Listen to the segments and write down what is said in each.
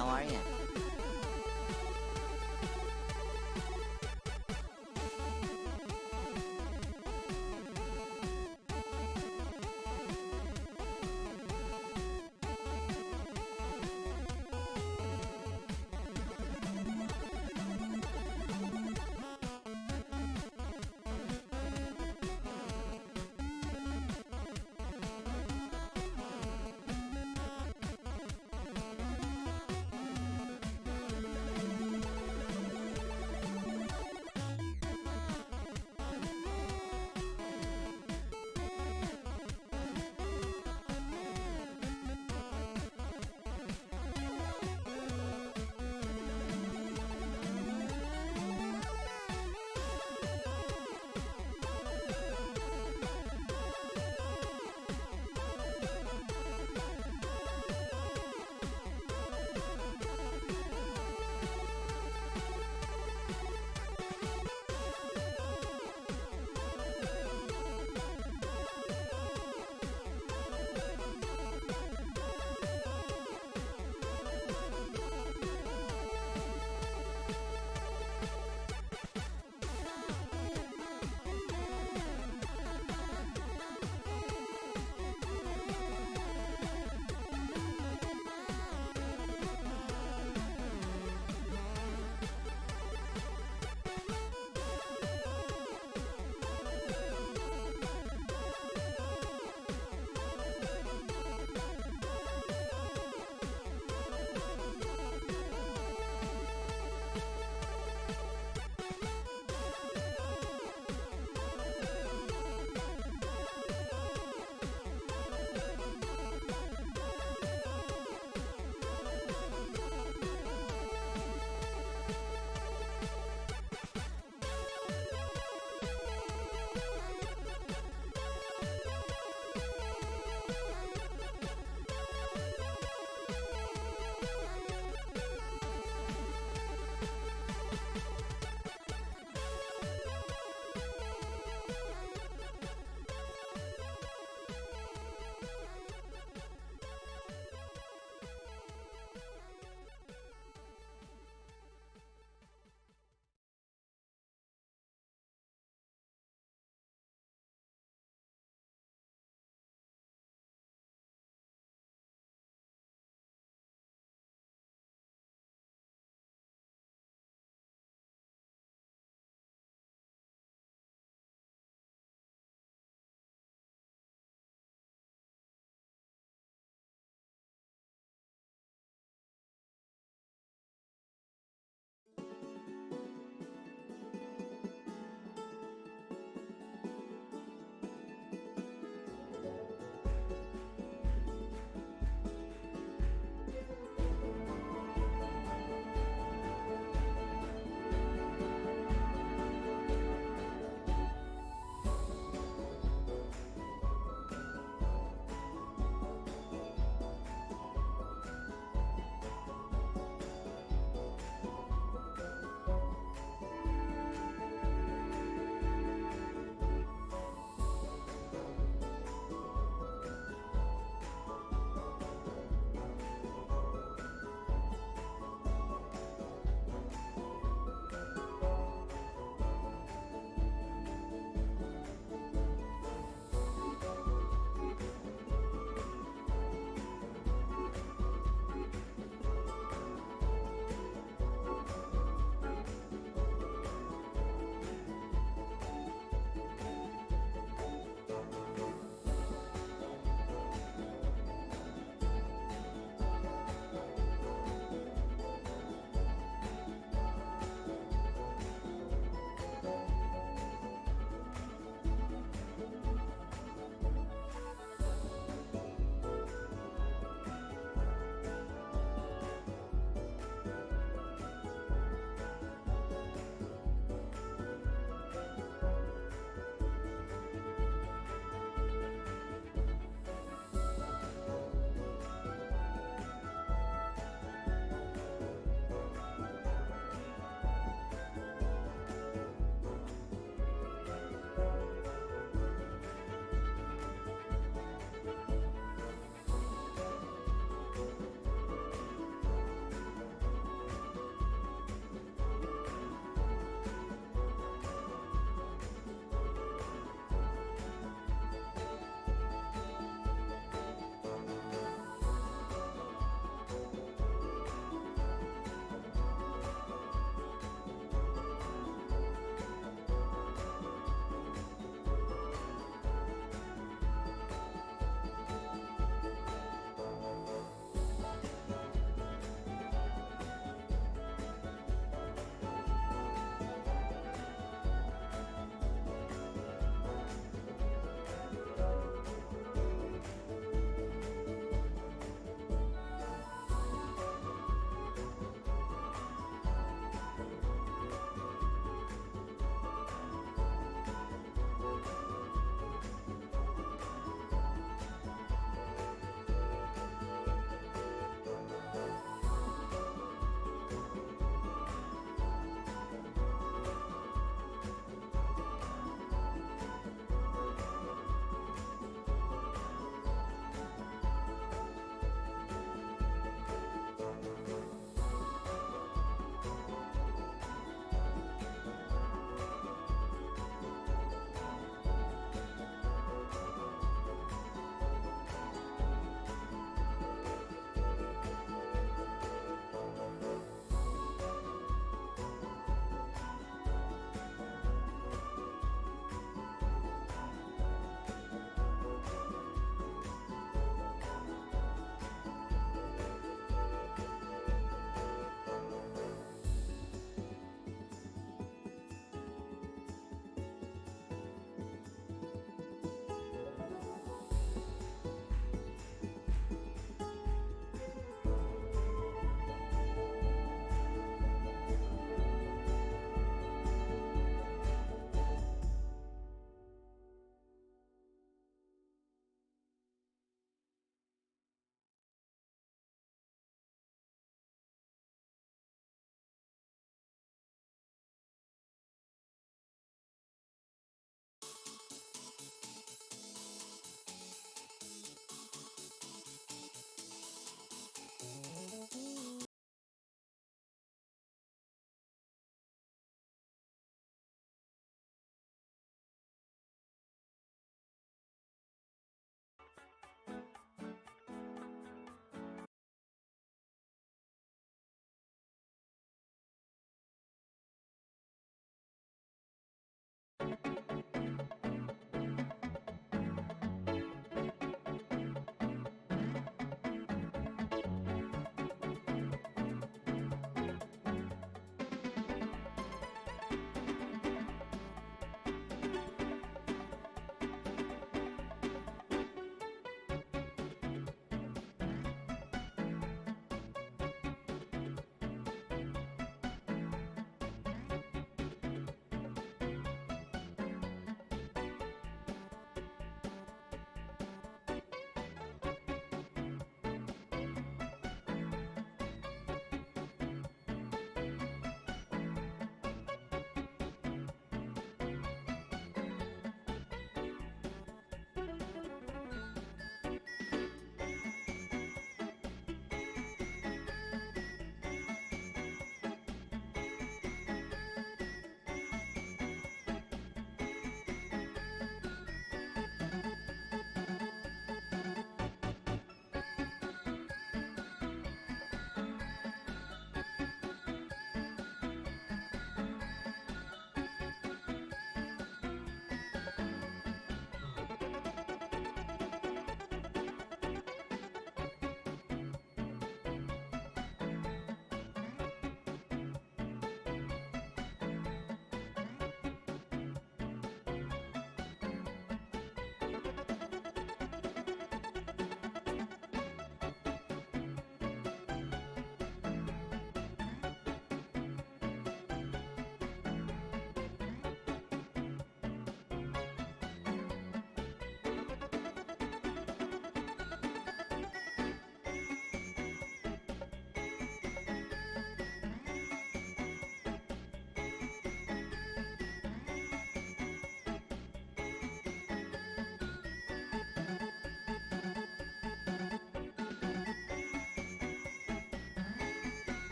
how are you?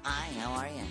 Hi, how are you?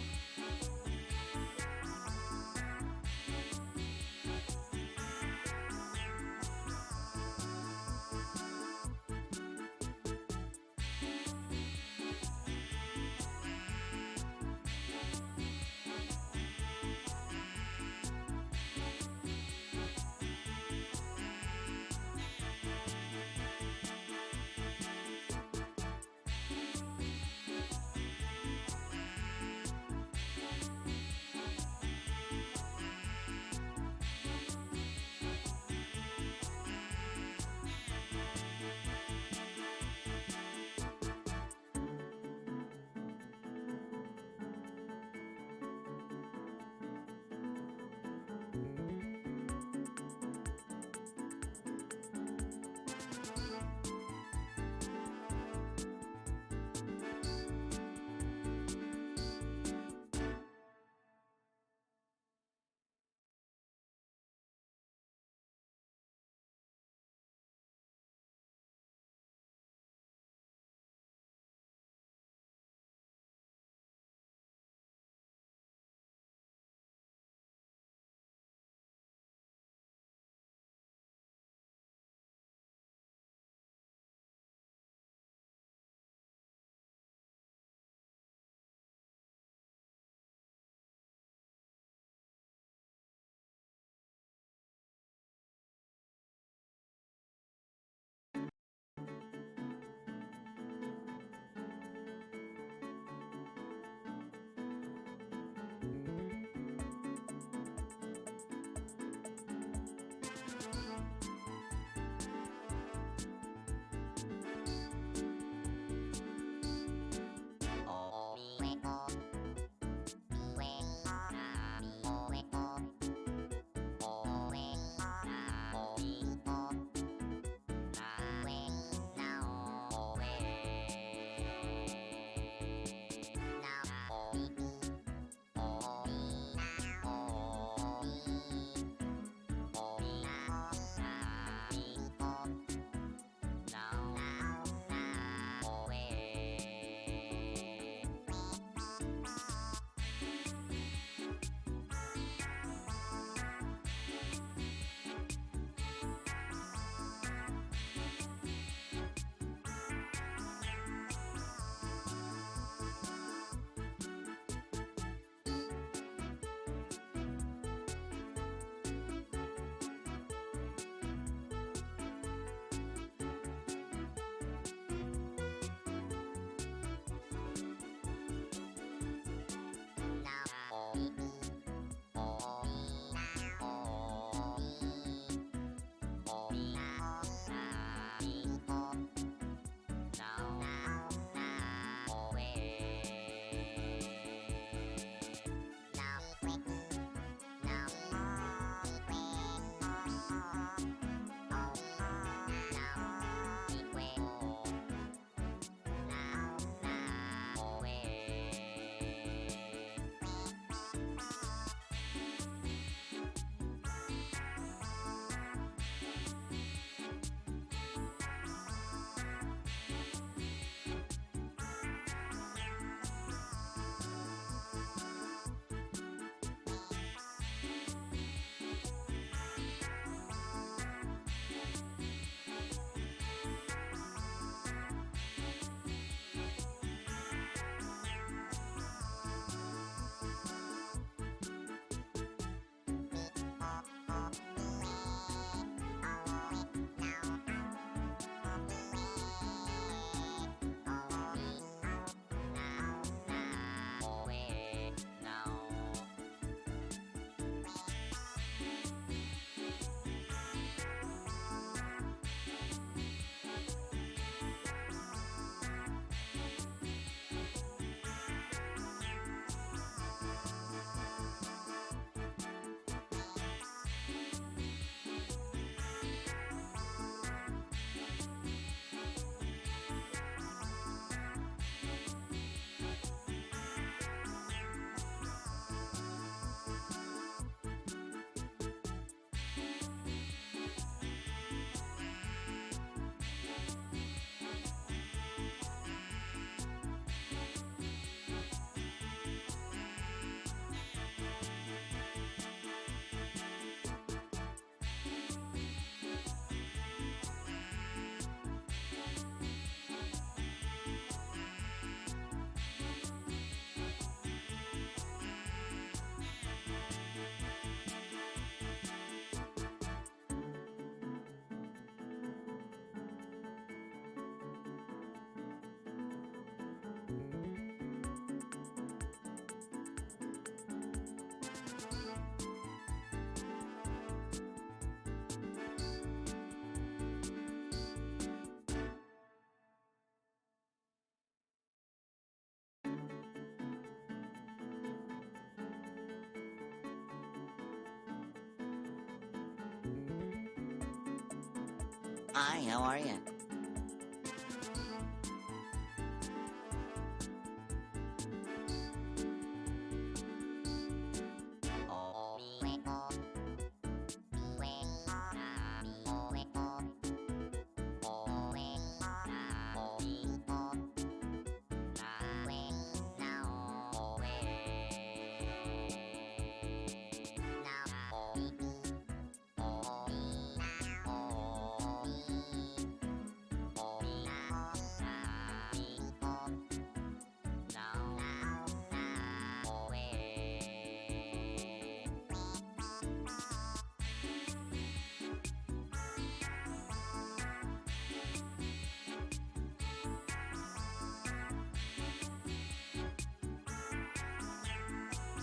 Hi, how are you?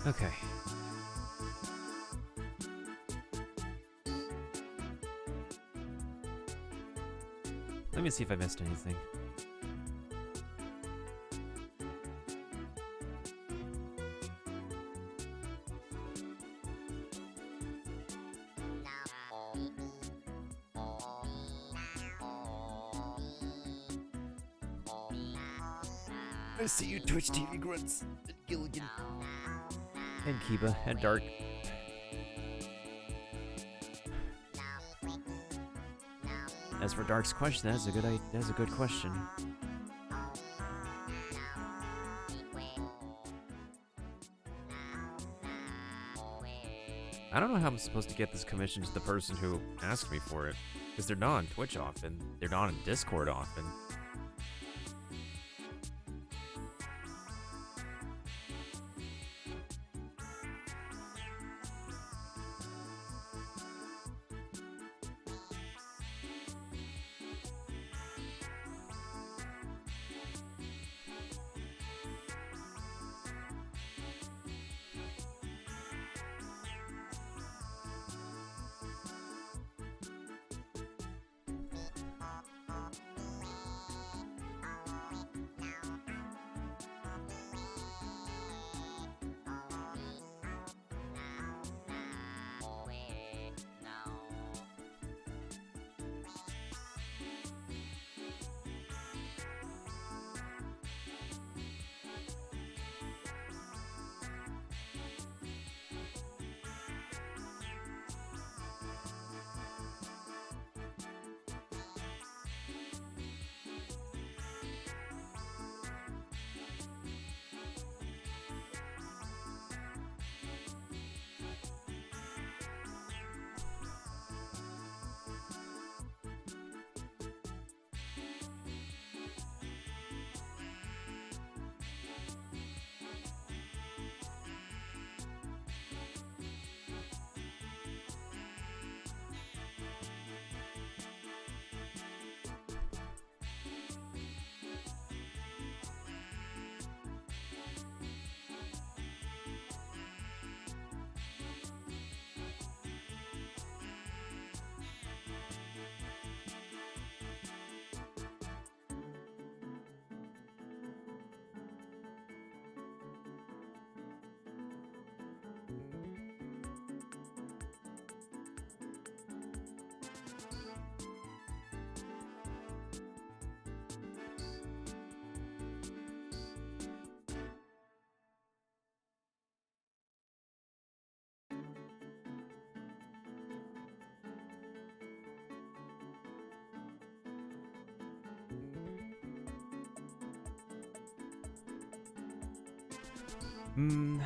Okay. Let me see if I missed anything. I see you, Twitch TV grunts, and Gilligan, and Kiba, and Dark. As for Dark's question, that's a good question. I don't know how I'm supposed to get this commission to the person who asked me for it, because they're not on Twitch often. They're not on Discord often. Hmm.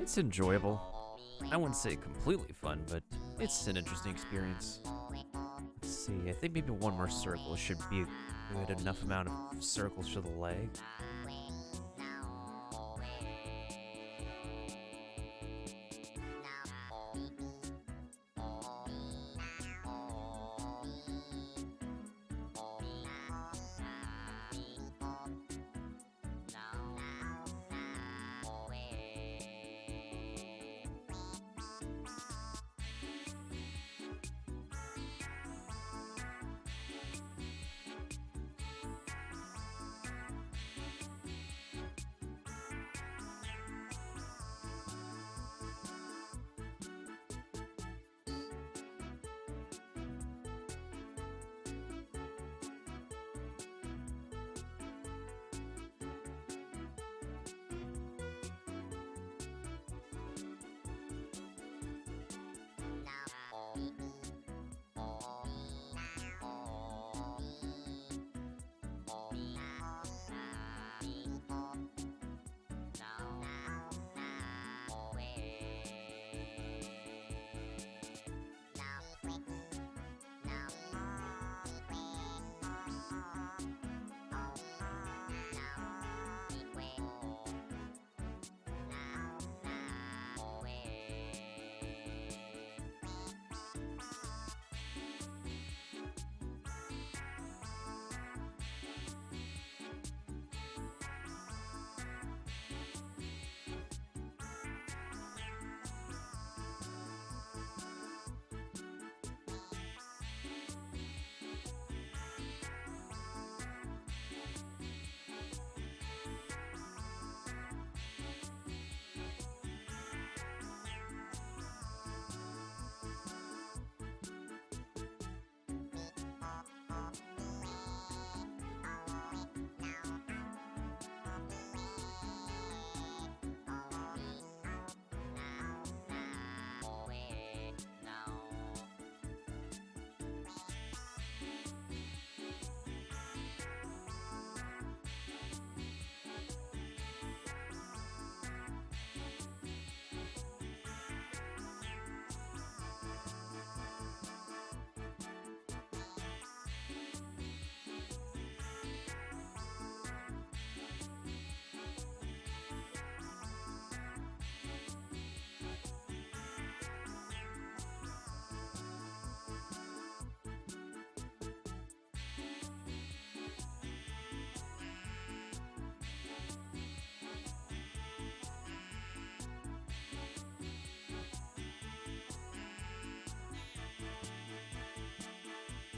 It's enjoyable. I wouldn't say completely fun, but it's an interesting experience. Let's see, I think maybe one more circle should be a good enough amount of circles for the leg.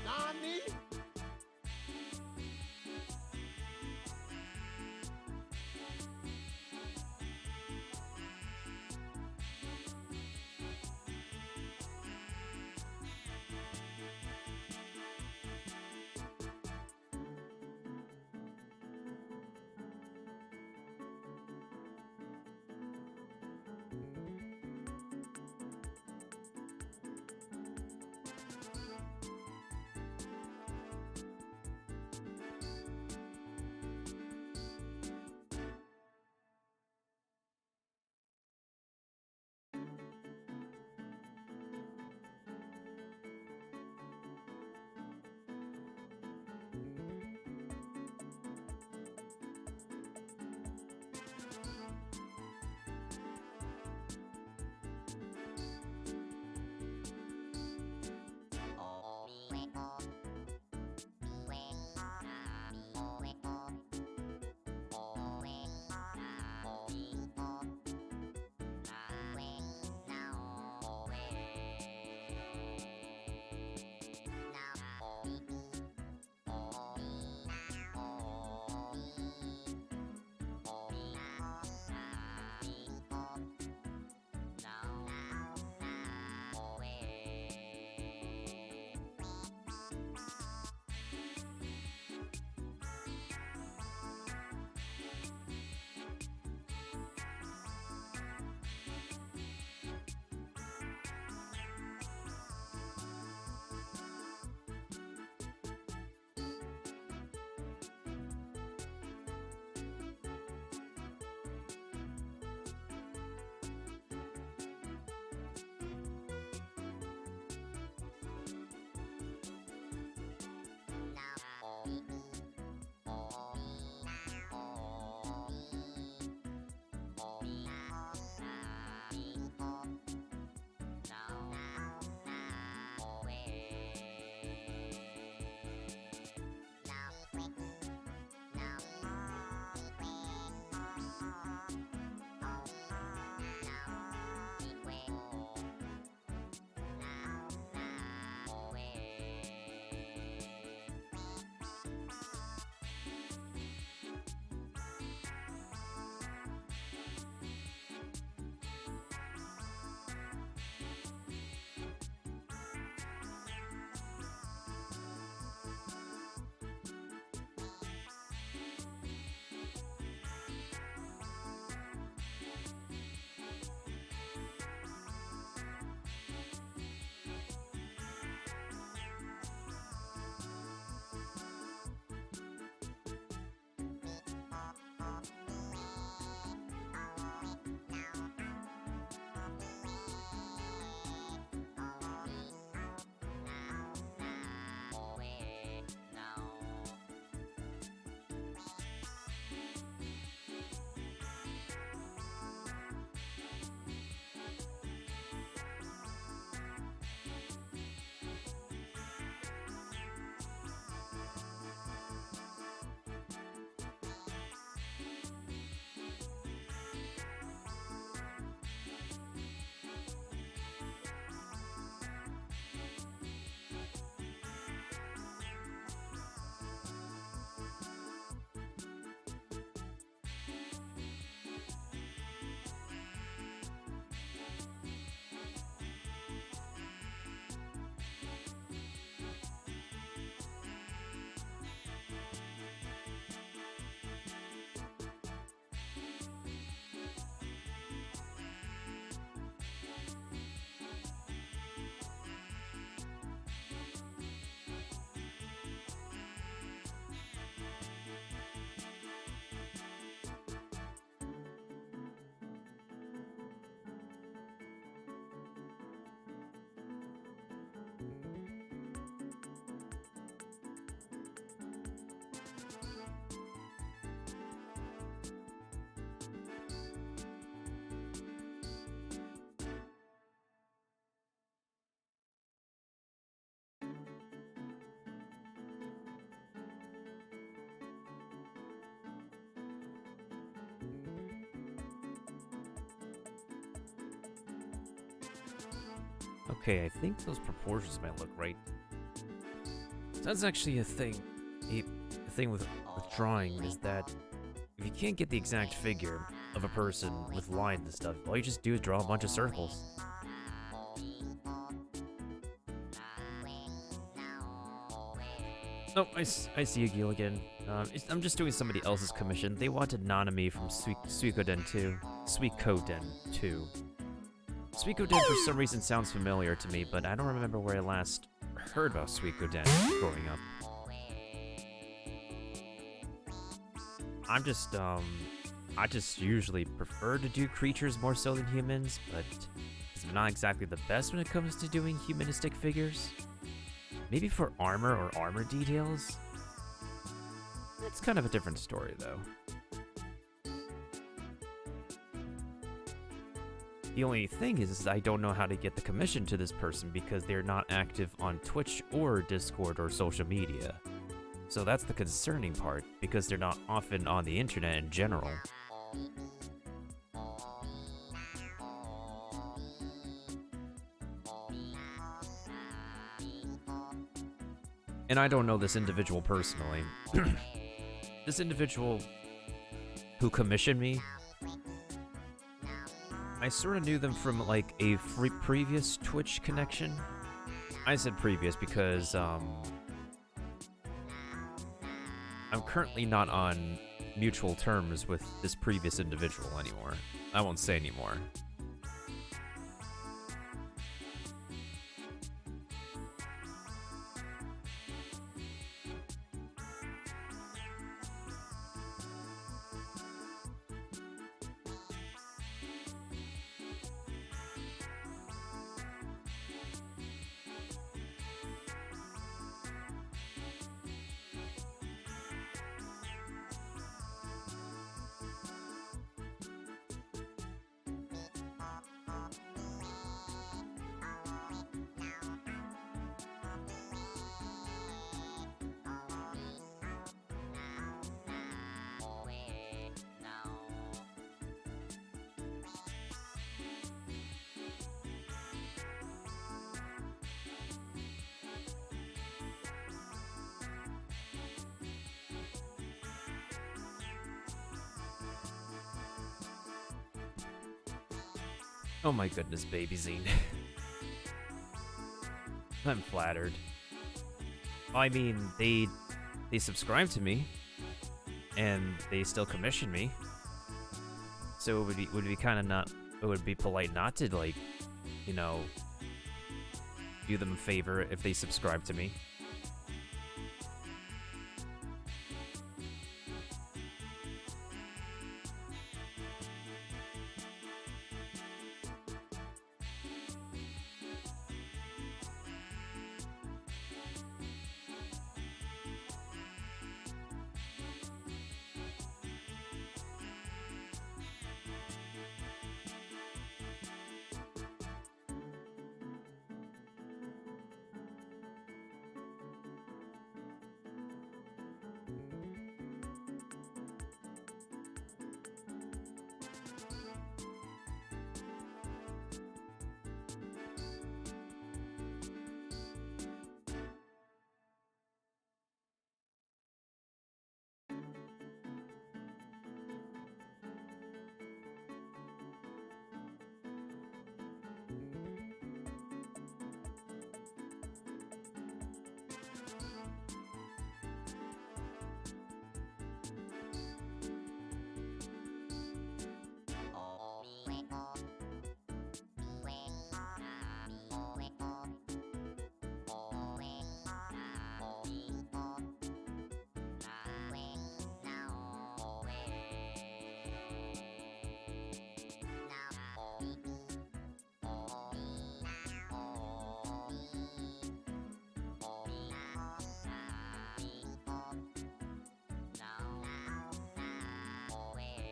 Nani? Okay, I think those proportions might look right. That's actually a thing. A thing with drawing is that if you can't get the exact figure of a person with lines and stuff, all you just do is draw a bunch of circles. Oh, I see Yugil again. I'm just doing somebody else's commission. They wanted Nanami from Suikoden 2. Suikoden 2. Suikoden for some reason sounds familiar to me, but I don't remember where I last heard about Suikoden growing up. I just usually prefer to do creatures more so than humans, but I'm not exactly the best when it comes to doing humanistic figures. Maybe for armor or armor details? It's kind of a different story, though. The only thing is I don't know how to get the commission to this person because they're not active on Twitch or Discord or social media. So that's the concerning part, because they're not often on the internet in general. And I don't know this individual personally. This individual who commissioned me, I sort of knew them from like a previous Twitch connection. I said previous because I'm currently not on mutual terms with this previous individual anymore. I won't say anymore. Oh my goodness, baby Zine. I'm flattered. I mean, they subscribe to me, and they still commission me. So it would be kind of not. It would be polite not to, like, you know, do them a favor if they subscribe to me.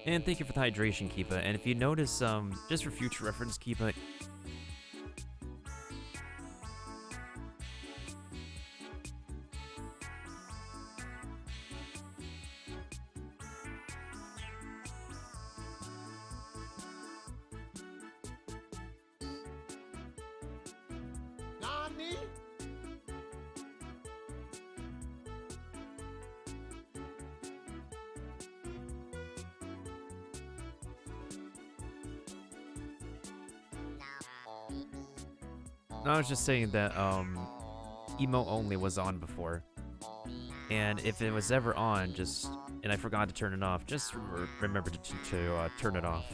And thank you for the hydration, Keepa. And if you notice, just for future reference, Keepa, Nani? No, I was just saying that emo only was on before, and if it was ever on, and I forgot to turn it off, just remember to turn it off.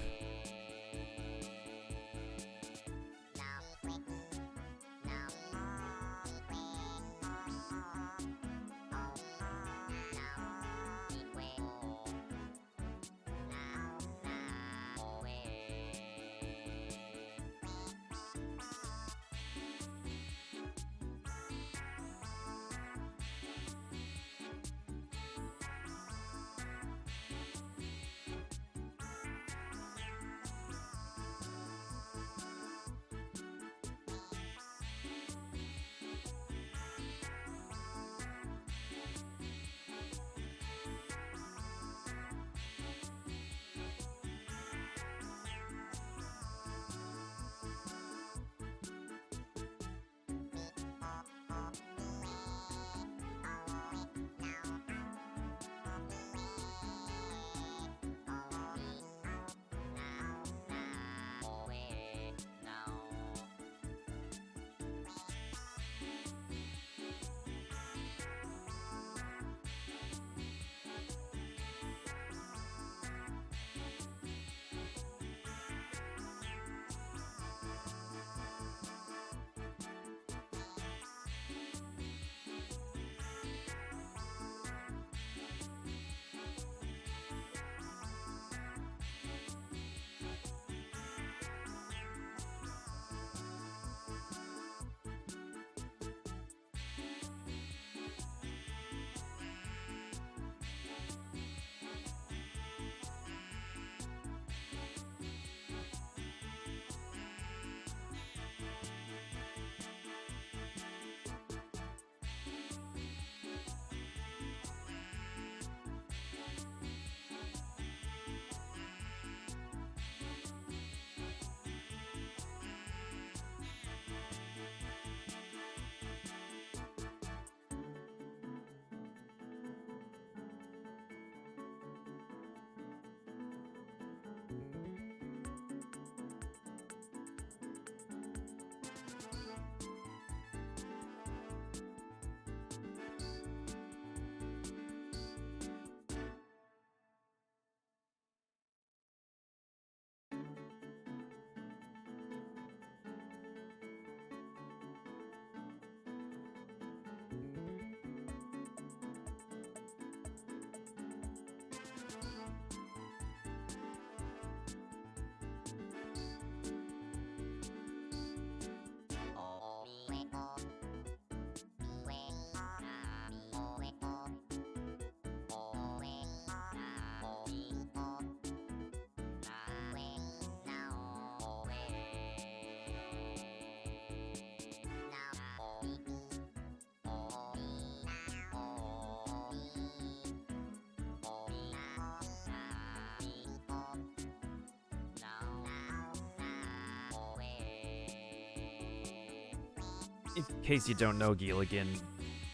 In case you don't know, Gilligan,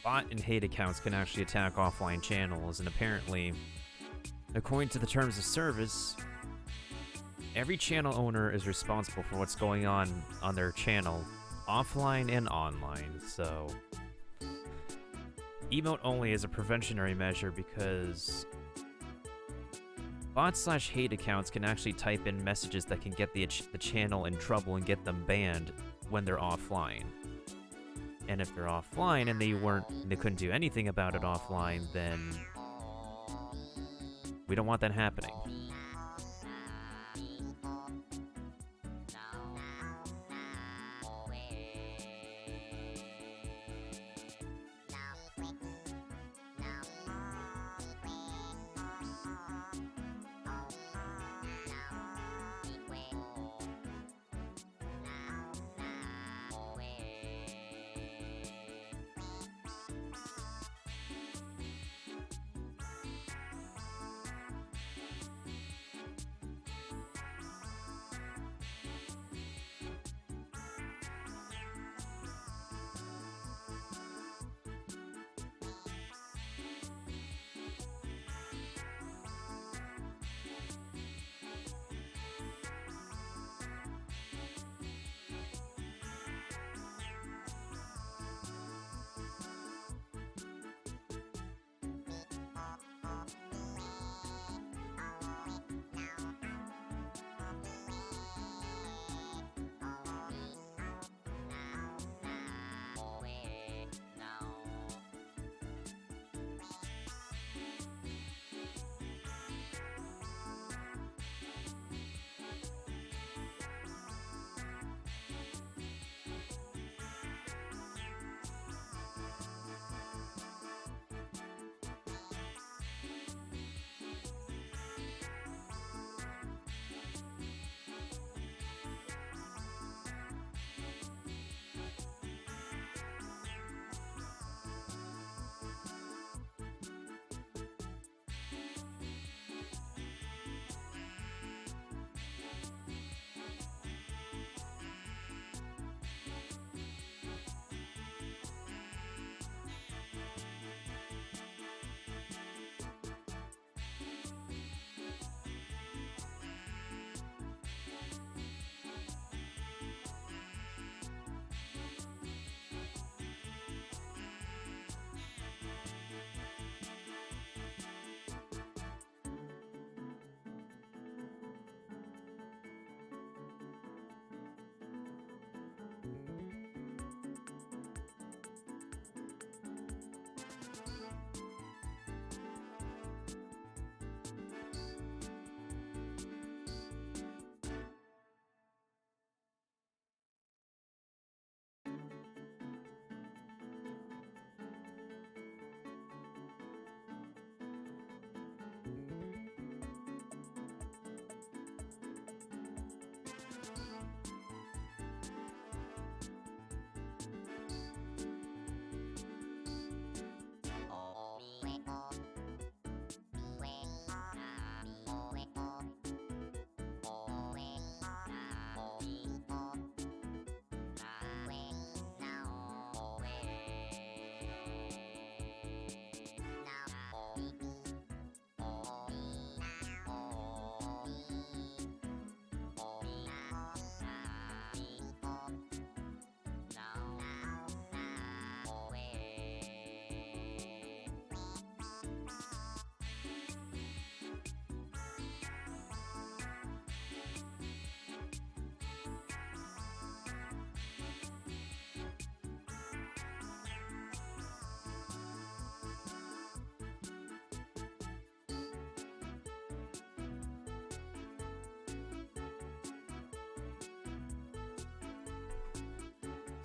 bot and hate accounts can actually attack offline channels, and apparently, according to the terms of service, every channel owner is responsible for what's going on their channel, offline and online, so emote only is a preventionary measure because bot/hate accounts can actually type in messages that can get the channel in trouble and get them banned when they're offline. And if they're offline and they couldn't do anything about it offline, then we don't want that happening.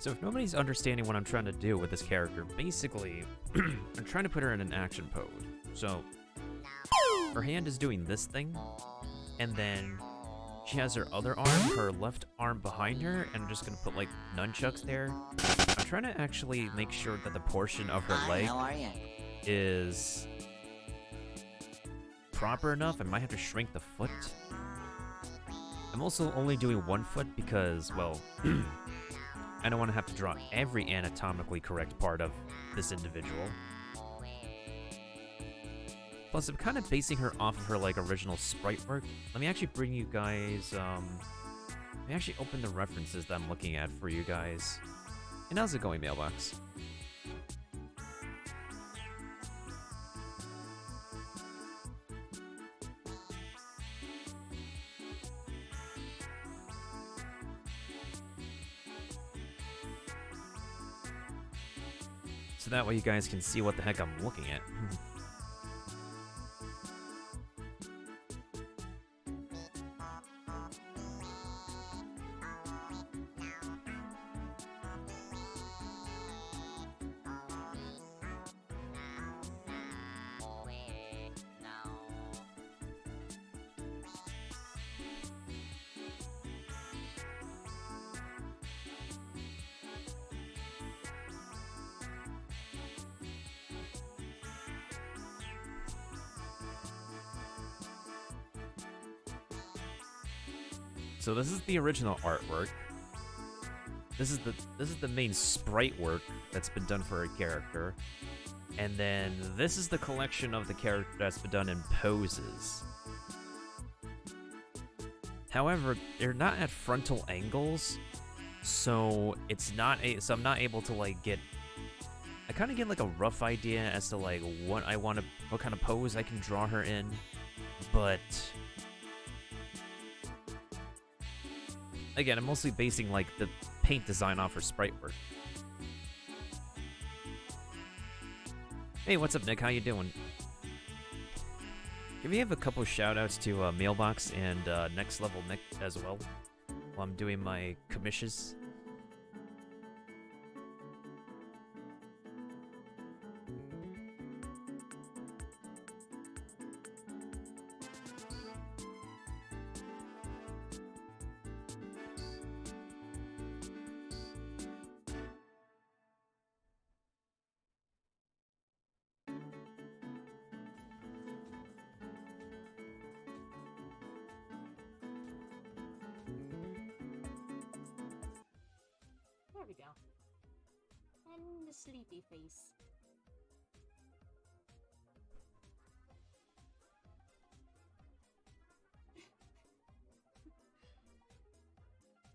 So if nobody's understanding what I'm trying to do with this character, basically, I'm trying to put her in an action pose. So her hand is doing this thing, and then she has her other arm, her left arm behind her, and I'm just gonna put like nunchucks there. I'm trying to actually make sure that the portion of her leg is proper enough. I might have to shrink the foot. I'm also only doing one foot because, well, I don't want to have to draw every anatomically correct part of this individual. Plus, I'm kind of basing her off of her, like, original sprite work. Let me actually bring you guys, let me actually open the references that I'm looking at for you guys. And how's it going, Mailbox? So that way you guys can see what the heck I'm looking at. So this is the original artwork. This is the main sprite work that's been done for a character. And then this is the collection of the character that's been done in poses. However, they're not at frontal angles, so I'm not able to like get. I kind of get like a rough idea as to like what kind of pose I can draw her in, but again, I'm mostly basing like the paint design off her sprite work. Hey, what's up, Nick? How you doing? Can we have a couple shout outs to Mailbox and Next Level Nick as well while I'm doing my commissions? There we go. And the sleepy face.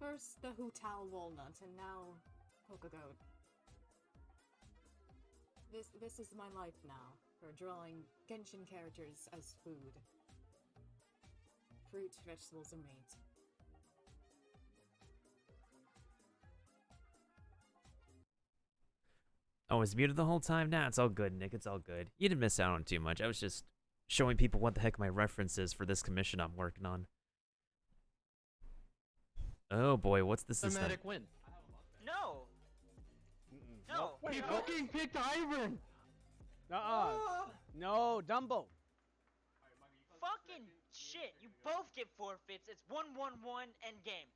First the Hutal Walnut, and now Pokegoat. This is my life now, for drawing Genshin characters as food. Fruit, vegetables, and meat. Oh, I was muted the whole time? Nah, it's all good, Nick. It's all good. You didn't miss out on too much. I was just showing people what the heck my reference is for this commission I'm working on. Oh boy, what's this time? Cinematic win. No! No! We fucking picked Ivan! No, Dumbo. Fucking shit! You both get forfeits. It's 1-1-1 endgame.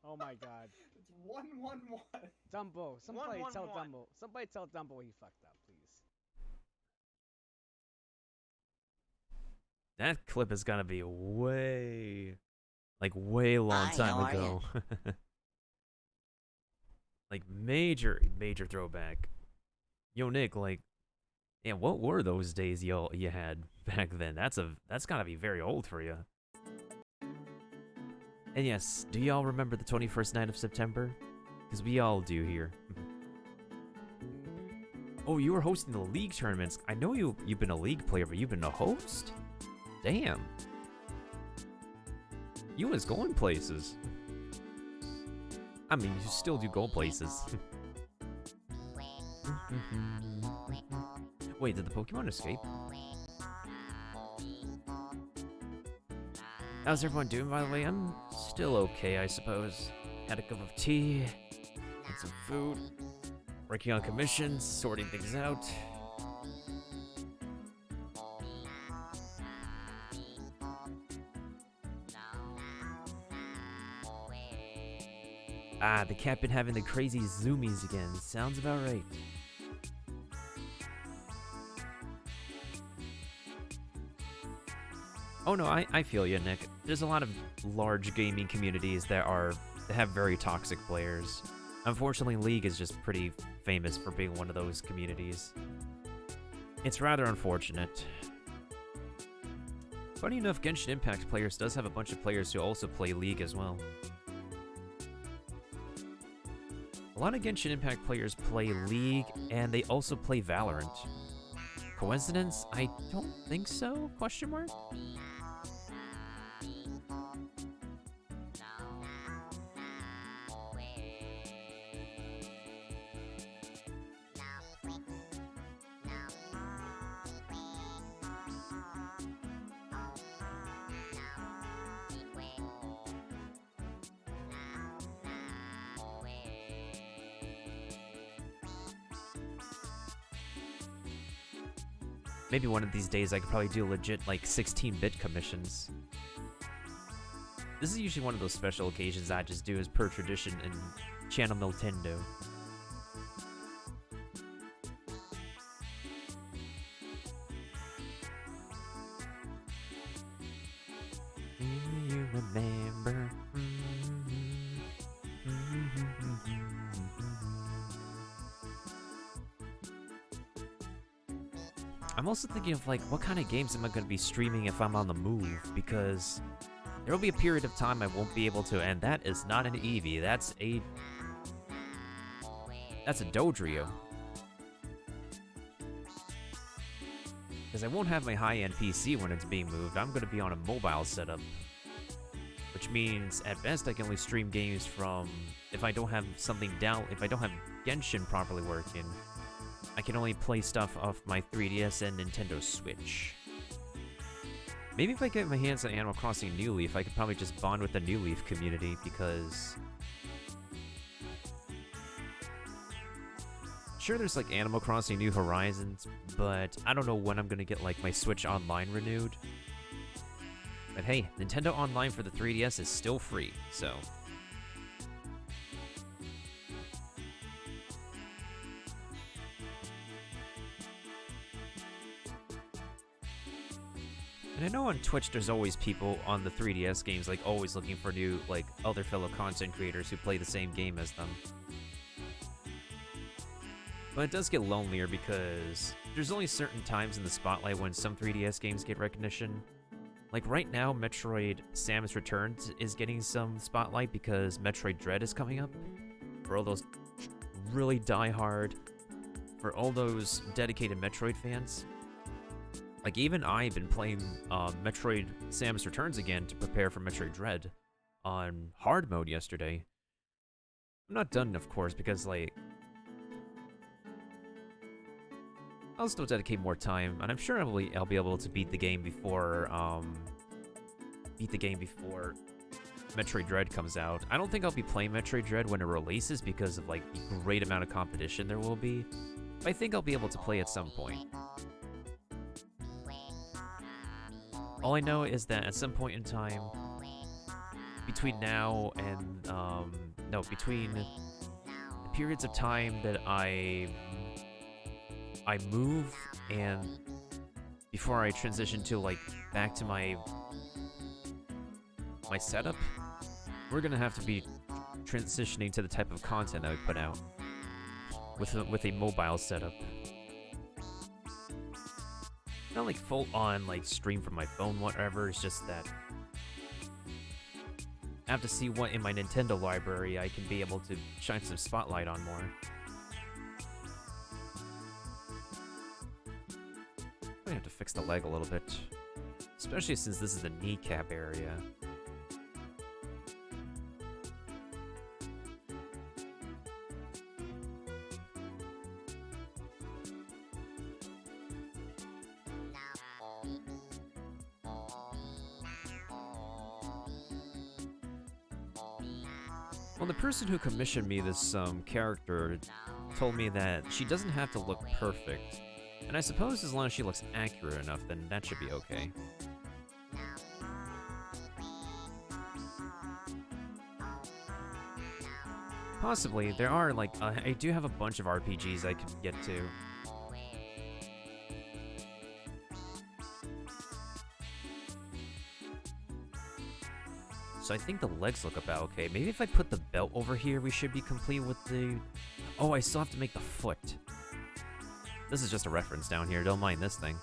Oh my god. It's 1-1-1. Dumbo. Somebody 1-1-1. tell Dumbo. Somebody tell Dumbo he fucked up, please. That clip is gonna be way long Hi, time how are ago. Like major throwback. Yo, Nick, like, yeah, what were those days you had back then? That's gotta be very old for you. And yes, do y'all remember the 21st night of September? Because we all do here. Oh, you were hosting the league tournaments. I know you've been a league player, but you've been a host? Damn. You was going places. I mean, you still do go places. Wait, did the Pokemon escape? How's everyone doing, by the way? I'm still okay, I suppose. Had a cup of tea, Get some food. Working on commissions, sorting things out. Ah, the cat been having the crazy zoomies again. Sounds about right. Oh no, I feel you, Nick. There's a lot of large gaming communities that have very toxic players. Unfortunately, League is just pretty famous for being one of those communities. It's rather unfortunate. Funny enough, Genshin Impact players does have a bunch of players who also play League as well. A lot of Genshin Impact players play League, and they also play Valorant. Coincidence? I don't think so? Question mark? Maybe one of these days I could probably do legit, like, 16-bit commissions. This is usually one of those special occasions I just do as per tradition in Channel Nintendo. Do you remember? I'm also thinking of, like, what kind of games am I going to be streaming if I'm on the move, because there will be a period of time I won't be able to, and that is not an Eevee, that's a Dodrio. Because I won't have my high-end PC when it's being moved, I'm going to be on a mobile setup. Which means, at best, I can only stream games from, if I don't have something down, if I don't have Genshin properly working, I can only play stuff off my 3DS and Nintendo Switch. Maybe if I get my hands on Animal Crossing New Leaf, I could probably just bond with the New Leaf community, because sure, there's like Animal Crossing New Horizons, but I don't know when I'm gonna get like my Switch Online renewed. But hey, Nintendo Online for the 3DS is still free, so and I know on Twitch there's always people on the 3DS games, like, always looking for new, like, other fellow content creators who play the same game as them. But it does get lonelier because there's only certain times in the spotlight when some 3DS games get recognition. Like right now, Metroid Samus Returns is getting some spotlight because Metroid Dread is coming up. For all those really die-hard, for all those dedicated Metroid fans. Like, even I've been playing Metroid Samus Returns again to prepare for Metroid Dread on hard mode yesterday. I'm not done, of course, because, like, I'll still dedicate more time, and I'm sure I'll be able to beat the game before Metroid Dread comes out. I don't think I'll be playing Metroid Dread when it releases because of, like, the great amount of competition there will be. But I think I'll be able to play at some point. All I know is that at some point in time, between now and, between the periods of time that I move and before I transition to, like, back to my setup, we're gonna have to be transitioning to the type of content that we put out with a mobile setup. Not like full on, like, stream from my phone, whatever. It's just that I have to see what in my Nintendo library I can be able to shine some spotlight on more. I have to fix the leg a little bit, especially since this is the kneecap area. Well, the person who commissioned me this character told me that she doesn't have to look perfect. And I suppose as long as she looks accurate enough, then that should be okay. Possibly. There are, like, I do have a bunch of RPGs I could get to. So I think the legs look about okay. Maybe if I put the belt over here, we should be complete with the... Oh, I still have to make the foot. This is just a reference down here. Don't mind this thing.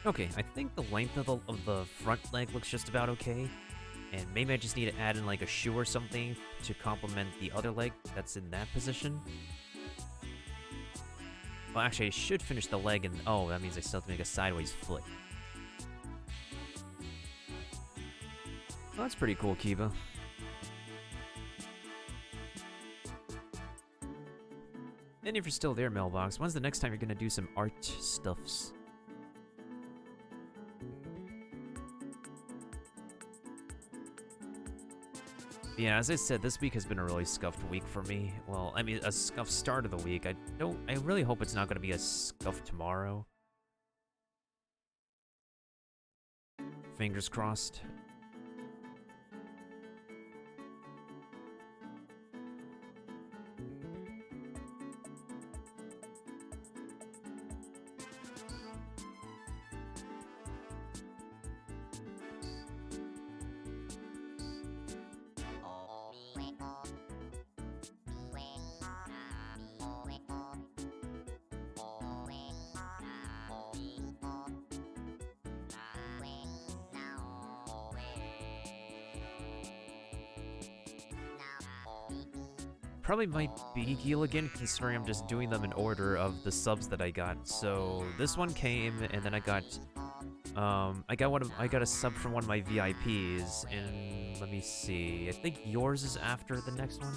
Okay, I think the length of the front leg looks just about okay. And maybe I just need to add in like a shoe or something to complement the other leg that's in that position. Well, actually, I should finish the leg and... Oh, that means I still have to make a sideways foot. Well, that's pretty cool, Kiba. And if you're still there, Mailbox, when's the next time you're gonna do some art stuffs? Yeah, as I said, this week has been a really scuffed week for me. Well, I mean, a scuffed start of the week. I really hope it's not going to be a scuff tomorrow. Fingers crossed. Probably might be Gilligan, considering I'm just doing them in order of the subs that I got. So this one came, and then I got a sub from one of my VIPs, and let me see. I think yours is after the next one.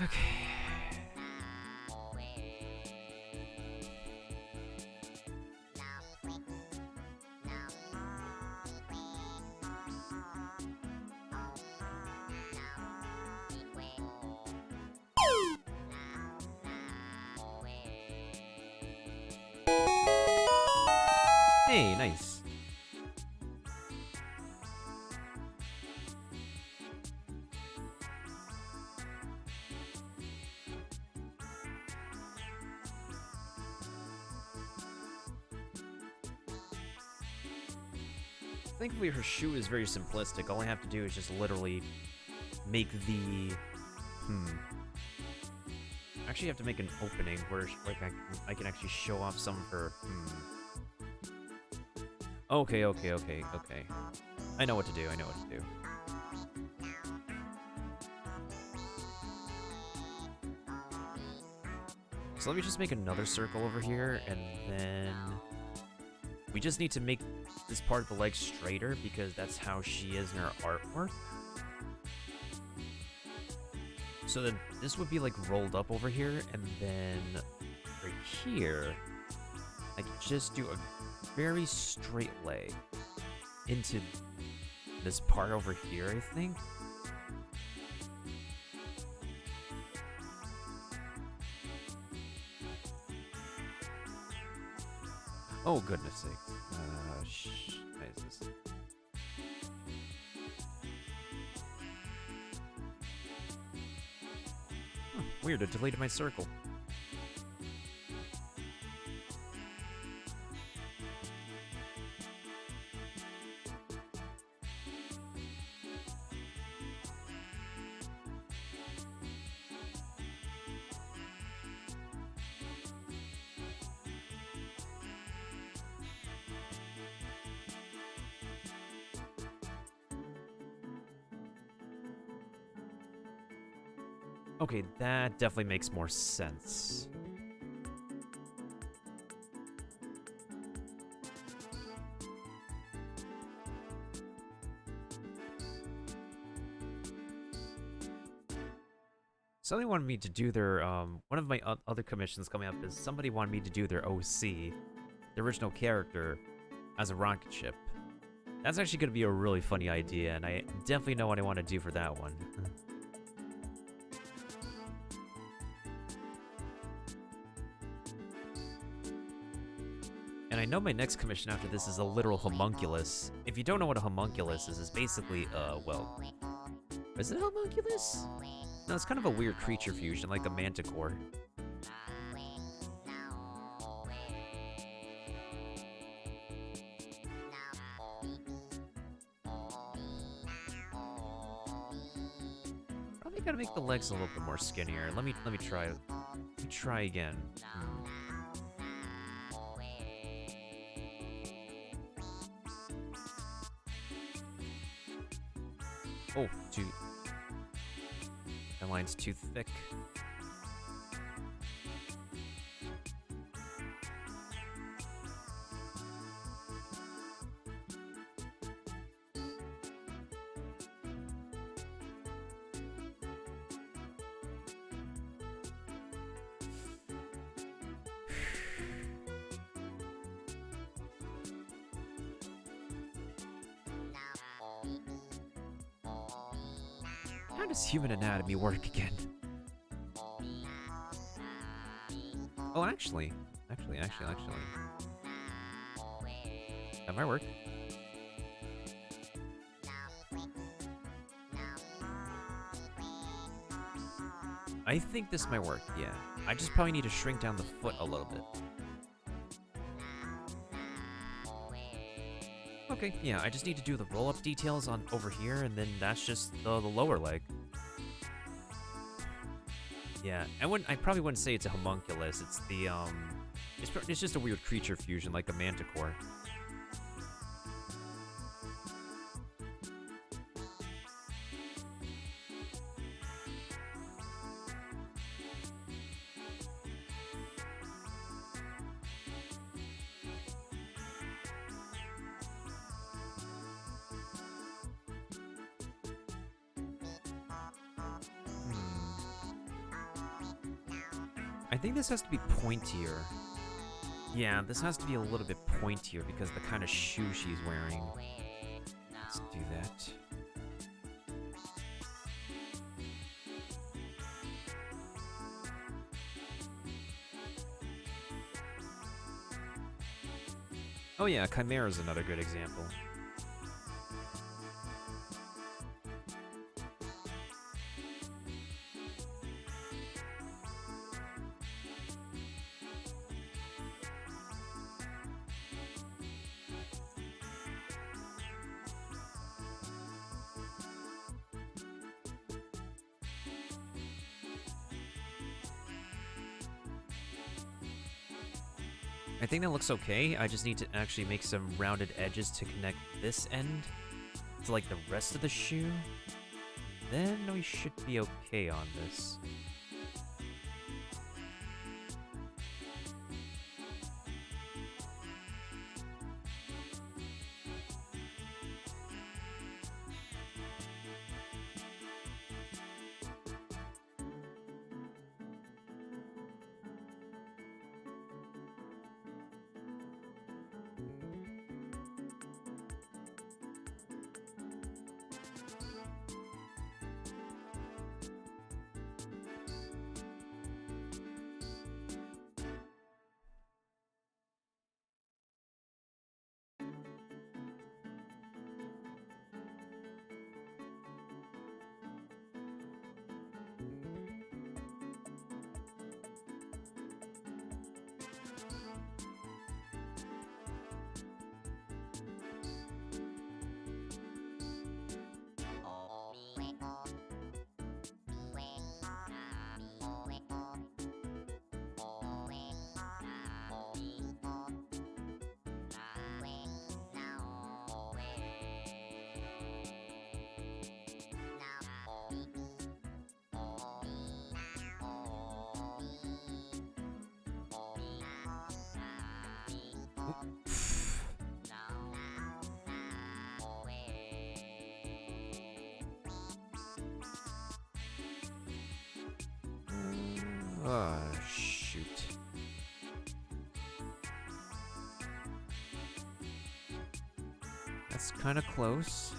Okay. Hey, nice. Thankfully, her shoe is very simplistic. All I have to do is just literally make the... Actually, I have to make an opening where I can actually show off some of her... Okay, okay, okay, okay. I know what to do, I know what to do. So let me just make another circle over here, and then we just need to make this part of the leg straighter because that's how she is in her artwork. So then this would be like rolled up over here, and then right here, I could just do a very straight leg into this part over here, I think. Oh, goodness sakes. Why is this? Huh, weird, it deleted my circle. Okay, that definitely makes more sense. Somebody wanted me to do their, one of my other commissions coming up is somebody wanted me to do their OC, the original character, as a rocket ship. That's actually going to be a really funny idea, and I definitely know what I want to do for that one. And I know my next commission after this is a literal homunculus. If you don't know what a homunculus is, it's basically, well... Is it a homunculus? No, it's kind of a weird creature fusion, like a manticore. Probably gotta make the legs a little bit more skinnier. Let me try. Let me try again. Oh, that line's too thick. How does human anatomy work again? Oh, actually. That might work. I think this might work, yeah. I just probably need to shrink down the foot a little bit. Okay, yeah, I just need to do the roll-up details on over here, and then that's just the lower leg. Yeah, I probably wouldn't say it's a homunculus. It's the it's just a weird creature fusion, like a manticore. I think this has to be pointier. Yeah, this has to be a little bit pointier because of the kind of shoe she's wearing. Let's do that. Oh yeah, Chimera is another good example. I think that looks okay. I just need to actually make some rounded edges to connect this end to like the rest of the shoe. Then we should be okay on this. Shoot. That's kind of close.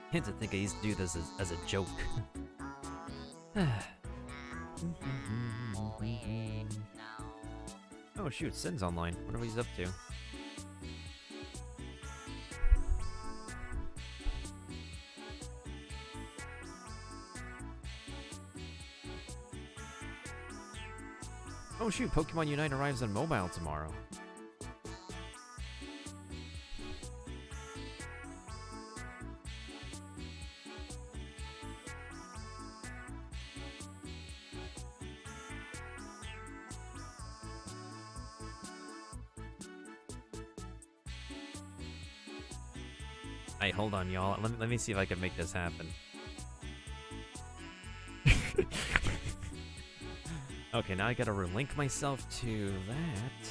I had to think I used to do this as a joke. Oh shoot, Sin's online. What are he's up to? Oh shoot, Pokemon Unite arrives on mobile tomorrow. Hey, hold on, y'all. Let me see if I can make this happen. Okay, now I gotta relink myself to that.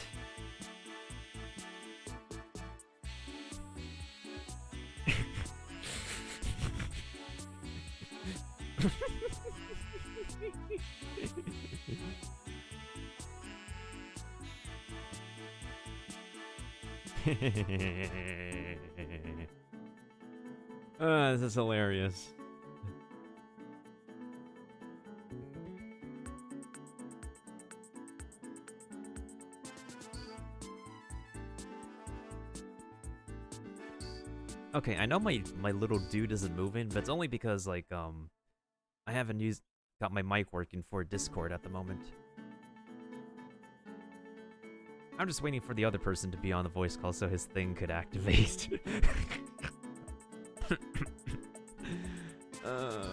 This is hilarious. Okay, I know my little dude isn't moving, but it's only because like I haven't got my mic working for Discord at the moment. I'm just waiting for the other person to be on the voice call so his thing could activate. uh.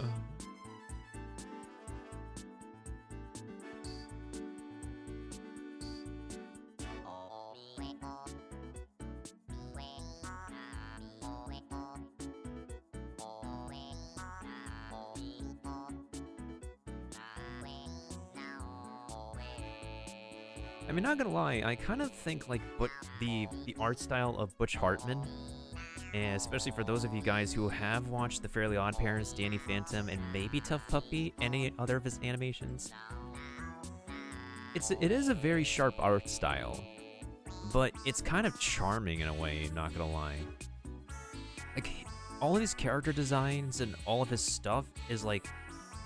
I mean, not gonna lie, I kind of think like the art style of Butch Hartman, and especially for those of you guys who have watched The Fairly Odd Parents, Danny Phantom, and maybe Tough Puppy, any other of his animations, it is a very sharp art style, but it's kind of charming in a way, not gonna lie. Like, all of his character designs and all of his stuff is like,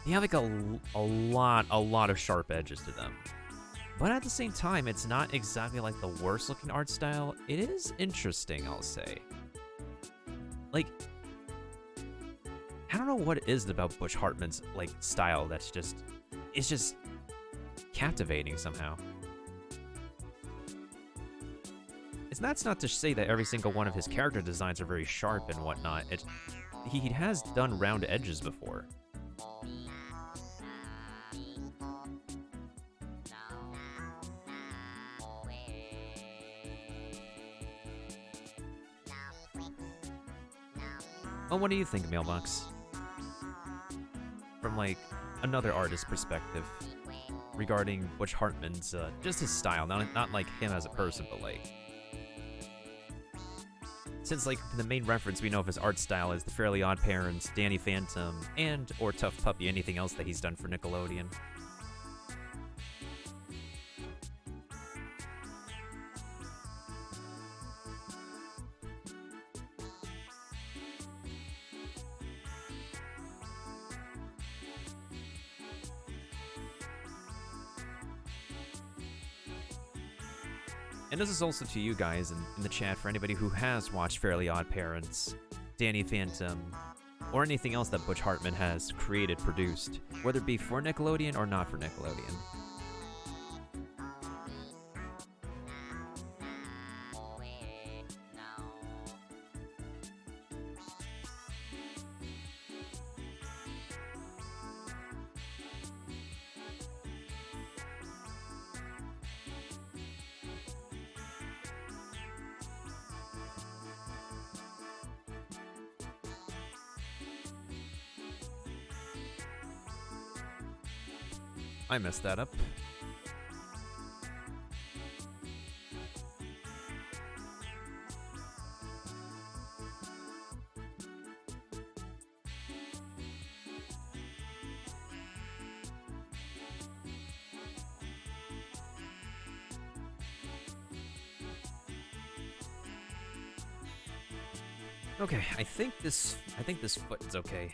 they have like a lot of sharp edges to them. But at the same time, it's not exactly like the worst looking art style. It is interesting, I'll say. Like, I don't know what it is about Butch Hartman's like style that's it's just captivating somehow. That's not to say that every single one of his character designs are very sharp and whatnot. He has done round edges before. Well, what do you think, Mailbox? From, like, another artist's perspective regarding Butch Hartman's, just his style, not like him as a person, but, like... Since, like, the main reference we know of his art style is The Fairly Odd Parents, Danny Phantom, or Tough Puppy, anything else that he's done for Nickelodeon. And this is also to you guys in the chat for anybody who has watched Fairly Odd Parents, Danny Phantom, or anything else that Butch Hartman has created, produced, whether it be for Nickelodeon or not for Nickelodeon. I messed that up. Okay, I think this foot is okay.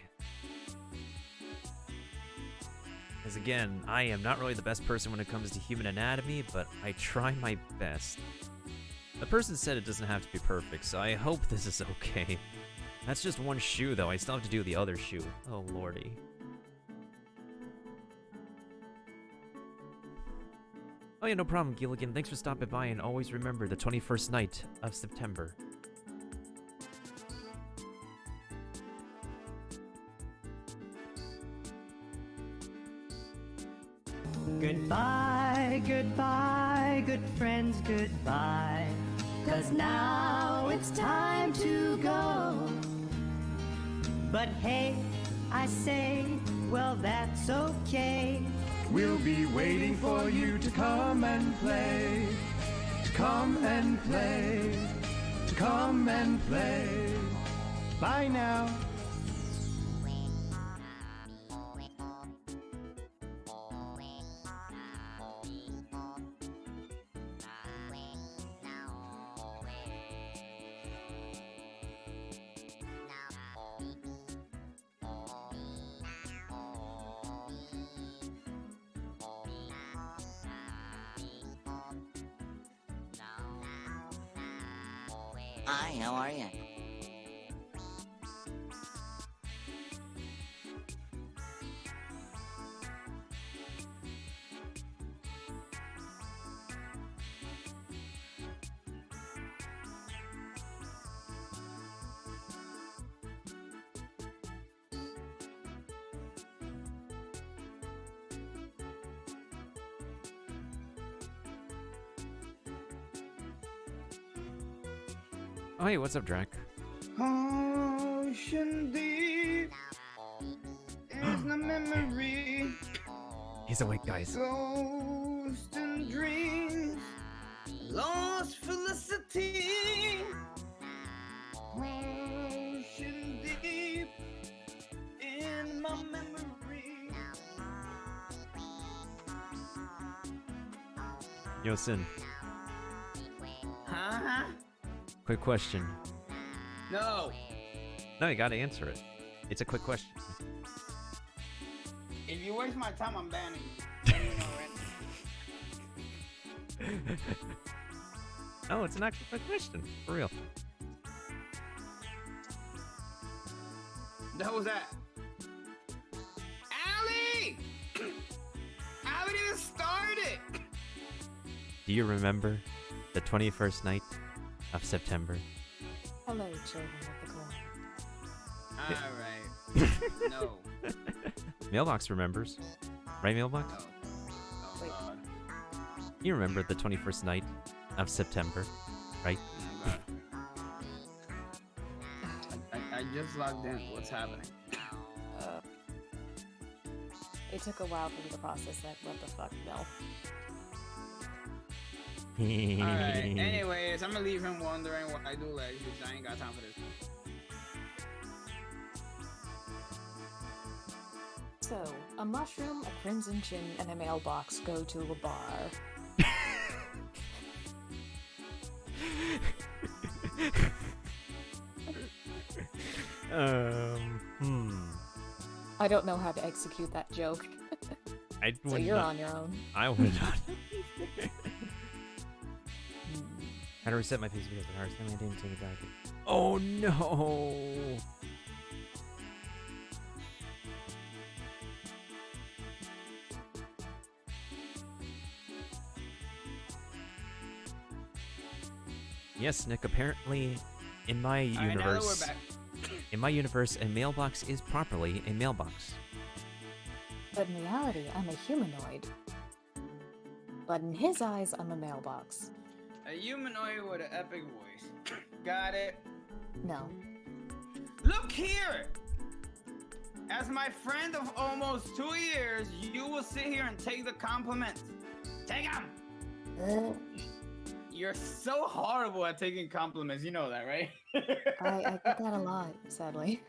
Because again, I am not really the best person when it comes to human anatomy, but I try my best. The person said it doesn't have to be perfect, so I hope this is okay. That's just one shoe, though. I still have to do the other shoe. Oh, lordy. Oh yeah, no problem, Gilligan. Thanks for stopping by, and always remember the 21st night of September. Goodbye, goodbye, good friends, goodbye. 'Cause now it's time to go. But hey, I say, well, that's okay. We'll be waiting for you to come and play. To come and play. To come and play. Bye now. Hi, how are you? Oh, hey, what's up, Drac? Ocean deep is the memory. He's awake, guys. Ghosts and dreams, lost felicity. Ocean deep in my memory. Yo, Sin, Huh? quick question. No. No, you gotta answer it. It's a quick question. If you waste my time, I'm banning you. Let me know, right? Oh, it's an actual quick question. For real. That was that. Allie! I haven't even started! Do you remember the 21st night of September? Hello, children of the corn. Alright. No. Mailbox remembers. Right, Mailbox? No. Oh, Wait. God. You remember the 21st night of September, right? Oh, God. I just logged in. What's happening? It took a while for me to process that. What the fuck, no. Alright, anyways, I'm gonna leave him wondering what I do legs because I ain't got time for this. So, a mushroom, a crimson chin, and a mailbox go to a bar. I don't know how to execute that joke, I so would you're not, on your own. I would not. How to reset my PC because the hardest time I didn't take it back. Oh no! Yes, Nick, apparently in my Alright, now that we're universe, back. in my universe, a mailbox is properly a mailbox. But in reality, I'm a humanoid. But in his eyes, I'm a mailbox. A humanoid with an epic voice. Got it? No. Look here! As my friend of almost 2 years, you will sit here and take the compliments. Take them! You're so horrible at taking compliments. You know that, right? I get that a lot, sadly.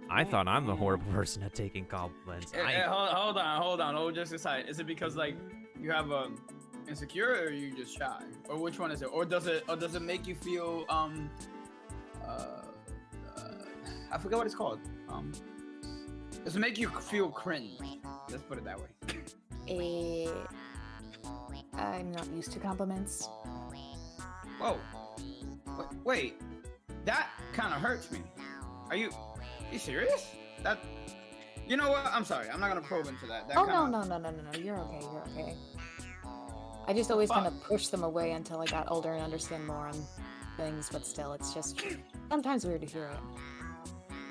I thought I'm the horrible person at taking compliments. Hold on. Oh, just aside. Is it because like you have insecure, or are you just shy, or which one is it? Or does it make you feel I forgot what it's called. Does it make you feel cringe? Let's put it that way. I'm not used to compliments. Whoa. Wait. That kind of hurts me. Are you serious? That. You know what? I'm sorry. I'm not gonna probe into that. Oh, no. You're okay. I just always kind of push them away until I got older and understand more on things, but still, it's just sometimes weird to hear it.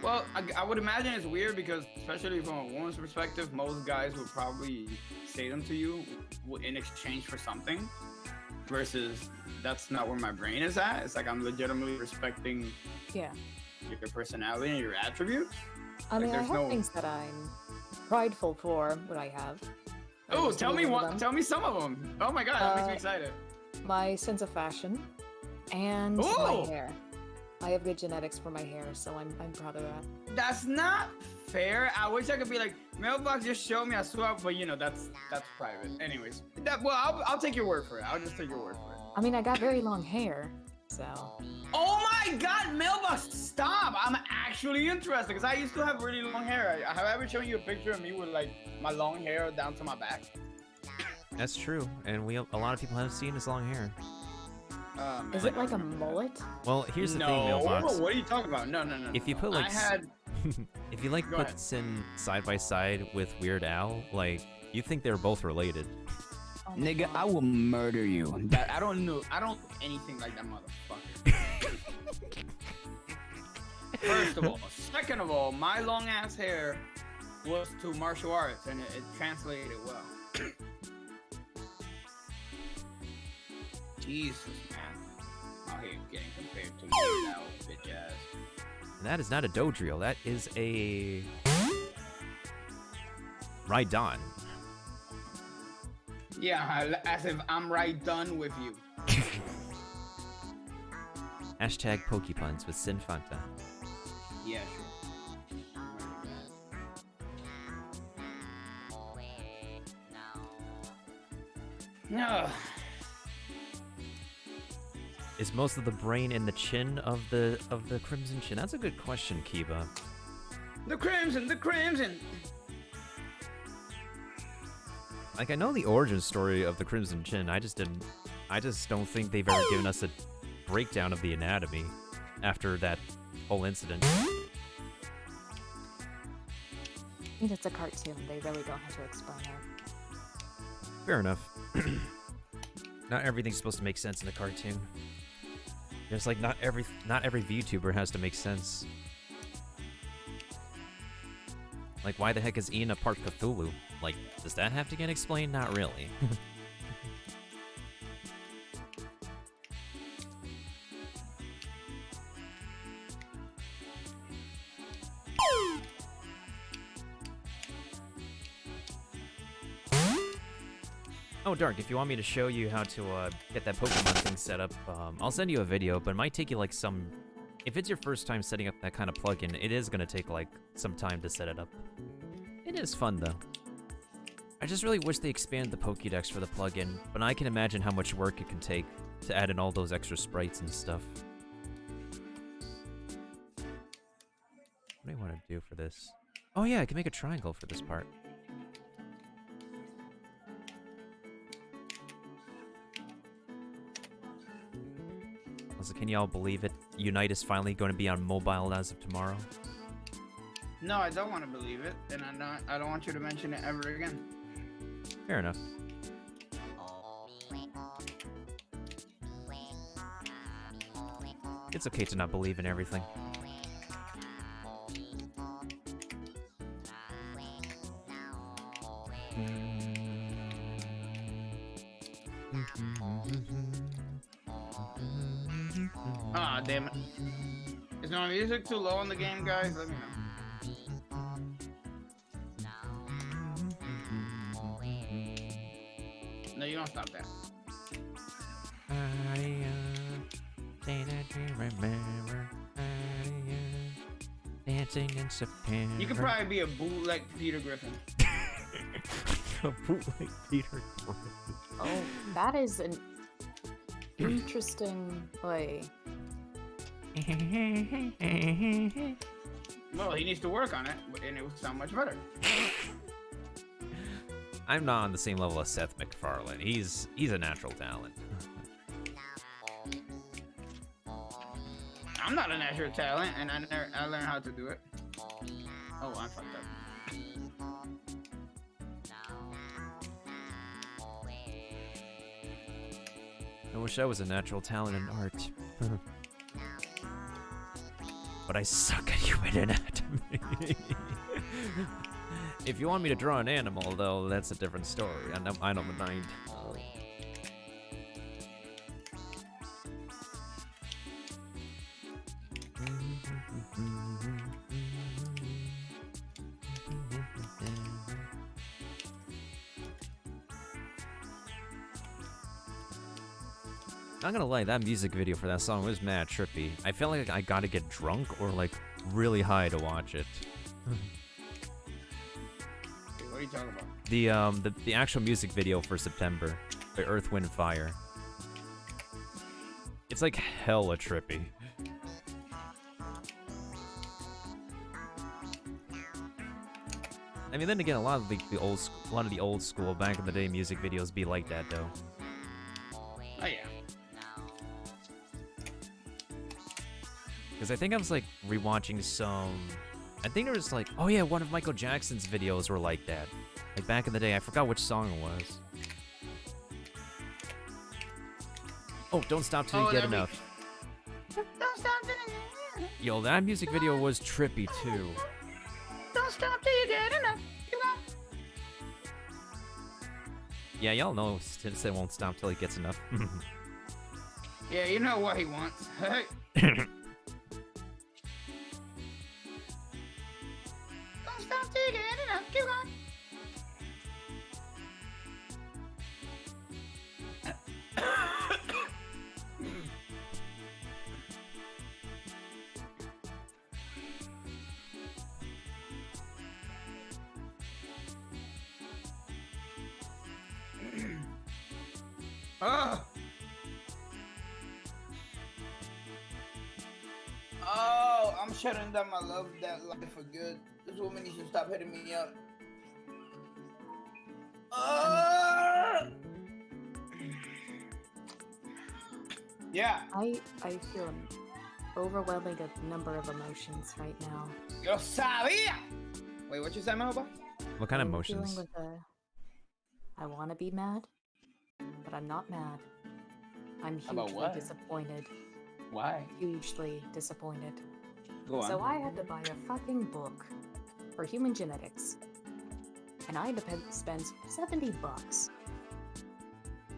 Well, I would imagine it's weird because, especially from a woman's perspective, most guys would probably say them to you in exchange for something, versus that's not where my brain is at. It's like I'm legitimately respecting Yeah. your personality and your attributes. I mean, I there's have no- things that I'm prideful for, what I have. I Oh, just tell me believe in one. them. Tell me some of them. Oh my god, that makes me excited. My sense of fashion and Ooh! my hair. I have good genetics for my hair, so I'm proud of that. That's not fair. I wish I could be like, mailbox, just show me, I swap, but you know, that's private. Anyways, I'll take your word for it. I'll just take your word for it. I mean, I got very long hair, so. Oh my god, mailbox, stop! I'm actually interested because I used to have really long hair. Have I ever shown you a picture of me with like my long hair down to my back? That's true, and a lot of people have seen his long hair. Is it like a mullet? Well, here's the no, thing, Mailbox. what are you talking about? No. If you put like, I had. if you like Go put ahead. Sin side by side with Weird Al, like you think they're both related. Oh my Nigga, God. I will murder you. I don't know anything like that motherfucker. First of all. Second of all, my long ass hair was to martial arts and it translated well. Jesus, man. out here getting compared to you now, bitch ass. And that is not a Dodrio, that is a Rhydon. Yeah, as if I'm right done with you. Hashtag Pokepuns with Sinfanta. Yeah, sure. No. Is most of the brain in the chin of the Crimson Chin? That's a good question, Kiba. The Crimson, the Crimson. Like, I know the origin story of the Crimson Chin. I just don't think they've ever given us a breakdown of the anatomy after that whole incident. I think it's a cartoon. They really don't have to explain it. Fair enough. Not everything's supposed to make sense in a cartoon. Just like not every VTuber has to make sense. Like, why the heck is Ian a part Cthulhu? Like, does that have to get explained? Not really. Oh, Dark, if you want me to show you how to get that Pokemon thing set up, I'll send you a video, but it might take you like some... If it's your first time setting up that kind of plugin, it is going to take like some time to set it up. It is fun, though. I just really wish they expanded the Pokédex for the plugin, but I can imagine how much work it can take to add in all those extra sprites and stuff. What do I want to do for this? Oh yeah, I can make a triangle for this part. Also, can y'all believe it? Unite is finally going to be on mobile as of tomorrow. No, I don't want to believe it, and I don't want you to mention it ever again. Fair enough. It's okay to not believe in everything. Ah, damn it. Is my music too low on the game, guys? Let me know. No, you don't stop that. Dancing in September. You could probably be a bootleg Peter Griffin. A bootleg Peter Griffin. Oh, that is an interesting play. Well, he needs to work on it, and it will sound much better. I'm not on the same level as Seth MacFarlane. He's a natural talent. I'm not a natural talent, and I learned how to do it. Oh, I fucked up. I wish I was a natural talent in art. But I suck at human anatomy. If you want me to draw an animal, though, that's a different story. I don't mind. Not gonna lie, that music video for that song was mad trippy. I felt like I gotta get drunk or like really high to watch it. What are you talking about? The actual music video for September by Earth, Wind, Fire. It's like hella trippy. I mean, then again, a lot of the old school back in the day music videos be like that though. Oh yeah. Because I think I was like rewatching some. I think there was like, oh yeah, one of Michael Jackson's videos were like that. Like back in the day, I forgot which song it was. Oh, Don't Stop Till You Get Enough. Don't stop till you get Yo, that music video was trippy too. Don't stop till you get enough. Yeah, y'all know since it won't stop till he gets enough. Yeah, you know what he wants. Hey. Don't stop digging it up. Keep on. Oh. Oh, I'm shutting down my love that life for good. This woman needs to stop hitting me up. Yeah. I feel an overwhelming number of emotions right now. Yo sabía. Wait, what you say, Melba? What kind of I'm emotions? feeling with I want to be mad, but I'm not mad. I'm About hugely what? disappointed. Why? Hugely disappointed. Go on. So I had to buy a fucking book for human genetics, and I had to spend $70.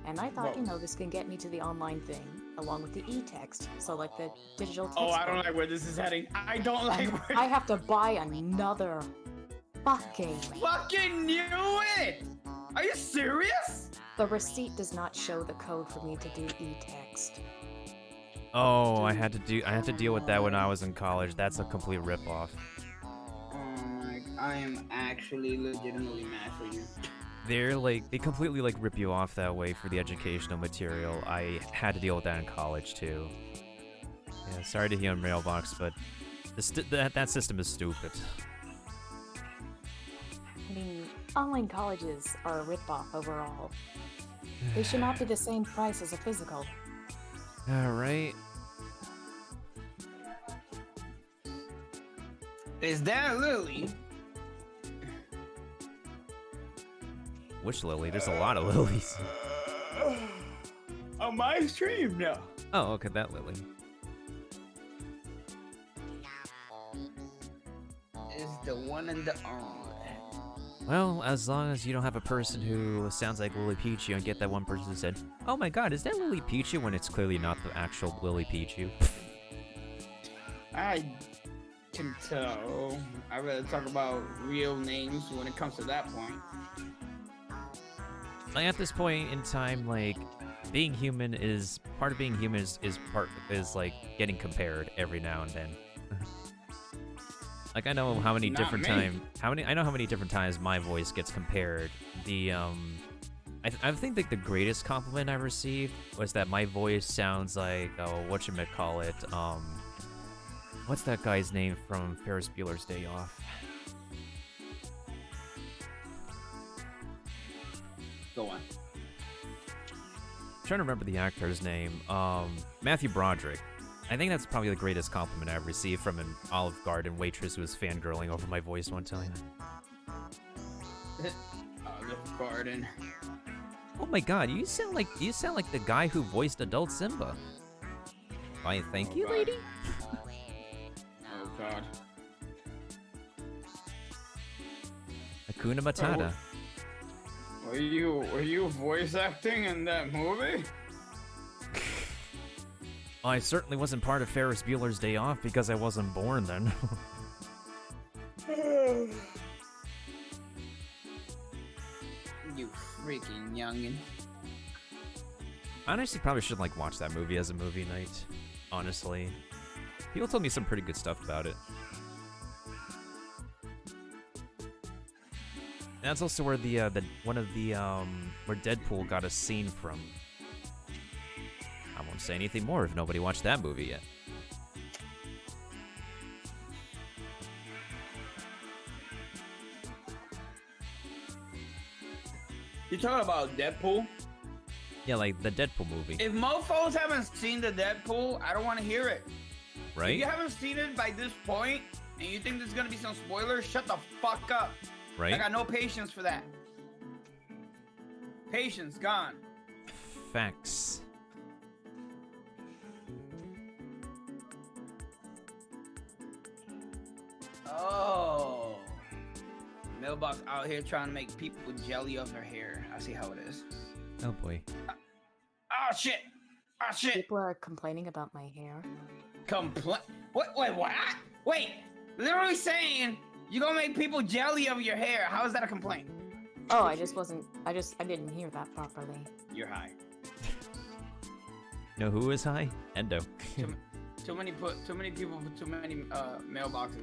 And I thought, you know, this can get me to the online thing, along with the e-text, so like the digital text. Oh, I don't book. like where this is heading. I don't like And where. I have to buy another fucking. Fucking knew it! Are you serious? The receipt does not show the code for me to do e-text. Oh, I had to deal with that when I was in college. That's a complete ripoff. Oh my! I am actually legitimately mad for you. They completely like rip you off that way for the educational material. I had to deal with that in college too. Yeah, sorry to hear on Mailbox, but that system is stupid. I mean, online colleges are a ripoff overall. They should not be the same price as a physical. Alright. Is that Lily? Which Lily? There's a lot of Lilies. On my stream now. Oh, okay, that Lily. Is the one and the only. Well, as long as you don't have a person who sounds like Lily Pichu and get that one person who said, "Oh my god, is that Lily Pichu?" when it's clearly not the actual Lily Pichu. I can tell. I'd rather talk about real names when it comes to that point. Like at this point in time, like being human is part of being human is like getting compared every now and then. Like I know how many Not different me. I know how many different times my voice gets compared. The I think like the greatest compliment I received was that my voice sounds like whatchamacallit, what's that guy's name from Ferris Bueller's Day Off? Go on. I'm trying to remember the actor's name. Matthew Broderick. I think that's probably the greatest compliment I've received from an Olive Garden waitress who was fangirling over my voice one time. Olive Garden. Oh my god, you sound like the guy who voiced adult Simba. Why, thank you, God. lady. Oh god. Hakuna Matata. Were you voice acting in that movie? I certainly wasn't part of Ferris Bueller's Day Off because I wasn't born then. You freaking youngin'. I honestly probably should like watch that movie as a movie night. Honestly, people told me some pretty good stuff about it. And that's also where the one of the where Deadpool got a scene from. I won't say anything more if nobody watched that movie yet. You talking about Deadpool? Yeah, like the Deadpool movie, If mofos haven't seen the Deadpool, I don't want to hear it. If right? you haven't seen it by this point, and you think there's gonna be some spoilers, shut the fuck up. I Right? got no patience for that. Patience gone. Facts. Oh. Mailbox out here trying to make people jelly of their hair. I see how it is. Oh boy. Oh shit. Ah, shit. People are complaining about my hair. What? Wait, what? Wait. Literally saying you're gonna make people jelly of your hair. How is that a complaint? Oh, I didn't hear that properly. You're high. Know who is high? Endo. Too many people put too many mailbox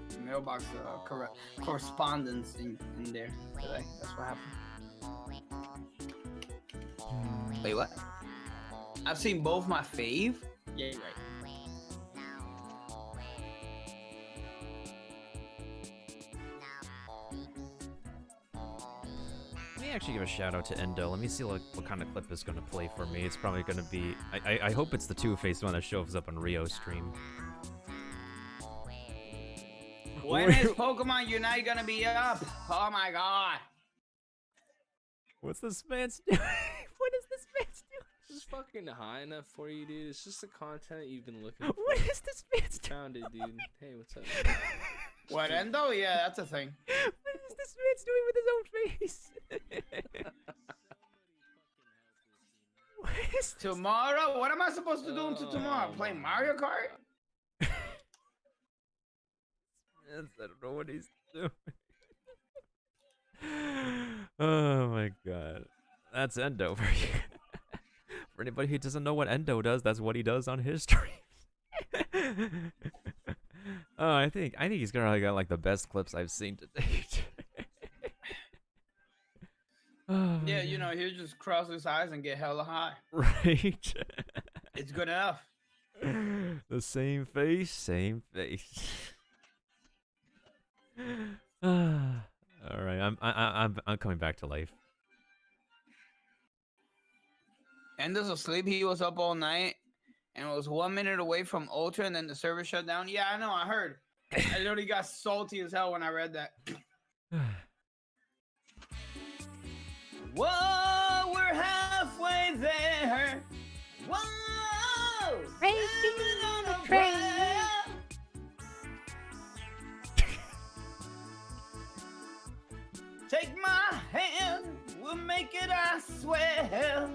correspondence in there today. That's what happened. Wait, what? I've seen both my fave. Yeah, you're right. Let me actually give a shout out to Endo. Let me see what kind of clip is going to play for me. It's probably going to be... I hope it's the Two-Faced one that shows up on Rio's stream. When is Pokemon Unite gonna be up? Oh my god. What's this man's doing? What is this man's doing? This is fucking high enough for you, dude. It's just the content you've been looking for. What is this man's doing? Found it, dude. Hey, what's up? What, Endo? Yeah, that's a thing. What is this man's doing with his own face? What is this? Tomorrow? What am I supposed to do until tomorrow? Play Mario Kart? I don't know what he's doing. Oh my god. That's Endo for you. For anybody who doesn't know what Endo does, that's what he does on his stream. Oh, I think he's probably got like the best clips I've seen to date. Oh, Yeah, you know, he'll just cross his eyes and get hella high. right. It's good enough. The same face, same face. All right, I'm coming back to life. Endo's asleep. He was up all night and was 1 minute away from Ultra, and then the server shut down. Yeah, I know. I heard. I literally got salty as hell when I read that. Whoa, we're halfway there. Whoa, Racing on the train. Take my hand, we'll make it, I swear.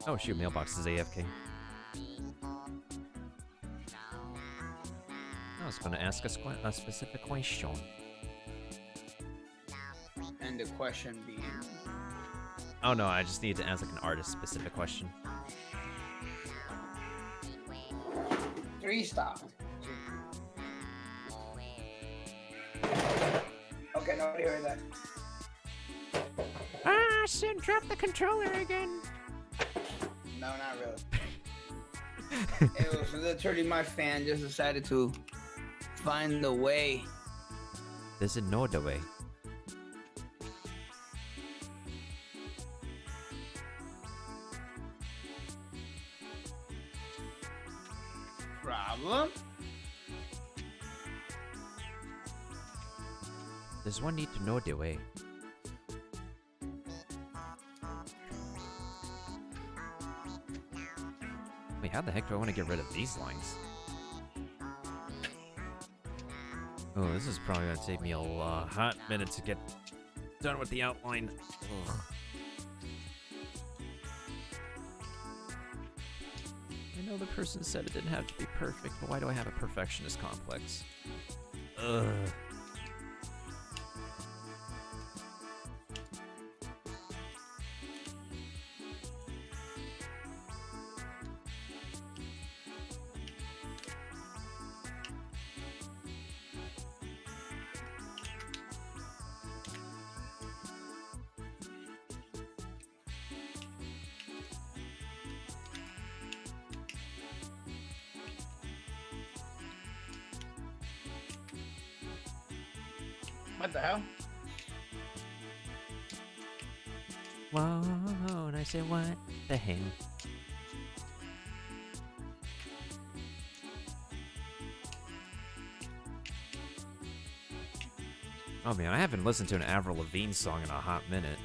Oh shoot, mailbox is AFK. I was gonna ask a specific question. And the question being, Oh no, I just need to ask like an artist-specific question. 3 stopped. Okay, nobody heard that. Ah, shit, drop the controller again. No, not really. It was literally my fan just decided to find the way. There's no other way. Problem? There's one need to know the way. Wait, how the heck do I want to get rid of these lines? Oh, this is probably gonna take me a hot minute to get done with the outline. Ugh. I know the person said it didn't have to be perfect, but why do I have a perfectionist complex? Ugh. What the hell? Whoa, and I said, what the hell? Oh man, I haven't listened to an Avril Lavigne song in a hot minute.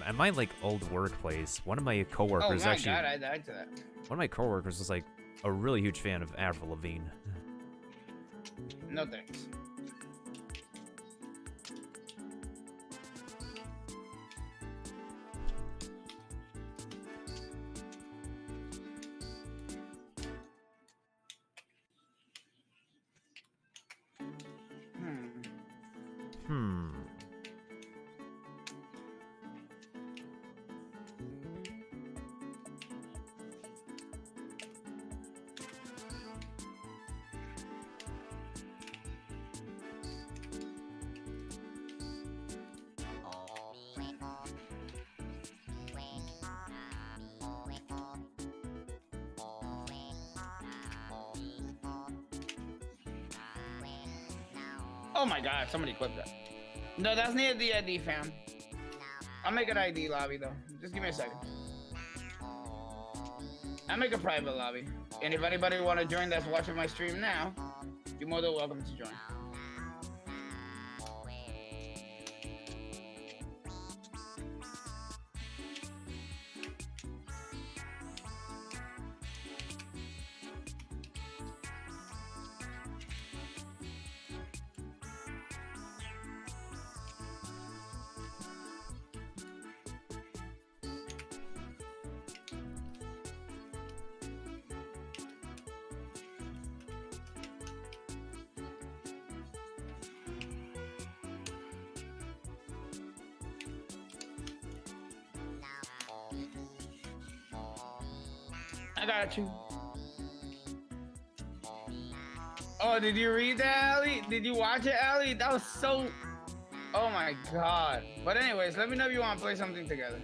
at my like old workplace, one of my Oh coworkers my actually, god, I died to that. one of my coworkers was like a really huge fan of Avril Lavigne. No thanks. Hmm. Oh my god, somebody clipped that. No, that's near the ID, fam. I'll make an ID lobby though. Just give me a second. I'll make a private lobby. And if anybody want to join that's watching my stream now, you're more than welcome to join. I got you. Oh, did you read that, Ali? Did you watch it, Ali? That was so... Oh my god. But anyways, let me know if you want to play something together.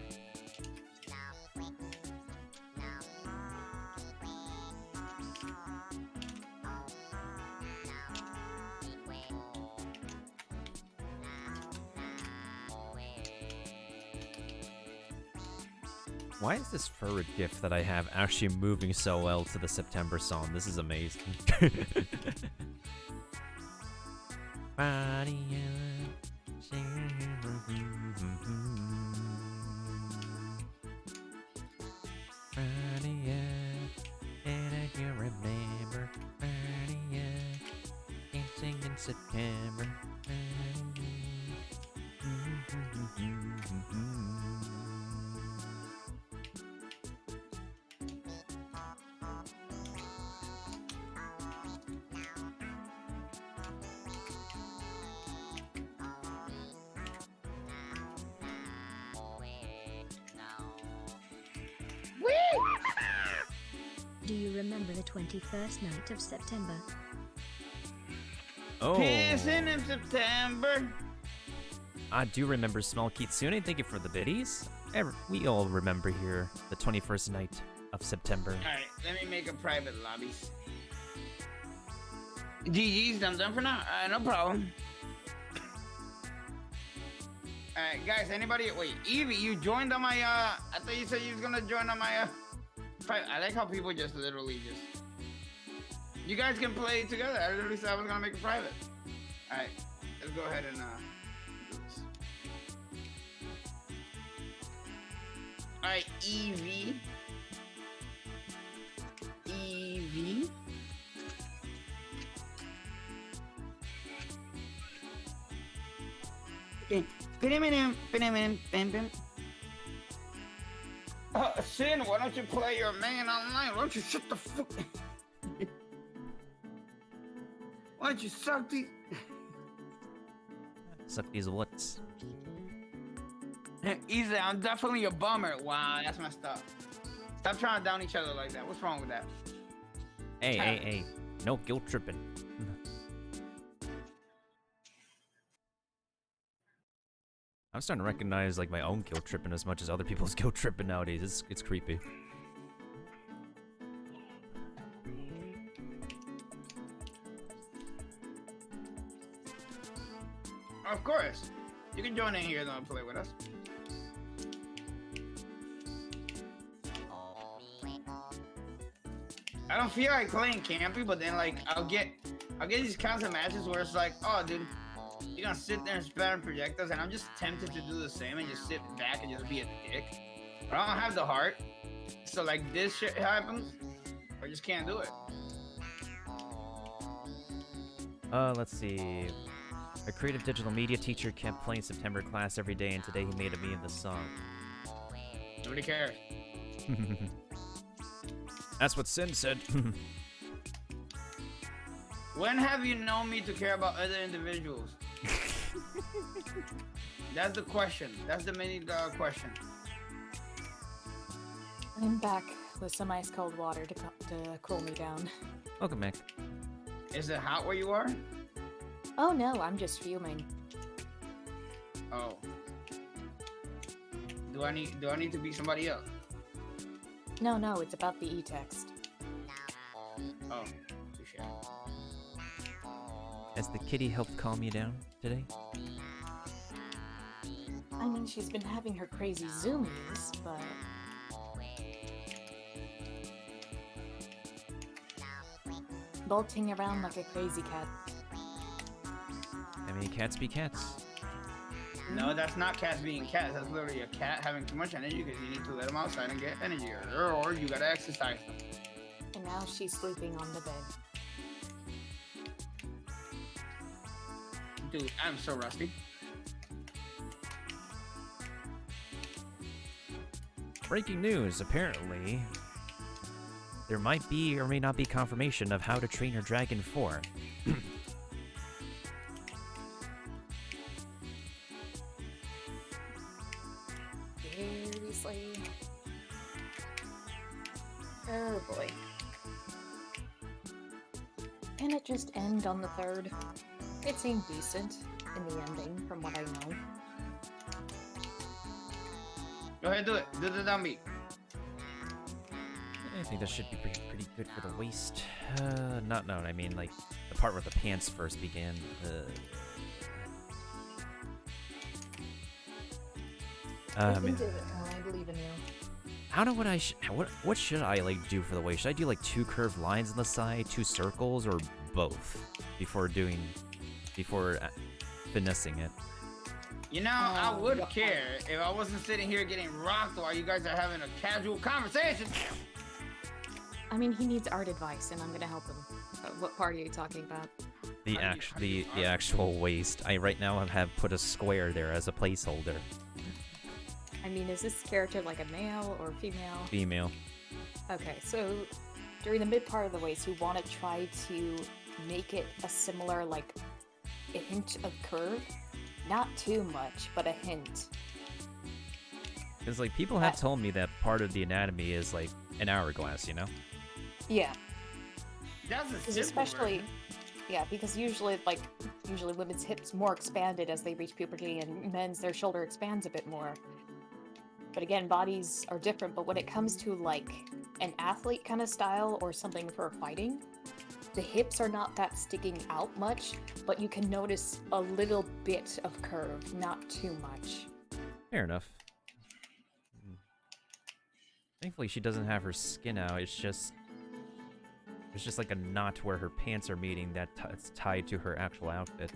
Why is this furry GIF that I have actually moving so well to the September song? This is amazing. September. Do you remember the 21st night of September? Oh. Kissing in September. I do remember Small Kitsune. Thank you for the biddies. We all remember here the 21st night of September. Alright, let me make a private lobby. GG's, I'm done for now. No problem. Alright, guys, anybody... Wait, Evie, you joined on my... I thought you said you was gonna join on my... I like how people just literally just... You guys can play together. I literally said I was gonna make a private. Alright, let's go ahead and... do this. Alright, Evie. Evie. Okay. Sin, why don't you play your man online? Why don't you shut the fuck? Why don't you suck these? Suck these what's? Easy, I'm definitely a bummer. Wow, that's messed up. Stop trying to down each other like that. What's wrong with that? Hey. No guilt tripping. I'm starting to recognize like my own guilt tripping as much as other people's guilt tripping nowadays. It's creepy. Of course. You can join in here though and play with us. I don't feel like playing campy, but then like I'll get these kinds of matches where it's like, oh dude, You're gonna sit there and spam projectiles, and I'm just tempted to do the same and just sit back and just be a dick. But I don't have the heart. So like this shit happens, I just can't do it. Let's see. A creative digital media teacher kept playing September class every day, and today he made a me in the song. Nobody cares. That's what Sin said. When have you known me to care about other individuals? That's the question. That's the $1,000,000 question. I'm back with some ice cold water to cool me down. Welcome back. Is it hot where you are? Oh no, I'm just fuming. Oh. Do I need to be somebody else? No, it's about the e-text. Oh, touche. Has the kitty helped calm you down today? I mean, she's been having her crazy zoomies, but... bolting around like a crazy cat. I mean, cats be cats. No, that's not cats being cats. That's literally a cat having too much energy because you need to let them outside and get energy, or you gotta exercise them. And now she's sleeping on the bed. Dude, I'm so rusty. Breaking news, apparently. There might be or may not be confirmation of How to Train Your Dragon 4. Seriously? Oh boy. Can it just end on the 3rd? It seemed decent in the ending, from what I know. Go ahead, do it. Do the dummy. I think that should be pretty good for the waist. Not known. I mean, like the part where the pants first began. I believe in you. I don't know what should I like do for the waist? Should I do like 2 curved lines on the side, 2 circles, or both before finessing it? You know, I would care if I wasn't sitting here getting rocked while you guys are having a casual conversation. I mean, he needs art advice, and I'm gonna help him. What part are you talking about? The actual waist. I right now have put a square there as a placeholder. I mean, is this character like a male or female? Female. Okay, so during the mid part of the waist, you want to try to make it a similar, like, a hint of curve. Not too much, but a hint. Because, like, people have told me that part of the anatomy is, like, an hourglass, you know? Yeah. That's a Because simple especially, version. yeah, because usually women's hips more expanded as they reach puberty, and men's, their shoulder expands a bit more. But again, bodies are different, but when it comes to, like, an athlete kind of style or something for fighting, the hips are not that sticking out much, but you can notice a little bit of curve, not too much. Fair enough. Thankfully, she doesn't have her skin out. It's just like a knot where her pants are meeting that's tied to her actual outfit.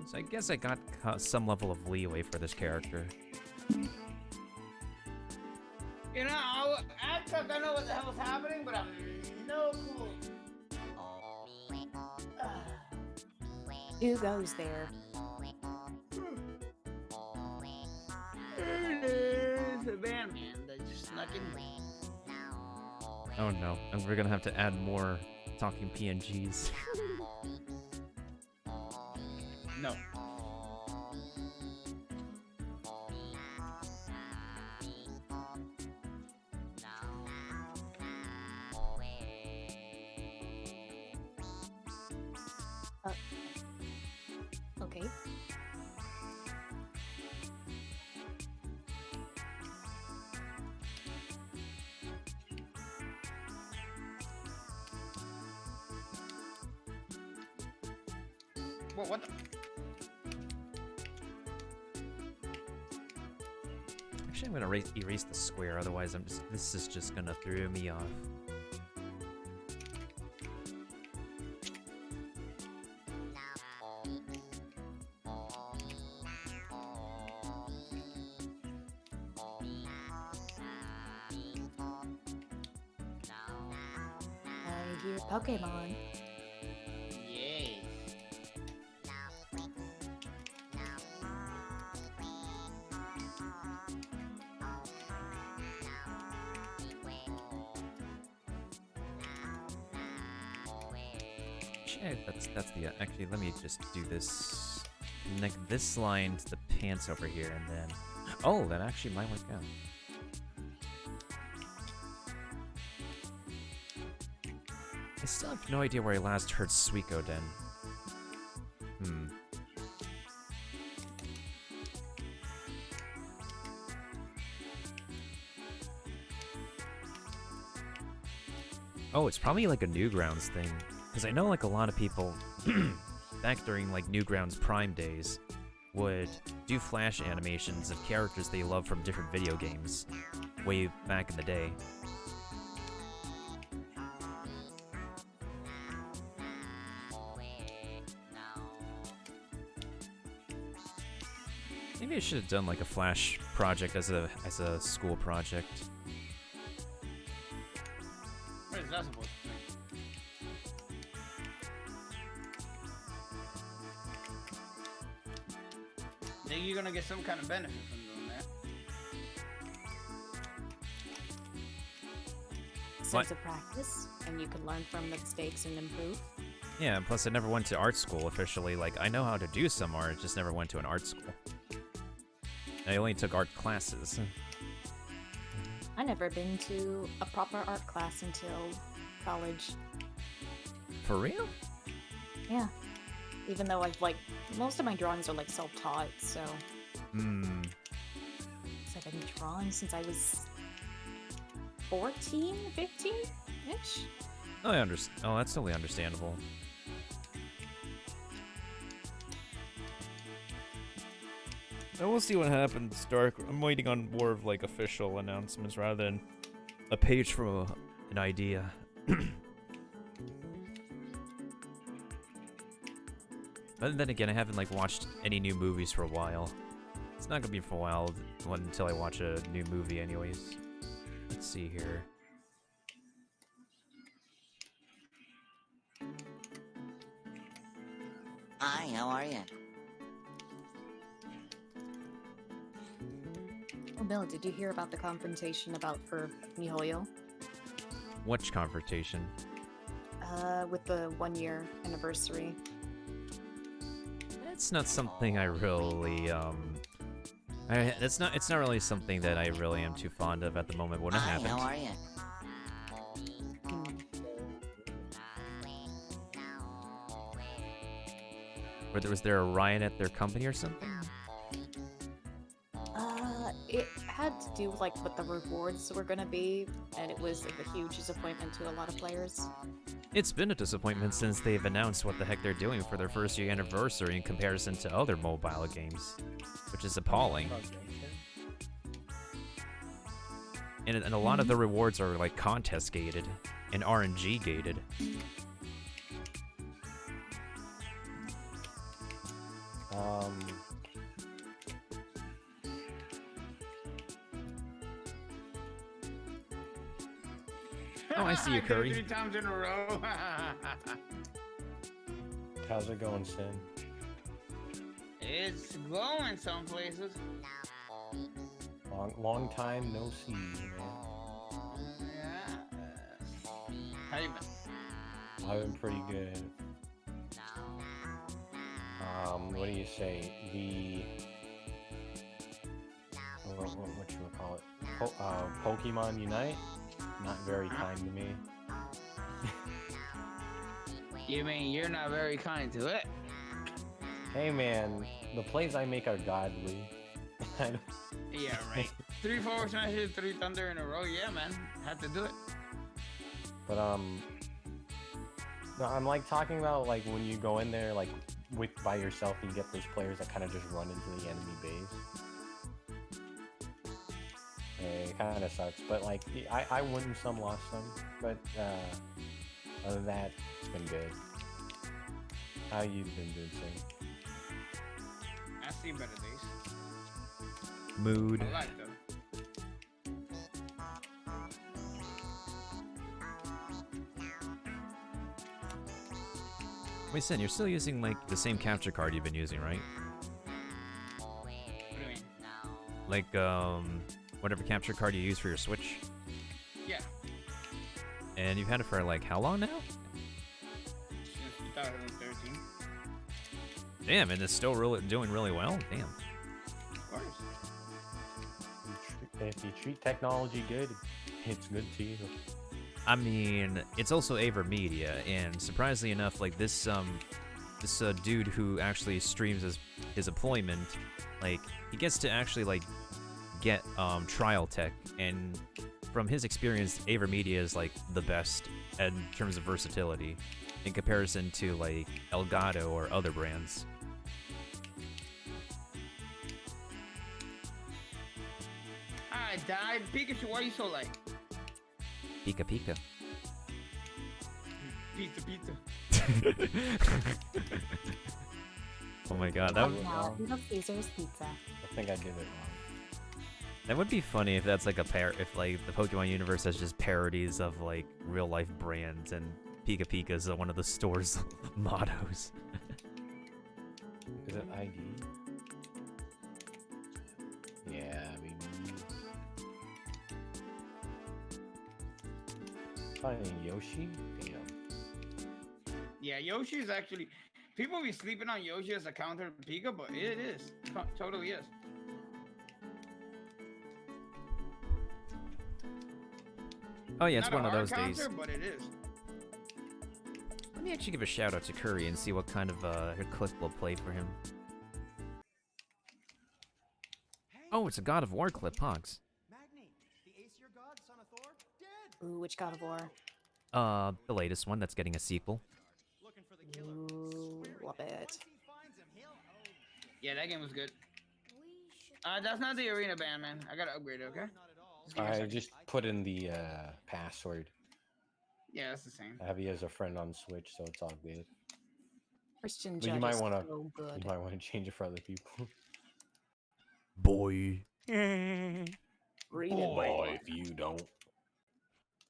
So I guess I got some level of leeway for this character. You know, I act like I know what the hell's happening, but I'm no clue. Who goes there? There's a man that just snuck in. Oh no, and we're gonna have to add more talking PNGs. No. Okay. What the? Actually, I'm gonna erase the square, otherwise this is just gonna throw me off. your Pokemon. Yay. Shit, that's the actually. Let me just do this. Connect this line to the pants over here, and then. Oh, that actually might work out. I still have no idea where I last heard Suikoden. Oh, it's probably like a Newgrounds thing. Because I know like a lot of people, back during like Newgrounds Prime days, would do flash animations of characters they love from different video games way back in the day. Maybe I should have done like a flash project as a school project. What is that supposed to mean? Think you're gonna get some kind of benefit from doing that? Sense of practice, and you can learn from the mistakes and improve. Yeah, and plus I never went to art school officially. Like, I know how to do some art, just never went to an art school. I only took art classes. I never been to a proper art class until college. For real? Yeah. Even though I've like most of my drawings are like self-taught, so it's like I've been drawing since I was 14, 15-ish. Oh, I understand. Oh, that's totally understandable. And we'll see what happens, Dark. I'm waiting on more of like official announcements rather than a page from an idea. But then again, I haven't like watched any new movies for a while. It's not gonna be for a while until I watch a new movie, anyways. Let's see here. Hi, how are you? Oh, Bill, did you hear about the confrontation for MiHoYo? Which confrontation? With the 1-year anniversary. It's not something I really it's not really something that I really am too fond of at the moment when it Hi, happened. how are you? Was there a riot at their company or something? It had to do with like what the rewards were gonna be, and it was like a huge disappointment to a lot of players. It's been a disappointment since they've announced what the heck they're doing for their first year anniversary in comparison to other mobile games, which is appalling. And a lot of the rewards are like contest gated and RNG gated. Oh, I see you, Curry. 3 times in a row. How's it going, Sin? It's going some places. Long time no see, man. Yeah. How you been? I've been pretty good. What do you say? What you call it? Pokemon Unite? Not very kind to me. You mean you're not very kind to it? Hey man, the plays I make are godly. Yeah, right. 3 forward smashes, 3 thunder in a row. Yeah, man. Had to do it. But no, I'm like talking about like when you go in there like by yourself, you get those players that kind of just run into the enemy base. It kind of sucks, but like I won some, lost some, but other than that, it's been good. How you been doing, Sam? I've seen better days. Mood. I like them. Wait, Sin, you're still using like the same capture card you've been using, right? What do you mean? Like whatever capture card you use for your Switch. Yeah. And you've had it for like how long now? Since 2013. Damn, and it's still really doing really well. Damn. Of course. If you treat technology good, it's good to you. I mean, it's also AverMedia, and surprisingly enough, like this dude who actually streams his employment, like he gets to actually like get trial tech, and from his experience, AverMedia is like the best in terms of versatility in comparison to like Elgato or other brands. I died. Pikachu, why are you so like? Pika Pika. Pizza. Oh my god, that would, Little Caesar's pizza. I think I did it wrong. that would be funny if that's like if like the Pokemon universe has just parodies of like real life brands and Pika Pika is one of the store's mottos. Is it ID? Yeah, maybe. Finding Yoshi? Damn. Yeah, Yoshi is actually. People be sleeping on Yoshi as a counter to Pika, but it is. Totally is. Oh yeah, it's Not one a of hard those days. counter, but it is. Let me actually give a shout out to Curry and see what kind of clip we'll play for him. Oh, it's a God of War clip, Hogs. Ooh, which God of War? The latest one that's getting a sequel. Ooh, love it. Yeah, that game was good. That's not the arena band, man. I gotta upgrade it, okay? Just give me a I second. just put in the password. Yeah, that's the same. I have you as a friend on Switch, so it's all good. Christian But Judge you might is want to. so good. You might want to change it for other people. Boy. Read it, boy. if you don't.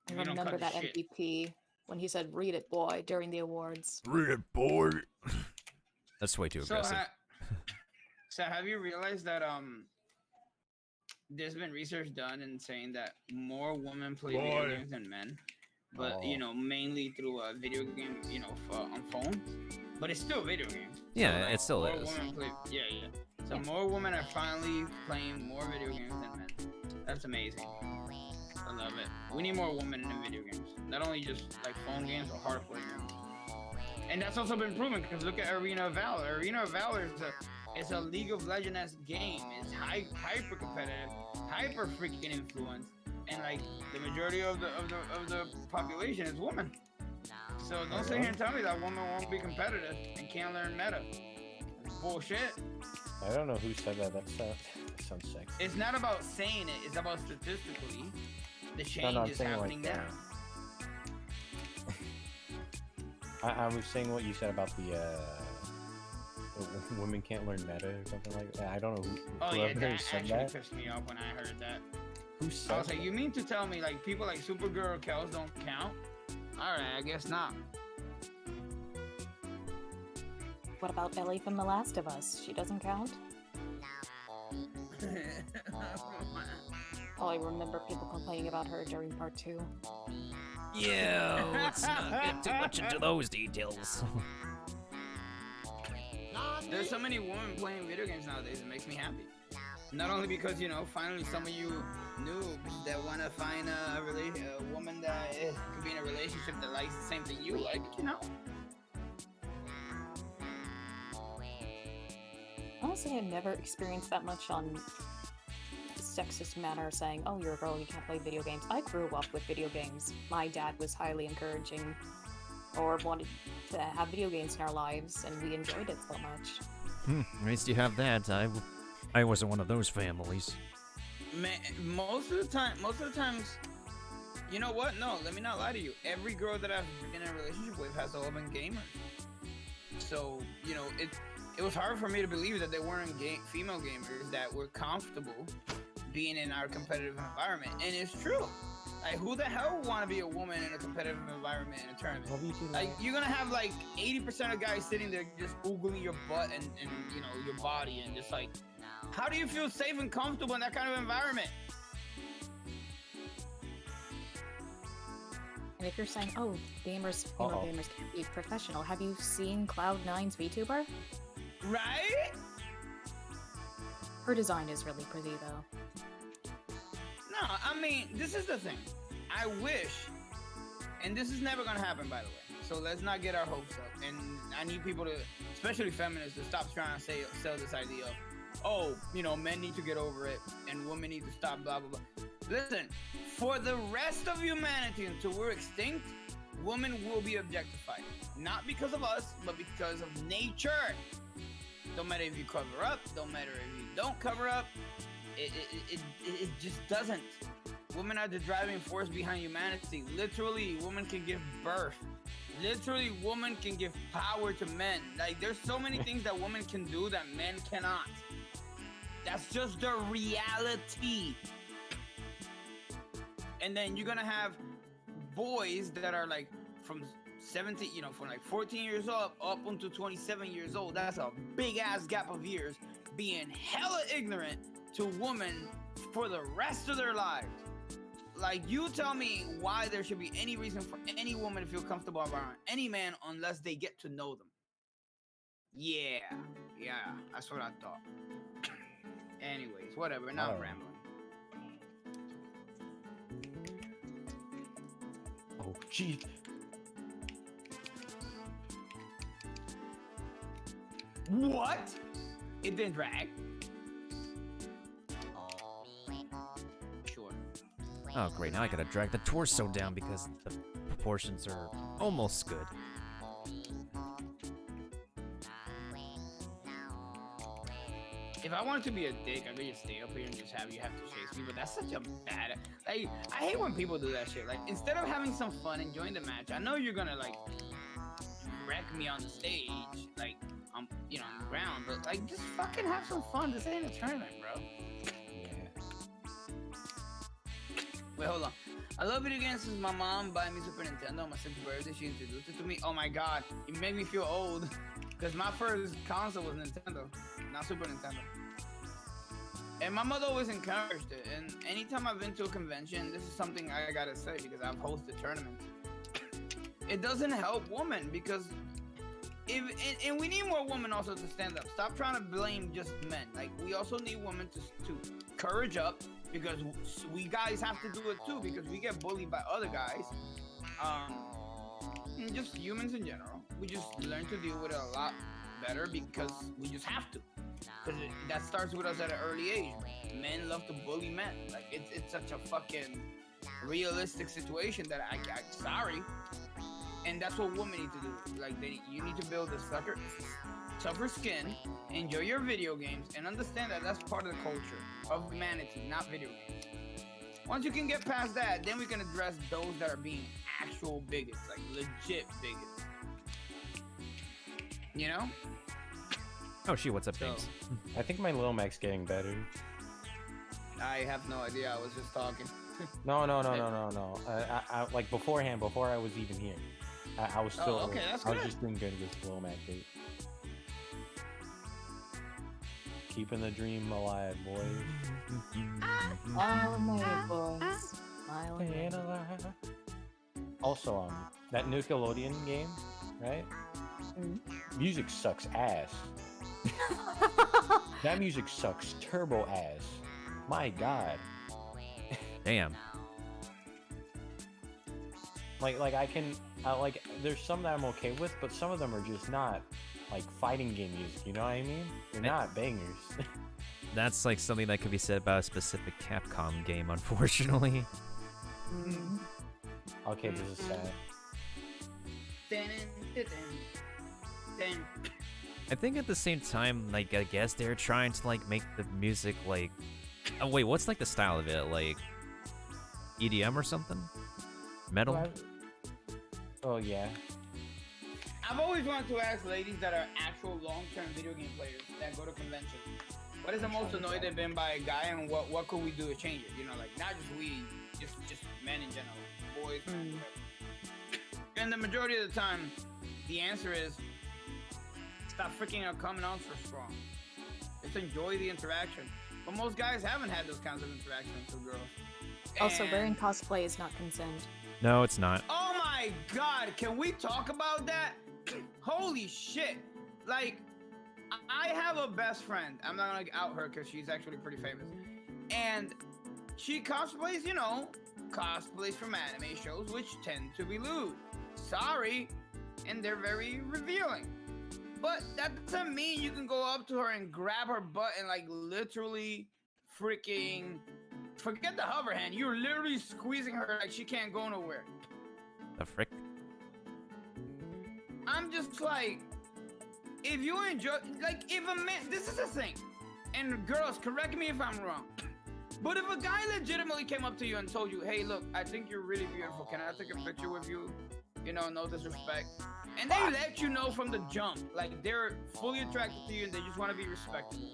I You don't remember cut that shit. MVP when he said "Read it, boy" during the awards. Read it, boy. That's way too So, aggressive. so have you realized that there's been research done in saying that more women play video games than men, but you know, mainly through a video game, you know, on phone, but it's still video games. Yeah, like, it still more is. Women play, yeah. So more women are finally playing more video games than men. That's amazing. I love it. We need more women in video games, not only just like phone games or hardcore games. And that's also been proven because look at Arena of Valor. Arena of Valor is a League of Legends game. It's hyper competitive, hyper freaking influenced, and like the majority of the population is women. So don't sit here and tell me that women won't be competitive and can't learn meta. It's bullshit. I don't know who said that. That sounds sexy. It's not about saying it. It's about statistically the change I'm is saying happening like now. I was saying what you said about the women can't learn meta or something like that. I don't know Oh yeah, whoever that said actually that. pissed me off when I heard that. Who I said was like, that? you mean to tell me like people like Supergirl or Kels don't count? Alright, I guess not. What about Ellie from The Last of Us? She doesn't count? Oh, I remember people complaining about her during part 2. Yeah, let's not get too much into those details. There's so many women playing video games nowadays, it makes me happy. Not only because, you know, finally some of you noobs that want to find a woman that could be in a relationship that likes the same thing you like, you know? Honestly, I've never experienced that much on sexist manner saying, oh, you're a girl, you can't play video games. I grew up with video games. My dad was highly encouraging or wanted to have video games in our lives, and we enjoyed it so much. At least you have that. I wasn't one of those families. Man, most of the times, you know what? No, let me not lie to you. Every girl that I've been in a relationship with has all been gamers. So, you know, it was hard for me to believe that there weren't female gamers that were comfortable being in our competitive environment. And it's true. Like, who the hell would want to be a woman in a competitive environment in a tournament? Have you seen Like, that? you're gonna have like 80% of guys sitting there just oogling your butt and you know your body and just like, how do you feel safe and comfortable in that kind of environment? And if you're saying, oh, gamers, female Uh-oh. gamers can't be professional, have you seen Cloud9's VTuber? Right? Her design is really pretty though. No, I mean, this is the thing. I wish, and this is never gonna happen, by the way. So let's not get our hopes up. And I need people to, especially feminists, to stop trying to sell this idea of, oh, you know, men need to get over it and women need to stop, blah, blah, blah. Listen, for the rest of humanity until we're extinct, women will be objectified. Not because of us, but because of nature. Don't matter if you cover up, don't matter if you don't cover up, it just doesn't. Women are the driving force behind humanity. Literally, women can give birth. Literally, women can give power to men. Like, there's so many things that women can do that men cannot. That's just the reality. And then you're gonna have boys that are like from 17, you know, from like 14 years old up until 27 years old. That's a big ass gap of years, being hella ignorant to women for the rest of their lives. Like, you tell me why there should be any reason for any woman to feel comfortable around any man unless they get to know them. Yeah, that's what I thought. Anyways, whatever, now I'm rambling. Oh, jeez. What? It didn't drag? Sure. Oh, great. Now I gotta drag the torso down because the proportions are almost good. If I wanted to be a dick, I could just stay up here and just have you have to chase me, but that's such a bad... Like, I hate when people do that shit. Like, instead of having some fun, enjoying the match, I know you're gonna, like, wreck me on the stage, like, you know, on the ground, but, like, just fucking have some fun. This ain't a tournament, bro. Wait, hold on. I love video games since my mom bought me Super Nintendo on my 6th birthday. She introduced it to me. Oh my god, it made me feel old. Because my first console was Nintendo, not Super Nintendo. And my mother always encouraged it. And anytime I've been to a convention, this is something I gotta say because I've hosted tournaments. It doesn't help women because and we need more women also to stand up. Stop trying to blame just men. Like, we also need women to courage up because we guys have to do it too because we get bullied by other guys. And just humans in general. We just learn to deal with it a lot better because we just have to. Because that starts with us at an early age. Men love to bully men. Like, it's such a fucking realistic situation that I sorry. And that's what women need to do. Like, you need to build a tougher skin, enjoy your video games, and understand that that's part of the culture of humanity, not video games. Once you can get past that, then we can address those that are being actual bigots, like legit bigots. You know? Oh, shoot, what's up, James? I think my Lil Mac's getting better. I have no idea. I was just talking. No. I like beforehand, before I was even here, I was still. okay, that's I was good. just doing good with Lil Mac. Dude. Keeping the dream alive, boys. All my boys. Staying alive. Also, that Nickelodeon game, right? Music sucks ass. That music sucks turbo ass. My god. Damn. Like I can, like, there's some that I'm okay with, but some of them are just not, like, fighting game music, you know what I mean? They're not bangers. That's like something that could be said about a specific Capcom game, unfortunately. Okay, this is sad. I think at the same time, like, I guess they're trying to, like, make the music, like... Oh, wait, what's, like, the style of it? Like, EDM or something? Metal? Well, oh, yeah. I've always wanted to ask ladies that are actual long-term video game players that go to conventions. What is the most annoyed they've been by a guy, and what could we do to change it? You know, like not just we, just men in general, boys. And the majority of the time, the answer is stop freaking out coming on so strong. Just enjoy the interaction. But most guys haven't had those kinds of interactions with girls. Also, And- wearing cosplay is not consent. No, it's not. Oh my god, can we talk about that? Holy shit. Like, I have a best friend. I'm not gonna out her because she's actually pretty famous. And she cosplays, you know, cosplays from anime shows, which tend to be lewd. Sorry. And they're very revealing. But that doesn't mean you can go up to her and grab her butt and like literally freaking forget the hover hand. You're literally squeezing her like she can't go nowhere. The frick? I'm just like, if you enjoy, like, if a man, this is the thing, and girls, correct me if I'm wrong, but if a guy legitimately came up to you and told you, hey, look, I think you're really beautiful, can I take a picture with you? You know, no disrespect. And they let you know from the jump, like, they're fully attracted to you and they just want to be respectable.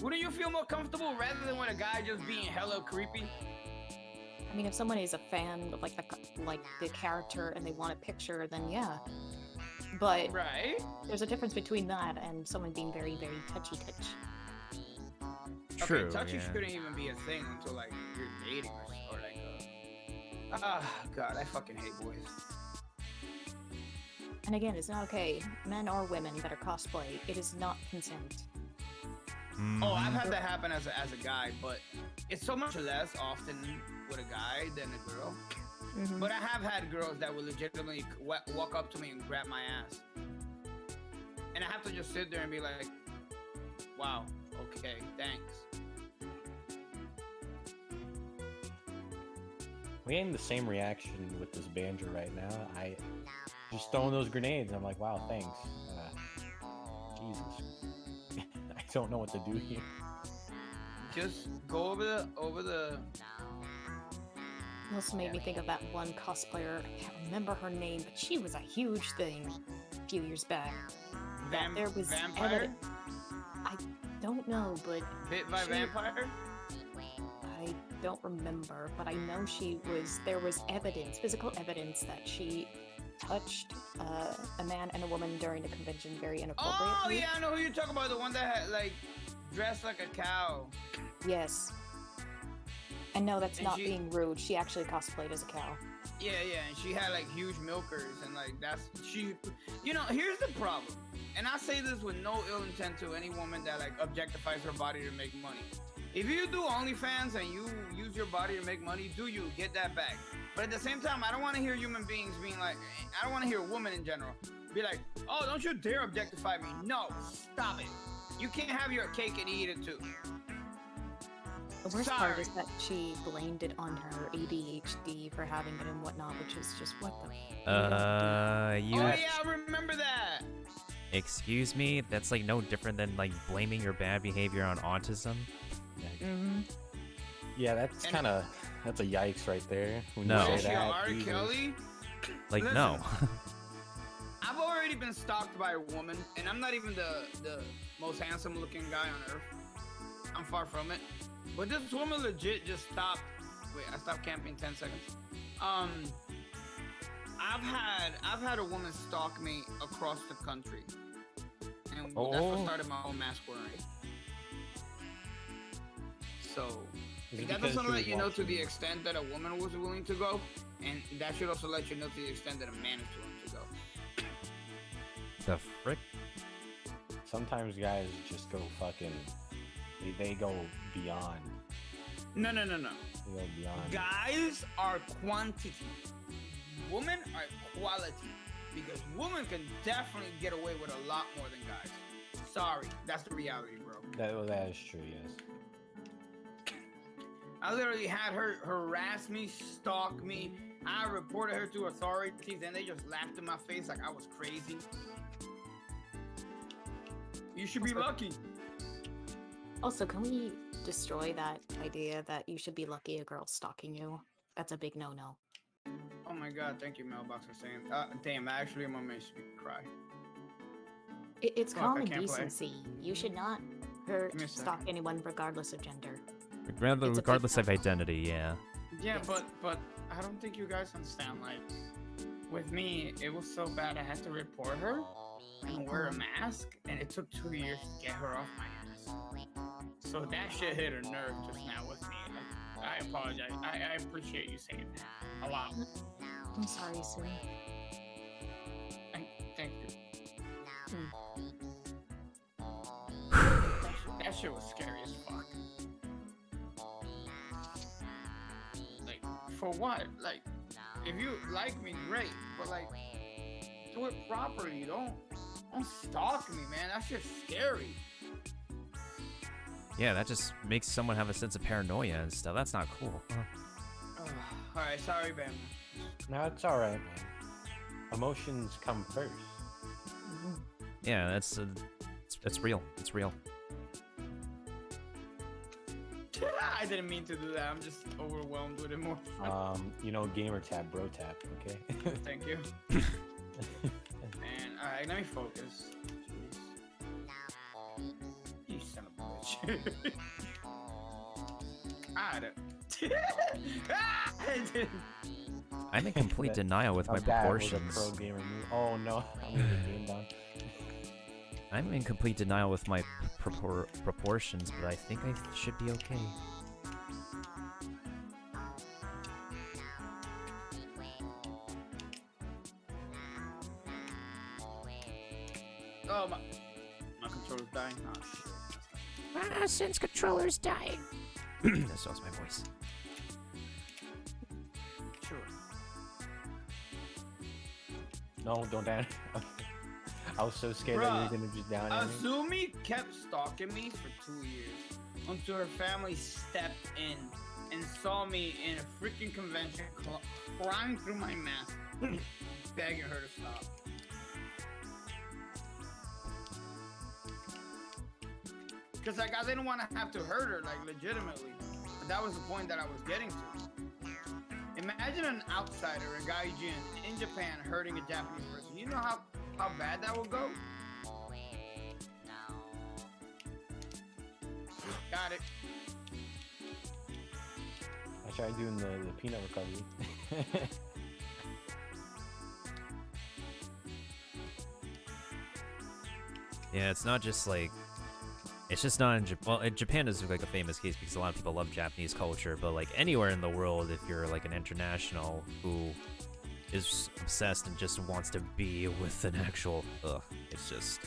Wouldn't you feel more comfortable rather than with a guy just being hella creepy? I mean, if someone is a fan of like the character and they want a picture, then yeah. But right, there's a difference between that and someone being very, very touchy. True. Okay, touchy yeah. shouldn't even be a thing until like you're dating or like god, I fucking hate boys. And again, it's not okay. Men or women that are cosplay, it is not consent. Oh, I've had that happen as a guy, but it's so much less often with a guy than a girl. But I have had girls that will legitimately walk up to me and grab my ass. And I have to just sit there and be like, wow, okay, thanks. We getting the same reaction with this banjo right now. I just throwing those grenades. I'm like, wow, thanks. Jesus. I don't know what to do here. Just go over the. It also made me think of that one cosplayer. I can't remember her name, but she was a huge thing a few years back. There was vampire? I don't know, but Bit by vampire? I don't remember, but I know there was evidence, physical evidence that she touched a man and a woman during the convention very inappropriately. Oh yeah, I know who you're talking about. The one that had like dressed like a cow. Yes. And no, that's And not she- being rude. She actually cosplayed as a cow. Yeah, and she had like huge milkers and like you know, here's the problem. And I say this with no ill intent to any woman that like objectifies her body to make money. If you do OnlyFans and you use your body to make money, do you get that back? But at the same time, I don't want to hear human beings being like, I don't want to hear a woman in general be like, oh, don't you dare objectify me. No, stop it. You can't have your cake and eat it too. The worst part Sorry. is that she blamed it on her ADHD for having it and whatnot, which is just what the. You. Oh yeah, I remember that. Excuse me? That's like no different than like blaming your bad behavior on autism. Yeah, that's that's a yikes right there. When No. you Was say she that, R. Jesus. Kelly? Like, Listen, no. I've already been stalked by a woman, and I'm not even the most handsome looking guy on earth. I'm far from it. But this woman legit just stopped. Wait, I stopped camping 10 seconds. I've had a woman stalk me across the country, and that's what started my whole mask wearing. So Is it that because doesn't she let was you know to watching- the extent that a woman was willing to go, and that should also let you know to the extent that a man is willing to go. The frick? Sometimes guys just go fucking. They go beyond. No. They go beyond. Guys are quantity. Women are quality. Because women can definitely get away with a lot more than guys. Sorry, that's the reality, bro. That is true, yes. I literally had her harass me, stalk me. I reported her to authorities, and they just laughed in my face like I was crazy. You should be lucky. Also, can we destroy that idea that you should be lucky a girl's stalking you? That's a big no-no. Oh my god, thank you, Mailbox, for saying. Damn, actually, I'm gonna make me cry. It's Fuck, I common can't play. decency. You should not hurt, Give me a second. stalk anyone regardless of gender. It's a Regardless of big identity, yeah. Yeah, Yes. but I don't think you guys understand. Like, with me, it was so bad I had to report her and wear a mask, and it took 2 years to get her off my ass. So that shit hit her nerve just now with me. Like, I apologize. I appreciate you saying that a lot. I'm sorry, Sue. Thank you. That shit was scary as fuck. Like, for what? Like, if you like me, great, but like, do it properly. Don't stalk me, man. That shit's scary. Yeah, that just makes someone have a sense of paranoia and stuff. That's not cool. All right, sorry, Ben. No, it's all right, man. Emotions come first. Yeah, that's real. It's real. I didn't mean to do that. I'm just overwhelmed with emotion. You know, gamer tap, bro tap, okay? Thank you. Man, all right, let me focus. Jeez. You son of a bitch. I'm in complete denial with my That was a proportions. pro gamer move. Oh no, I'm leaving the game down. I'm in complete denial with my proportions, but I think I should be okay. Oh, my controller's dying. Oh, shit. Since controller's dying. That's also my voice. Sure. No, don't down. I was so scared that you were gonna just down on me. Azumi kept stalking me for 2 years until her family stepped in and saw me in a freaking convention crying through my mask, begging her to stop. Because like I didn't want to have to hurt her, like legitimately. But that was the point that I was getting to. Imagine an outsider, a gaijin in Japan hurting a Japanese person. You know how bad that will go? Got it. I tried doing the peanut recovery. Yeah, it's not just like... It's just not in Japan. Well, Japan is like a famous case because a lot of people love Japanese culture, but like anywhere in the world, if you're like an international who is obsessed and just wants to be with an actual... it's just...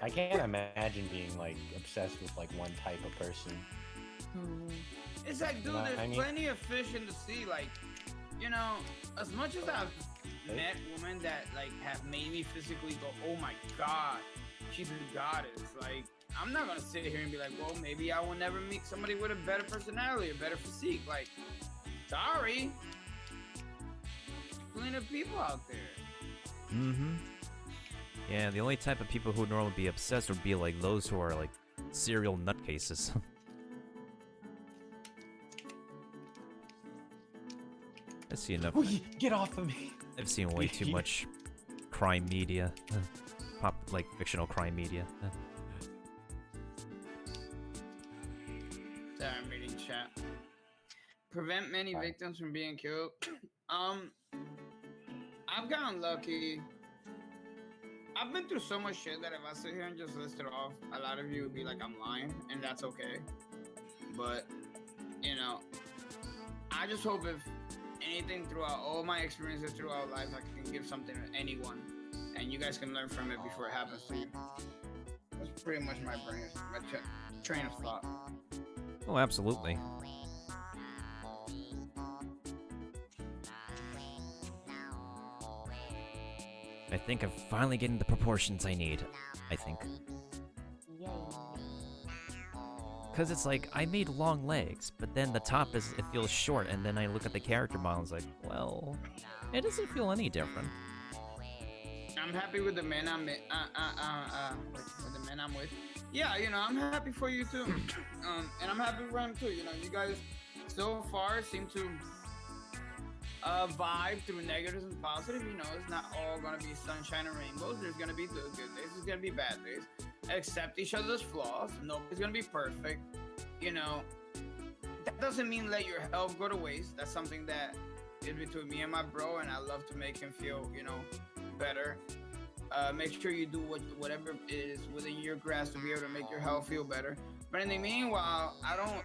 I can't imagine being like obsessed with like one type of person. It's like, dude, You know what there's I mean? plenty of fish in the sea. Like, you know, as much as I've met women that like have made me physically go, oh my god, she's a goddess. Like, I'm not gonna sit here and be like, well, maybe I will never meet somebody with a better personality, a better physique. Like, sorry, plenty of people out there. Mm-hmm. Yeah, the only type of people who would normally be obsessed would be like those who are like serial nutcases. I see enough. Get off of me! I've seen way too much crime media, like fictional crime media. Sorry, I'm reading chat. Prevent many victims from being killed. I've gotten lucky. I've been through so much shit that if I sit here and just list it off, a lot of you would be like, I'm lying, and that's okay. But, you know, I just hope if anything throughout all my experiences throughout life, I can give something to anyone, and you guys can learn from it before it happens to you. That's pretty much my train of thought. Oh, absolutely. I think I'm finally getting the proportions I need. I think. Because it's like, I made long legs, but then the top it feels short, and then I look at the character model and it's like, well, it doesn't feel any different. I'm happy with the men I'm with the men I'm with. Yeah, you know, I'm happy for you too. And I'm happy for him too. You know, you guys so far seem to vibe through negatives and positive. You know, it's not all gonna be sunshine and rainbows. There's gonna be good days. There's gonna be bad days. Accept each other's flaws. Nobody's gonna be perfect. You know, that doesn't mean let your health go to waste. That's something that is between me and my bro, and I love to make him feel, you know, better. Make sure you do whatever is within your grasp to be able to make your health feel better. But in the meanwhile, I don't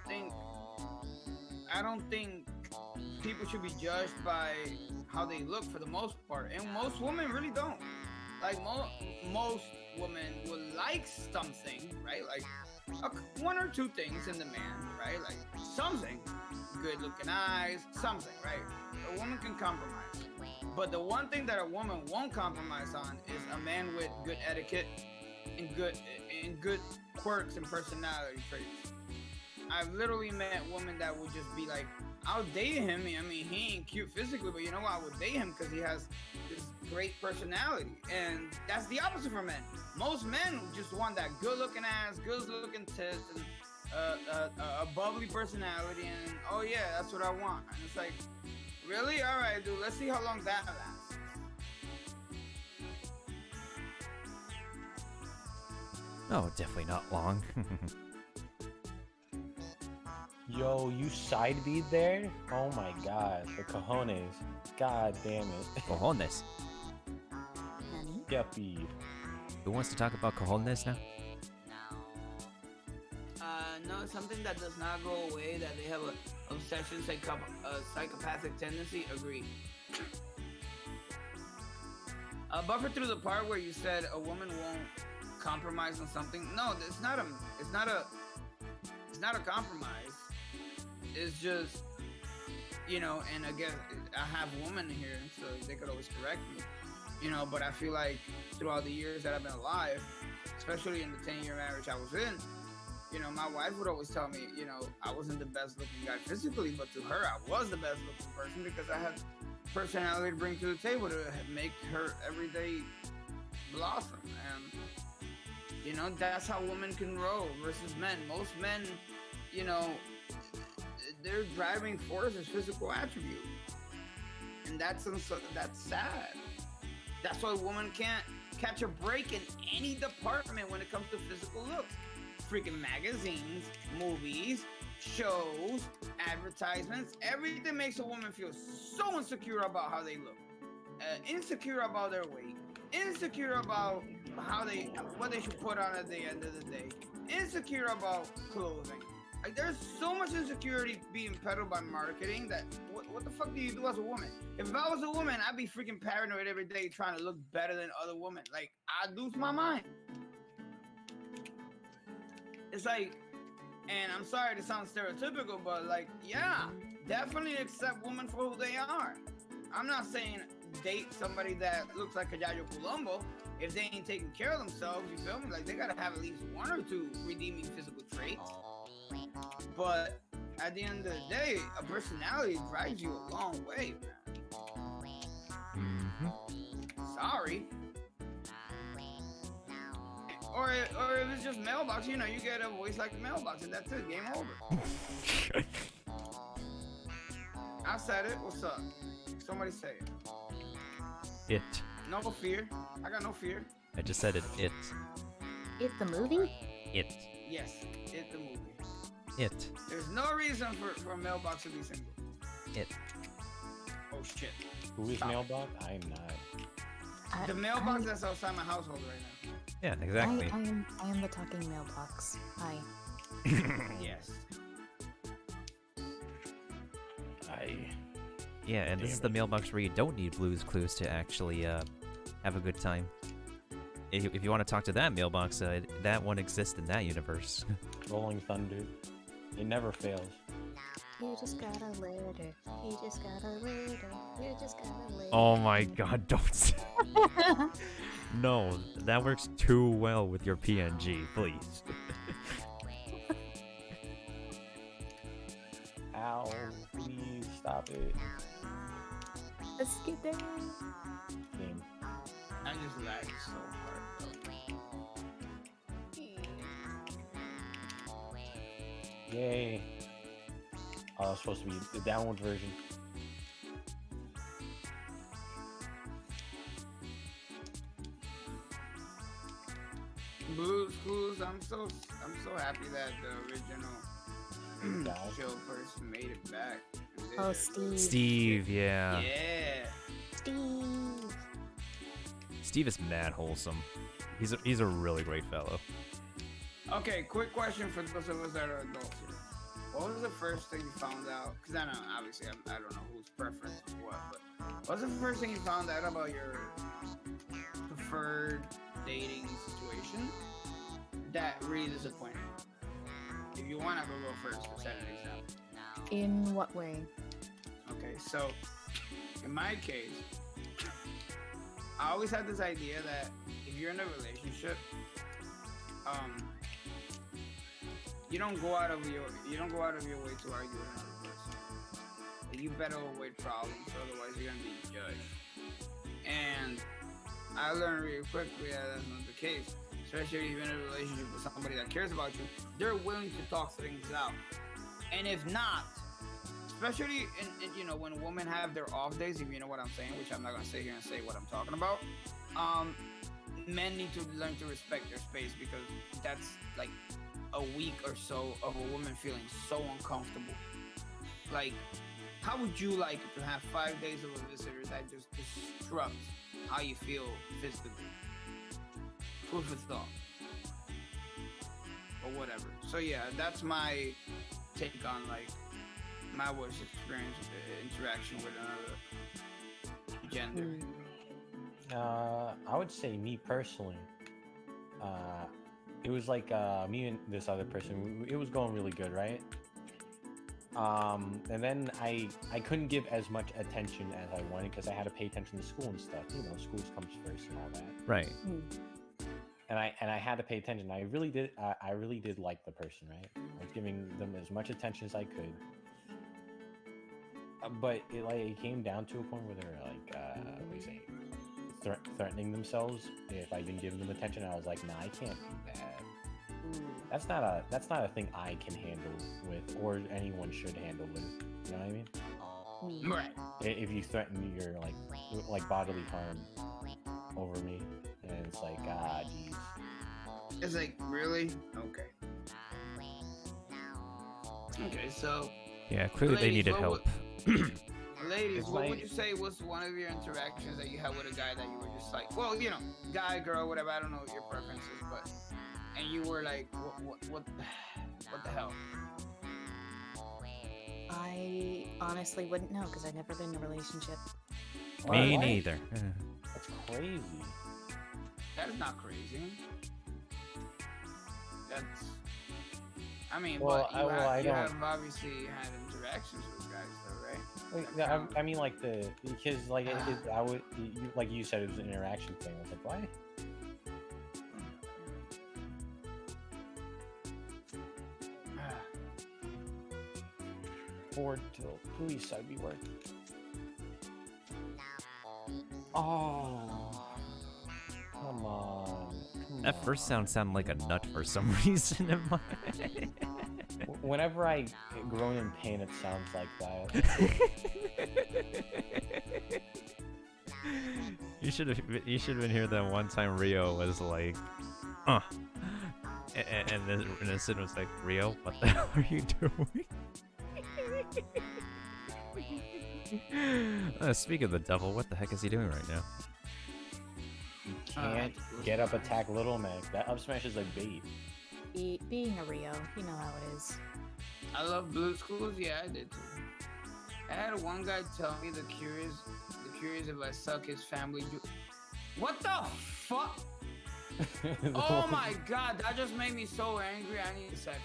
think people should be judged by how they look for the most part, and most women really don't. Like most women would like something, right? Like one or two things in the man, right? Like something, good looking eyes, something, right? A woman can compromise. But the one thing that a woman won't compromise on is a man with good etiquette and good quirks and personality traits. I've literally met women that would just be like, I'll date him. I mean, he ain't cute physically, but you know what? I would date him because he has this great personality. And that's the opposite for men. Most men just want that good-looking ass, good-looking tits, and a bubbly personality. And, oh, yeah, that's what I want. And it's like, really? All right, dude, let's see how long that lasts. Oh, definitely not long. Yo, you side beat there? Oh my god, the cojones. God damn it. Cojones. Get feed. Who wants to talk about cojones now? No, it's something that does not go away, that they have a obsession, psychopathic tendency. Agree. Buffer through the part where you said a woman won't compromise on something. No, it's not a compromise. It's just, you know, and again, I have women here, so they could always correct me, you know, but I feel like throughout the years that I've been alive, especially in the 10-year marriage I was in, you know, my wife would always tell me, you know, I wasn't the best looking guy physically, but to her, I was the best looking person because I had personality to bring to the table to make her everyday blossom. And, you know, that's how women can roll versus men. Most men, you know, their driving force is physical attribute, and that's sad. That's why women can't catch a break in any department when it comes to physical looks. Freaking magazines, movies, shows, advertisements, everything makes a woman feel so insecure about how they look, insecure about their weight, insecure about what they should put on at the end of the day, insecure about clothing. Like, there's so much insecurity being peddled by marketing that what the fuck do you do as a woman? If I was a woman, I'd be freaking paranoid every day trying to look better than other women. Like, I'd lose my mind. It's like, and I'm sorry to sound stereotypical, but like, yeah, definitely accept women for who they are. I'm not saying date somebody that looks like a Yayo Colombo if they ain't taking care of themselves, you feel me? Like, they gotta have at least one or two redeeming physical traits. But at the end of the day, a personality drives you a long way, man. Sorry. Or if it's just mailbox, you know, you get a voice like the mailbox, and that's it. Game over. I said it. What's up? Somebody say it. It. No fear. I got no fear. I just said it. It. It the movie? It. Yes, it the movie. It. There's no reason for a mailbox to be single. It. Oh shit. Who is mailbox? I'm not. The mailbox that's outside my household right now. Yeah, exactly. I am the talking mailbox. Hi. Yes. Yeah, and this is the mailbox where you don't need Blue's Clues to actually have a good time. If you want to talk to that mailbox, that one exists in that universe. Rolling Thunder. It never fails. You just got a letter. You just got a letter. You just got a letter. Oh my god, don't say No, that works too well with your PNG, please. Ow, please stop it. Let's get down. Game. I just lagged so hard. Yay. Oh, it's supposed to be the downward version. I'm so happy that the original show person made it back. and did Oh, it. Steve. Steve, yeah. Yeah. Steve. Steve is mad wholesome. He's a really great fellow. Okay, quick question for those of us that are adults here. What was the first thing you found out? Because I know, obviously, I don't know whose preference is what, but what was the first thing you found out about your preferred dating situation that really disappointed you? If you want, I can go first to set an example. In what way? Okay, so in my case, I always had this idea that if you're in a relationship, you don't go out of your way to argue with another person. Like, you better avoid problems, otherwise you're gonna be judged. And I learned really quickly that that's not the case. Especially if you're in a relationship with somebody that cares about you, they're willing to talk things out. And if not, especially in when women have their off days, if you know what I'm saying, which I'm not gonna sit here and say what I'm talking about. Men need to learn to respect their space, because that's like a week or so of a woman feeling so uncomfortable. Like, how would you like it to have 5 days of a visitor that just disrupts how you feel physically? Food for thought. Or whatever. So yeah, that's my take on like my worst experience with the interaction with another gender. I would say me personally. It was like me and this other person. It was going really good, right? And then I couldn't give as much attention as I wanted because I had to pay attention to school and stuff. You know, school comes first and all that. Right. And I had to pay attention. I really did. I really did like the person, right? I was giving them as much attention as I could. But it came down to a point where they were like, what do you say, threatening themselves if I didn't give them attention. I was like, nah, I can't do that. That's not a thing I can handle with, or anyone should handle with. You know what I mean? Right. If you threaten your like bodily harm over me, and it's like, geez. It's like, really? Okay. Okay, so. Yeah, clearly they needed help. Ladies, It's what like- would you say was one of your interactions that you had with a guy that you were just like, well, guy, girl, whatever, I don't know what your preference is, but, and you were like, what the hell? I honestly wouldn't know because I've never been in a relationship. Me What? neither. That's crazy. That is not crazy. That's, I mean, Well, but I you don't- have obviously had interactions with guys, though, right? Like, That count. I mean, like because like I would, like you said, it was an interaction thing. I was like, why? Bored till police side be work. Oh, come on. That first sound sounded like a nut for some reason in my Whenever I groan in pain, it sounds like that. You should have been here that one time Rio was like, and then Sid was like, Rio, what the hell are you doing? Speaking of the devil, what the heck is he doing right now? Can't get up attack Little Mac. That up smash is like bait. Being a Rio, you know how it is. I love Blue Schools. Yeah, I did too. I had one guy tell me the curious if I suck his family. What the fuck? Oh my god, that just made me so angry. I need a second.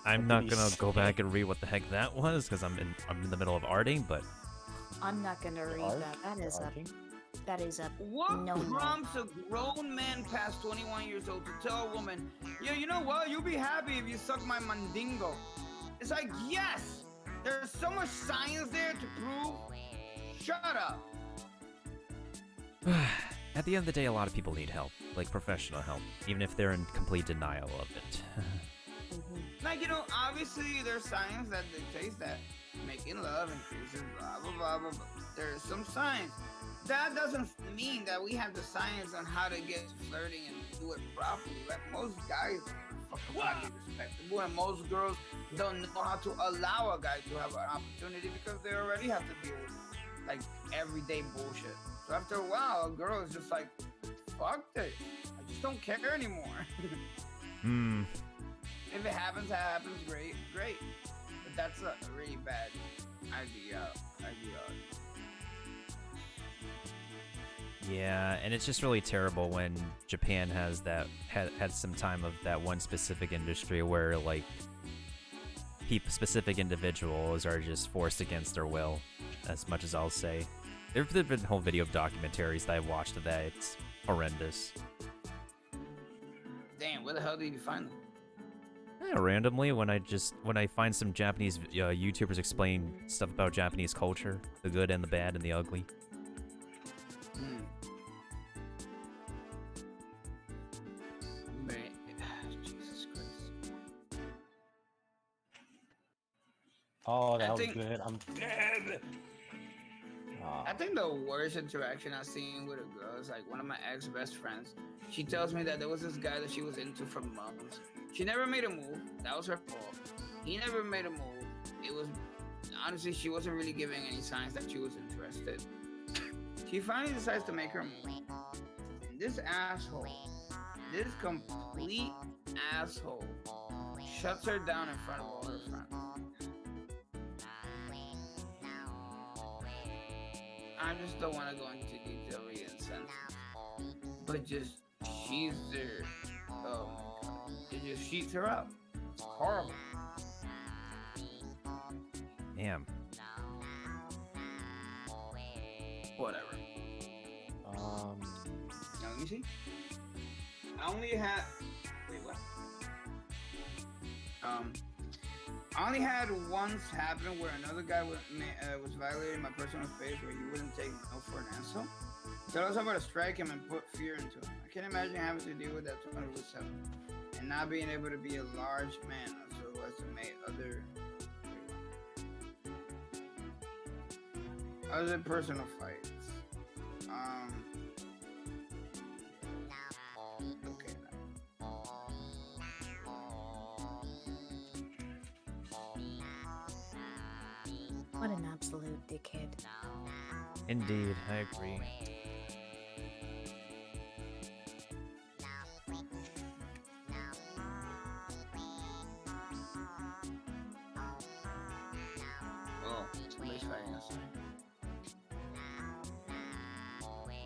I'm not gonna go back and read what the heck that was because I'm in the middle of arting, but I'm not gonna read Art? that. That is a What no. prompts a grown man past 21 years old to tell a woman, yeah, you know what? You'll be happy if you suck my mandingo. It's like, yes! There's so much science there to prove. Shut up. at the end of the day, a lot of people need help, like professional help, even if they're in complete denial of it. Like, obviously there's science that dictates that making love increases blah, blah, blah, blah, blah. There's some science. that doesn't mean that we have the science on how to get flirting and do it properly. Like most guys don't fucking want to be respectable, and most girls don't know how to allow a guy to have an opportunity because they already have to deal with like everyday bullshit. So after a while, a girl is just like, fuck this. I just don't care anymore. Hmm. If it happens, great. But that's a really bad idea. Yeah, and it's just really terrible when Japan has that had some time of that one specific industry where like specific individuals are just forced against their will. As much as I'll say, there've been whole video documentaries that I've watched of that. It's horrendous. Damn, where the hell did you find them? Randomly, when I find some Japanese YouTubers explain stuff about Japanese culture, the good and the bad and the ugly. Jesus Christ. Oh, that was good. I'm dead. I think the worst interaction I've seen with a girl is like one of my ex-best friends. She tells me that there was this guy that she was into for months. She never made a move. That was her fault. He never made a move. It was honestly, she wasn't really giving any signs that she was interested. She finally decides to make her move. And this asshole, this complete asshole, shuts her down in front of all her friends. I just don't want to go into detail in sense, but just she's there. It just sheets her up. It's horrible. Damn. Whatever. Now let me see. I only had. Wait, what? I only had once happen where another guy was violating my personal space where he wouldn't take no for an answer. So I was about to strike him and put fear into him. I can't imagine having to deal with that 24/7 and not being able to be a large man so as to make other personal fights. Okay. What an absolute dickhead. Indeed, I agree. Oh, somebody's fighting outside.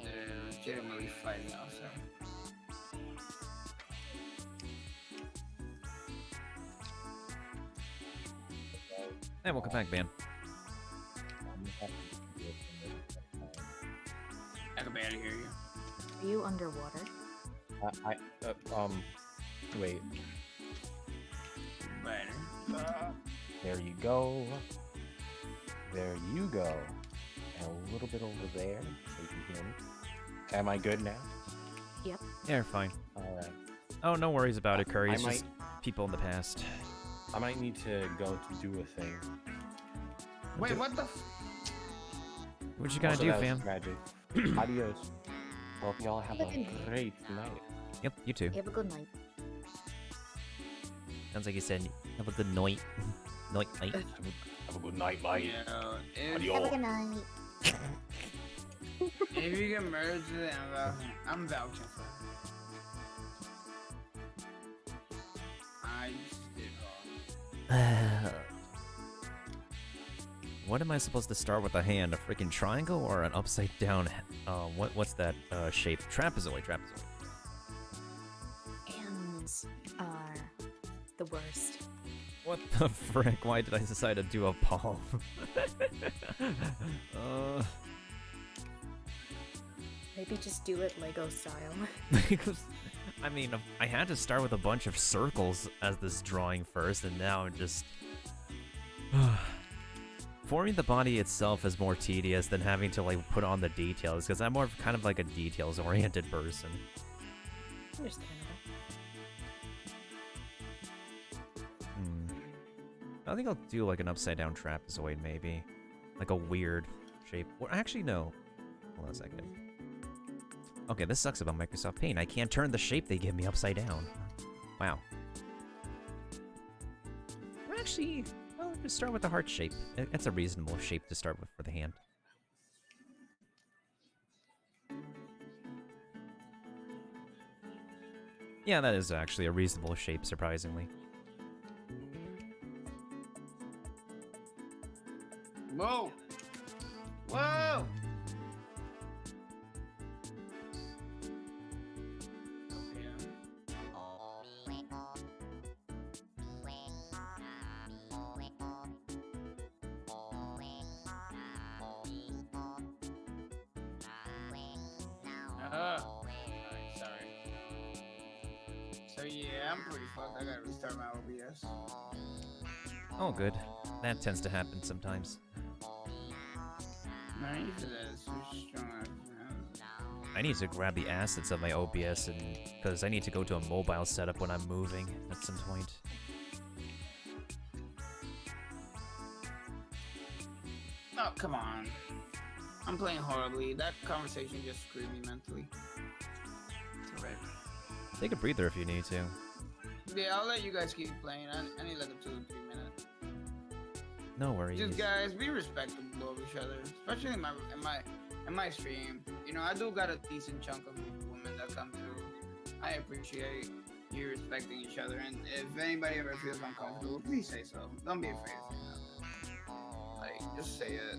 They're legitimately fighting outside. Hey, welcome back, man. I can barely hear you. Are you underwater? Wait. Better. There you go. There you go. And a little bit over there, so you can hear me. Am I good now? Yep. Yeah, you're fine. Alright. Oh, no worries about it, Curry. It's just people in the past. I might need to go to do a thing. Wait, what the? What you gotta Also, do, that was fam? Tragic. Adios. Hope y'all have a great night. Yep, you too. Have a good night. Sounds like you said, have a good night. Night. Have a good night, mate. Yeah, Adios. Have a good night. if you get murdered today, I'm vouching for her. I just did wrong. What am I supposed to start with a hand? A freaking triangle or an upside down? What's that shape? Trapezoid. Hands are the worst. What the frick? Why did I decide to do a palm? Maybe just do it Lego style. Because, I mean, I had to start with a bunch of circles as this drawing first, and now I'm just... Forming the body itself is more tedious than having to, like, put on the details, because I'm more of kind of like a details-oriented person. Understandable. I think I'll do, like, an upside-down trapezoid, maybe. Like a weird shape. Or actually, no. Hold on a second. Okay, this sucks about Microsoft Paint. I can't turn the shape they give me upside down. Wow. Or actually, well, just start with the heart shape. That's a reasonable shape to start with for the hand. Yeah, that is actually a reasonable shape, surprisingly. Whoa! Whoa! Sorry. So yeah, I'm pretty fucked. I gotta restart my OBS. Oh, good. That tends to happen sometimes. I need to grab the assets of my OBS and because I need to go to a mobile setup when I'm moving at some point. Oh, come on. I'm playing horribly. That conversation just screwed me mentally. It's alright. Take a breather if you need to. Yeah, I'll let you guys keep playing. I need like a 2 or 3 minutes. No worries. Just guys, be respectable of each other, especially in my stream. You know, I do got a decent chunk of women that come through. I appreciate you respecting each other, and if anybody ever feels uncomfortable, please say so. Don't be afraid to say nothing. Like, just say it.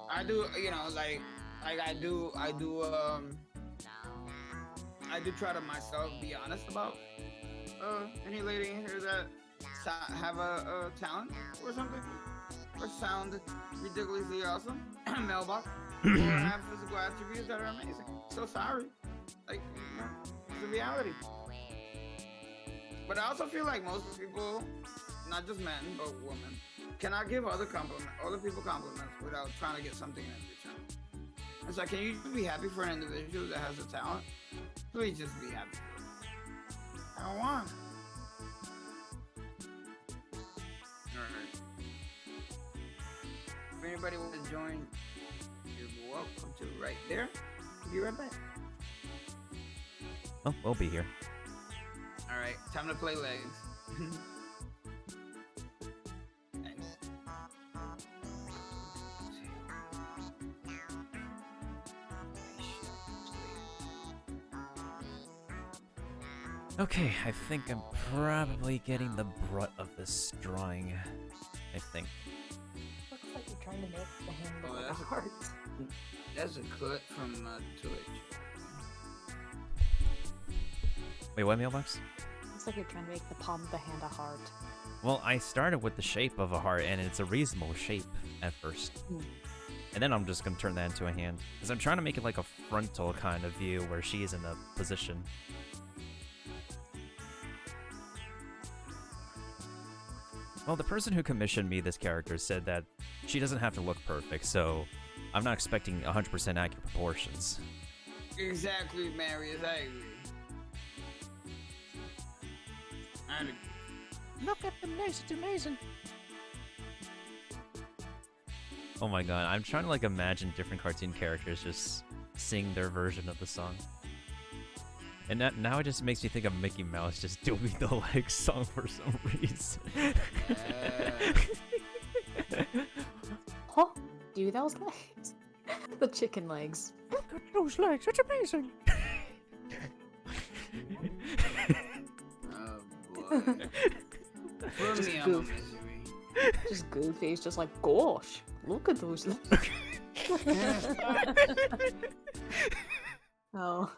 I do, you know, like I do try to myself be honest about any lady in here that have a talent or something, or sound ridiculously awesome, mailbox, or have physical attributes that are amazing. So sorry, like, you know, it's a reality. But I also feel like most people, not just men but women, cannot give other people compliments without trying to get something in return. It's like, can you just be happy for an individual that has a talent? Please just be happy for it. I don't want. Alright. If anybody wants to join, you're welcome to right there. Be right back. Oh, we'll be here. Alright, time to play legs. Okay, I think I'm probably getting the brunt of this drawing. I think. Looks like you're trying to make the hand look like a that's heart. That's a cut from Twitch. Wait, what, Mailbox? Looks like you're trying to make the palm of the hand a heart. Well, I started with the shape of a heart, and it's a reasonable shape at first. And then I'm just gonna turn that into a hand. Because I'm trying to make it like a frontal kind of view where she's in a position. Well, the person who commissioned me this character said that she doesn't have to look perfect, so I'm not expecting 100% accurate proportions. Exactly, Marius, I agree. I agree. Look at the lace, it's amazing. Oh my god, I'm trying to like imagine different cartoon characters just sing their version of the song. And that, now it just makes me think of Mickey Mouse just doing the like song for some reason. Huh? Do those legs? The chicken legs. Look at those legs, it's amazing. Oh boy. Put me on my misery. Just goofy. It's just like, gosh, look at those legs. Oh.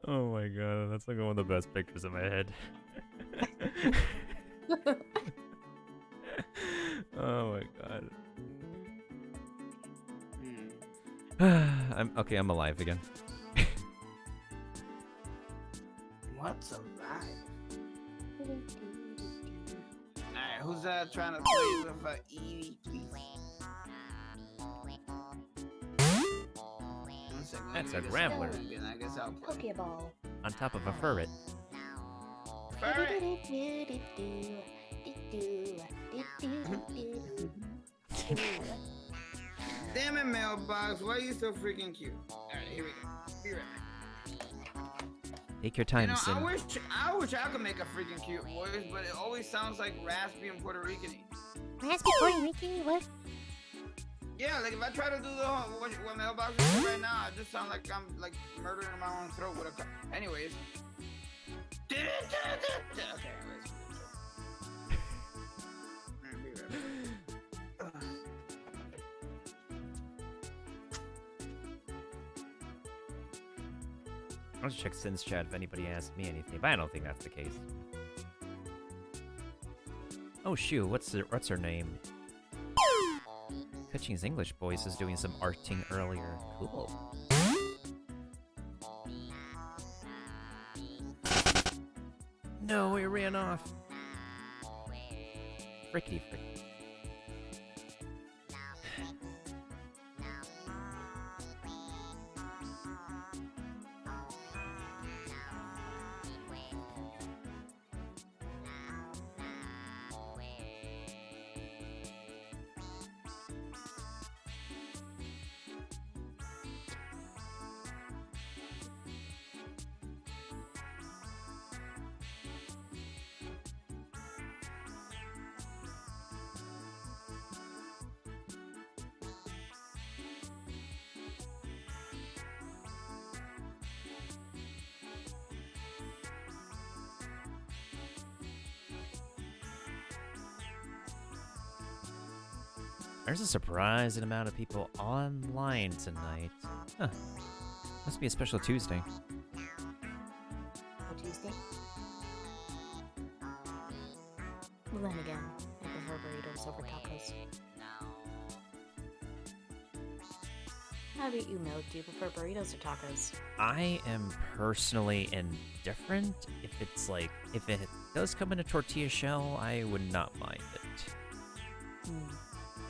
Oh my god, that's like one of the best pictures in my head. Oh my god. I'm alive again. What's a vibe? Alright, who's trying to play with Eevee, please? That's a Graveler. I guess I'll play. Pokeball. On top of a ferret. Damn it, mailbox. Why are you so freaking cute? Alright, here we go. Be right back. Take your time, Sin. I wish I could make a freaking cute voice, but it always sounds like raspy and Puerto Rican-y. Raspy Puerto Rican, what? Yeah, like if I try to do the whole, what mailbox is right now, I just sound like I'm like murdering my own throat with a. Anyways. Okay, anyways. Be right back. I'll just check Sin's chat if anybody asks me anything, but I don't think that's the case. Oh shoot, what's her name? Pitching's English voice is doing some arting earlier. Cool. No, he ran off. Frickety frick. There's a surprising amount of people online tonight. Huh. Must be a special Tuesday. Oh, Tuesday? Well, then again, I prefer burritos over tacos. How about you, Milk? Do you prefer burritos or tacos? I am personally indifferent. If it does come in a tortilla shell, I would not mind it.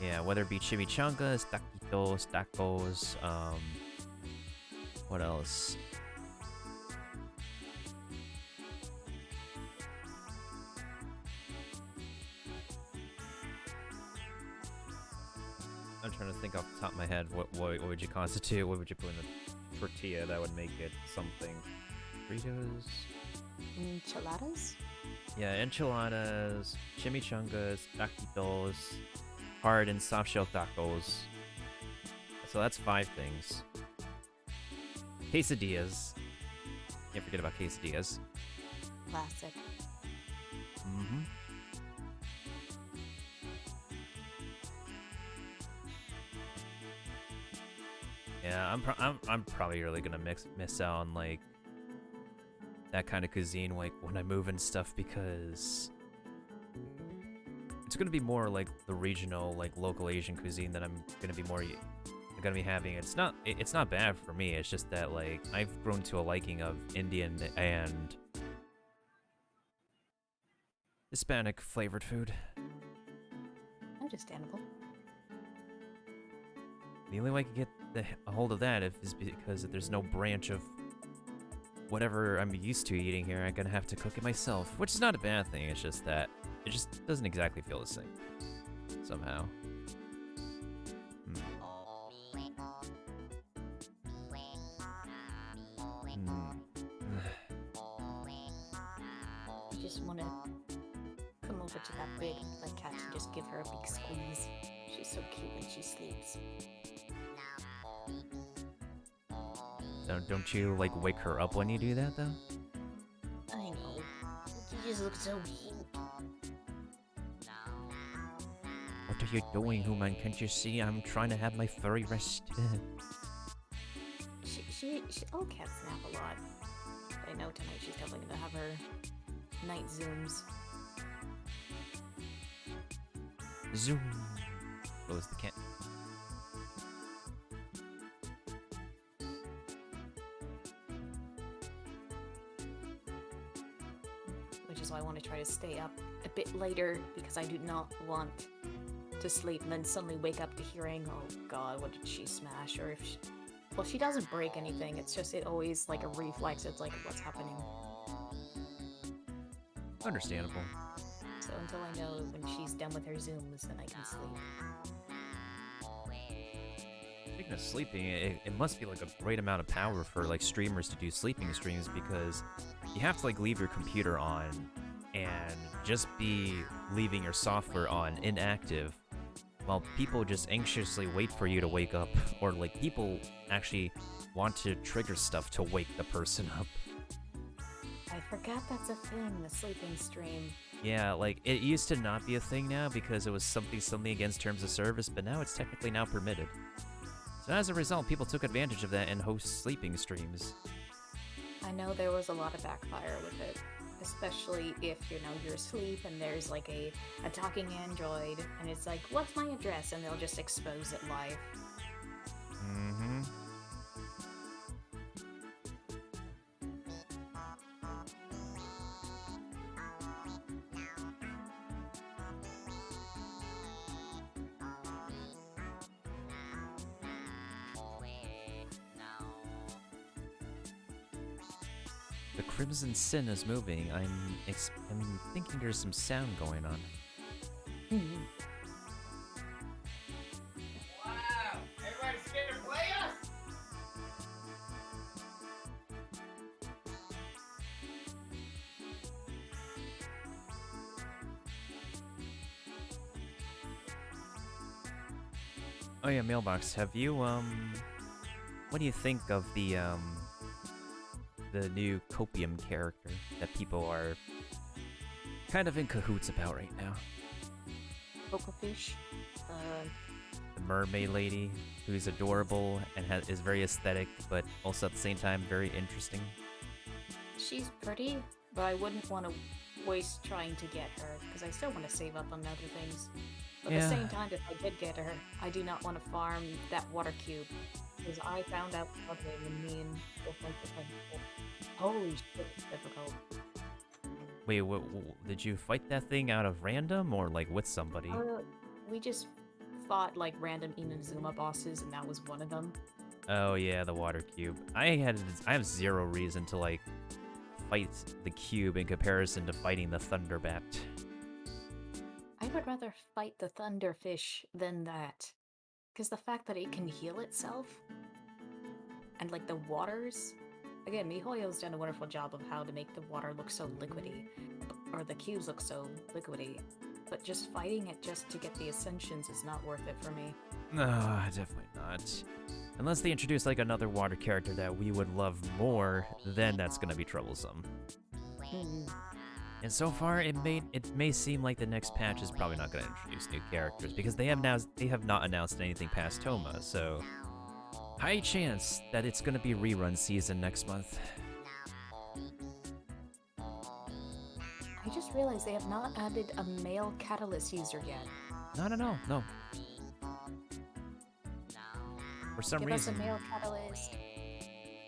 Yeah, whether it be chimichangas, taquitos, tacos, what else? I'm trying to think off the top of my head, what would you constitute? What would you put in the tortilla that would make it something? Burritos? Enchiladas? Yeah, enchiladas, chimichangas, taquitos, hard and soft shell tacos. So that's 5 things. Quesadillas. Can't forget about quesadillas. Classic. Mm-hmm. Yeah, I'm probably really gonna miss out on like that kind of cuisine like when I move and stuff, because it's gonna be more like the regional, like local Asian cuisine that I'm gonna be having. It's not bad for me. It's just that like I've grown to a liking of Indian and Hispanic flavored food. Understandable. The only way I can get a hold of that is because there's no branch of whatever I'm used to eating here. I'm gonna have to cook it myself, which is not a bad thing. It's just that it just doesn't exactly feel the same somehow. I just want to come over to that big like cat and just give her a big squeeze. She's so cute when she sleeps. Don't you like wake her up when you do that though? I know. She just looks so cute. What are you doing, human? Can't you see I'm trying to have my furry rest? She all cats nap a lot. But I know tonight she's definitely gonna have her night zooms. Zoom. Goes the cat. Which is why I want to try to stay up a bit later, because I do not want to sleep and then suddenly wake up to hearing, oh god, what did she smash? Or if she, well, she doesn't break anything, it's just it always like a reflex. It's like, what's happening? Understandable. So until I know when she's done with her zooms, then I can sleep. Speaking of sleeping, it must be like a great amount of power for like streamers to do sleeping streams because you have to like leave your computer on and just be leaving your software on inactive while people just anxiously wait for you to wake up, or like people actually want to trigger stuff to wake the person up. I forgot that's a thing, the sleeping stream. Yeah, like it used to not be a thing now because it was something against terms of service, but now it's technically now permitted. So as a result, people took advantage of that and host sleeping streams. I know there was a lot of backfire with it, especially if, you know, you're asleep and there's like a talking android and it's like, what's my address? And they'll just expose it live. Mm-hmm. The Crimson Sin is moving. I'm thinking there's some sound going on. Wow! Everybody scared to play us? Oh yeah, Mailbox. Have you what do you think of the new Copium character that people are kind of in cahoots about right now? Pokefish? The mermaid lady, who's adorable and is very aesthetic, but also at the same time very interesting. She's pretty, but I wouldn't want to waste trying to get her, because I still want to save up on other things. But at the same time, if I did get her, I do not want to farm that water cube, because I found out what they would mean. Holy shit, it's difficult. Wait, did you fight that thing out of random or like with somebody? We just fought like random Inazuma bosses, and that was one of them. Oh yeah, the water cube. I have zero reason to like fight the cube in comparison to fighting the Thunderbat. I would rather fight the Thunderfish than that. Because the fact that it can heal itself, and like the waters, again, MiHoYo's done a wonderful job of how to make the water look so liquidy, or the cubes look so liquidy, but just fighting it just to get the ascensions is not worth it for me. No, definitely not. Unless they introduce like another water character that we would love more, then that's gonna be troublesome. And so far, it may seem like the next patch is probably not going to introduce new characters because they have not announced anything past Toma. So, high chance that it's going to be rerun season next month. I just realized they have not added a male Catalyst user yet. No. For some Give reason, us a male Catalyst.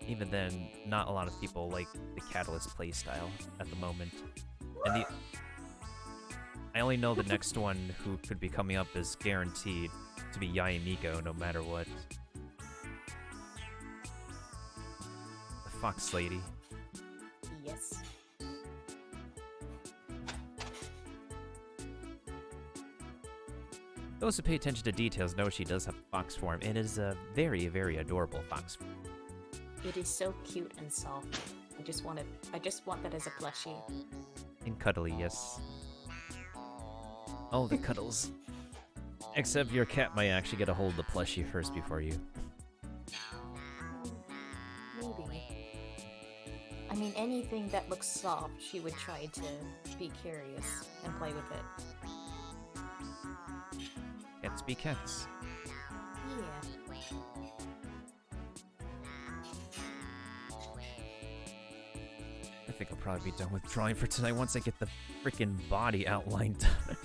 even then, not a lot of people like the Catalyst playstyle at the moment. And I only know the next one who could be coming up is guaranteed to be Yayamiko no matter what. The Fox Lady. Yes. Those who pay attention to details know she does have fox form, and it is a very, very adorable fox form. It is so cute and soft. I just want that as a plushie. And cuddly, yes. Oh, the cuddles. Except your cat might actually get a hold of the plushie first before you. Maybe. I mean, anything that looks soft, she would try to be curious and play with it. Cats be cats. Yeah. I think I'll probably be done with drawing for tonight once I get the freaking body outlined done.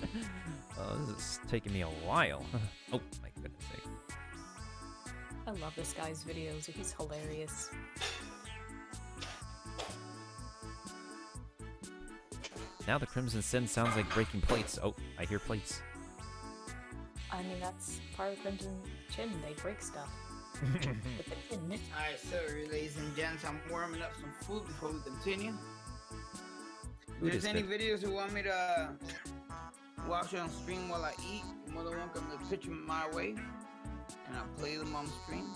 This is taking me a while. Oh, my goodness sake. I love this guy's videos. He's hilarious. Now the Crimson Sin sounds like breaking plates. Oh, I hear plates. I mean, that's part of Crimson Chin. They break stuff. With the tin. Alright, so ladies and gents, I'm warming up some food before we continue. If there's any videos you want me to watch on stream while I eat, you're more than welcome to pitch them my way. and I'll play them on stream.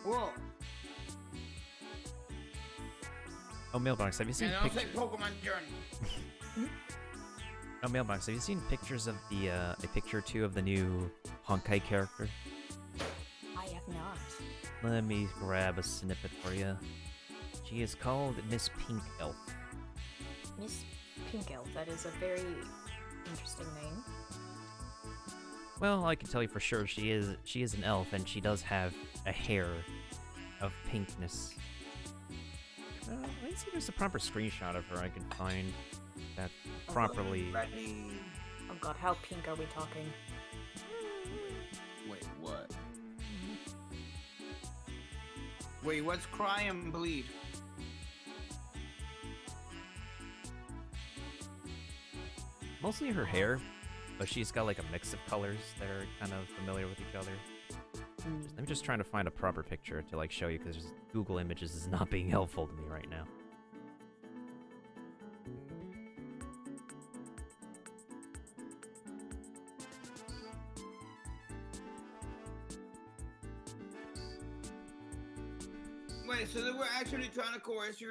Whoa. Oh, Mailbox, have you seen And I'll say pictures? Pokemon Journey. Oh, Mailbox, have you seen pictures of the a picture or two of the new Honkai character? I have not. Let me grab a snippet for you. She is called Miss Pink Elf. Miss Pink Elf, that is a very interesting name. Well, I can tell you for sure she is an elf, and she does have a hair of pinkness. Let's see if there's a proper screenshot of her I can find that properly. Oh god, how pink are we talking? Wait, what? Wait, what's cry and bleed? Mostly her hair, but she's got like a mix of colors that are kind of familiar with each other. I'm just trying to find a proper picture to like show you because Google Images is not being helpful to me right now. Wait, so they were actually trying to coerce you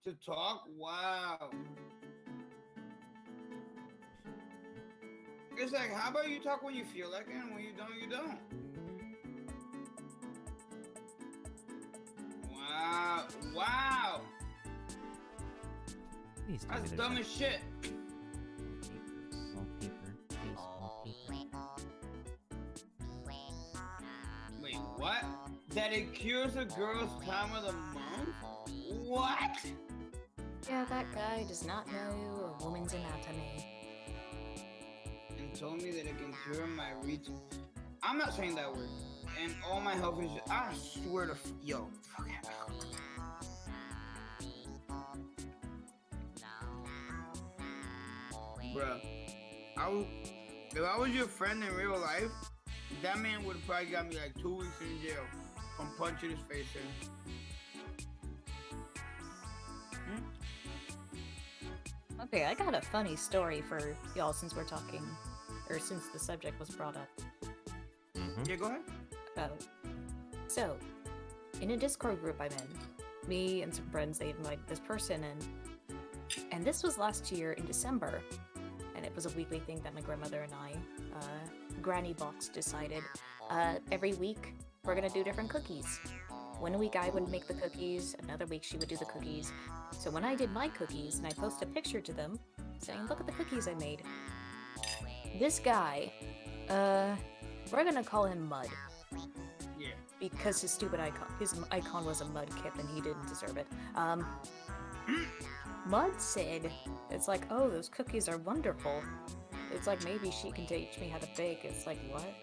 to talk? Wow. It's like, how about you talk when you feel like it, and when you don't, you don't. Wow. Wow. Please tell me That's there's dumb a- as shit. Small paper, please, small paper. Wait, what? That it cures a girl's time of the month? What? Yeah, that guy does not know a woman's anatomy. And told me that it can cure my reach. I'm not saying that word. And all my health issues. I swear to yo. Fucking bruh, if I was your friend in real life, that man would have probably got me like 2 weeks in jail from punching his face in. Okay, I got a funny story for y'all since we're talking, or since the subject was brought up. Yeah, go ahead. So, in a Discord group I'm in, me and some friends, they invited this person in, and this was last year in December, and it was a weekly thing that my grandmother and I, Granny Box, decided every week we're gonna do different cookies. One week I would make the cookies, another week she would do the cookies. So when I did my cookies and I post a picture to them saying, look at the cookies I made, this guy, we're gonna call him Mud. Yeah. Because his icon was a mud kip and he didn't deserve it. Mud said, it's like, oh, those cookies are wonderful. It's like, maybe she can teach me how to bake. It's like, what?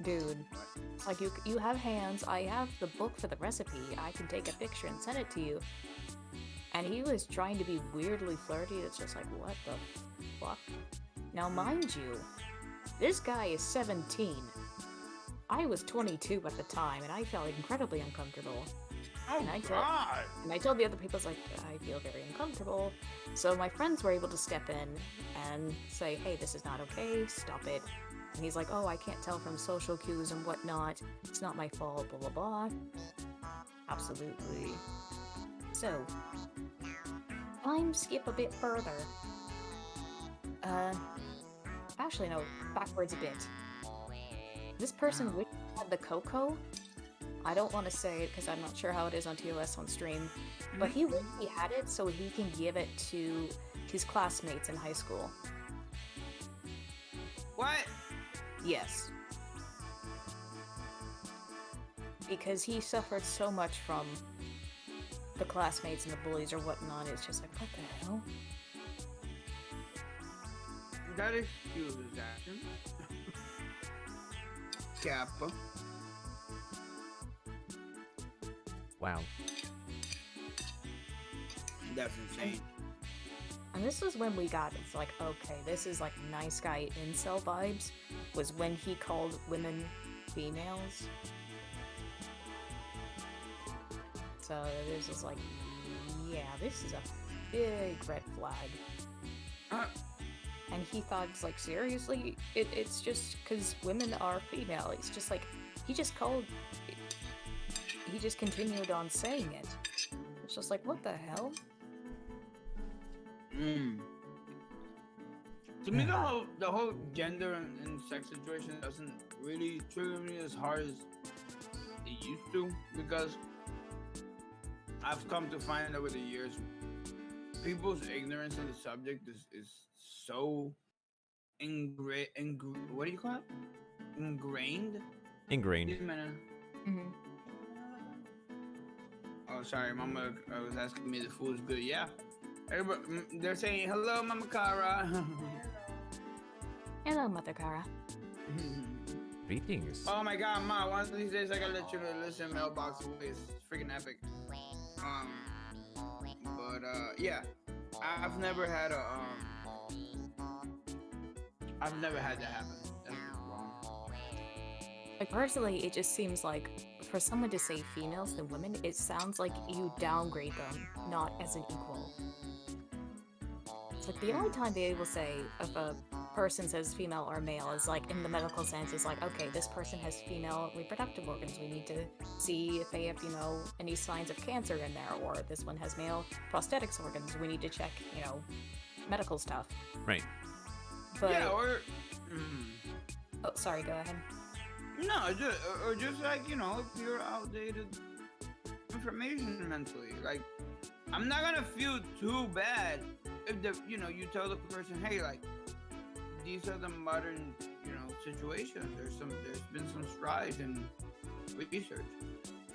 Dude. It's like, you have hands, I have the book for the recipe, I can take a picture and send it to you. And he was trying to be weirdly flirty. It's just like, what the fuck? Now, mind you, this guy is 17. I was 22 at the time, and I felt incredibly uncomfortable. Oh, and God! I told the other people, I was like, I feel very uncomfortable. So my friends were able to step in and say, hey, this is not okay, stop it. And he's like, oh, I can't tell from social cues and whatnot. It's not my fault, blah, blah, blah. Absolutely. So, time skip a bit further. Actually, no, backwards a bit. This person had the cocoa. I don't want to say it because I'm not sure how it is on TOS on stream, but he had it so he can give it to his classmates in high school. What? Yes. Because he suffered so much from the classmates and the bullies or whatnot, it's just like, what the hell? That excuses action. Kappa. Wow. That's insane. And this was when we got, it's like, okay, this is like nice guy incel vibes, was when he called women females. So there's just like, yeah, this is a big red flag. And he thought, like, seriously? It's just because women are female. It's just like, he just continued on saying it. It's just like, what the hell? To me, the whole gender and sex situation doesn't really trigger me as hard as it used to, because I've come to find over the years, people's ignorance on the subject is so what do you call it? Ingrained? Ingrained. Mm-hmm. Oh, sorry, Mama was asking me if the food is good. Yeah. Everybody, they're saying, hello, Mama Kara. Hello, Mother Kara. Greetings. Oh my god, Ma, one of these days I gotta let you listen mailbox away. It's freaking epic. Yeah. I've never had that happen. That's wrong. Like, personally, it just seems like for someone to say females than women, it sounds like you downgrade them, not as an equal. It's like the only time they will say if a person says female or male is like in the medical sense is like, okay, this person has female reproductive organs. We need to see if they have, you know, any signs of cancer in there, or this one has male prosthetics organs. We need to check, you know, medical stuff. Right. But, yeah, or oh, sorry, go ahead. No, just like, you know, if you're outdated information mentally, like, I'm not gonna feel too bad if you tell the person, hey, like, these are the modern, situations. There's been some strides in research,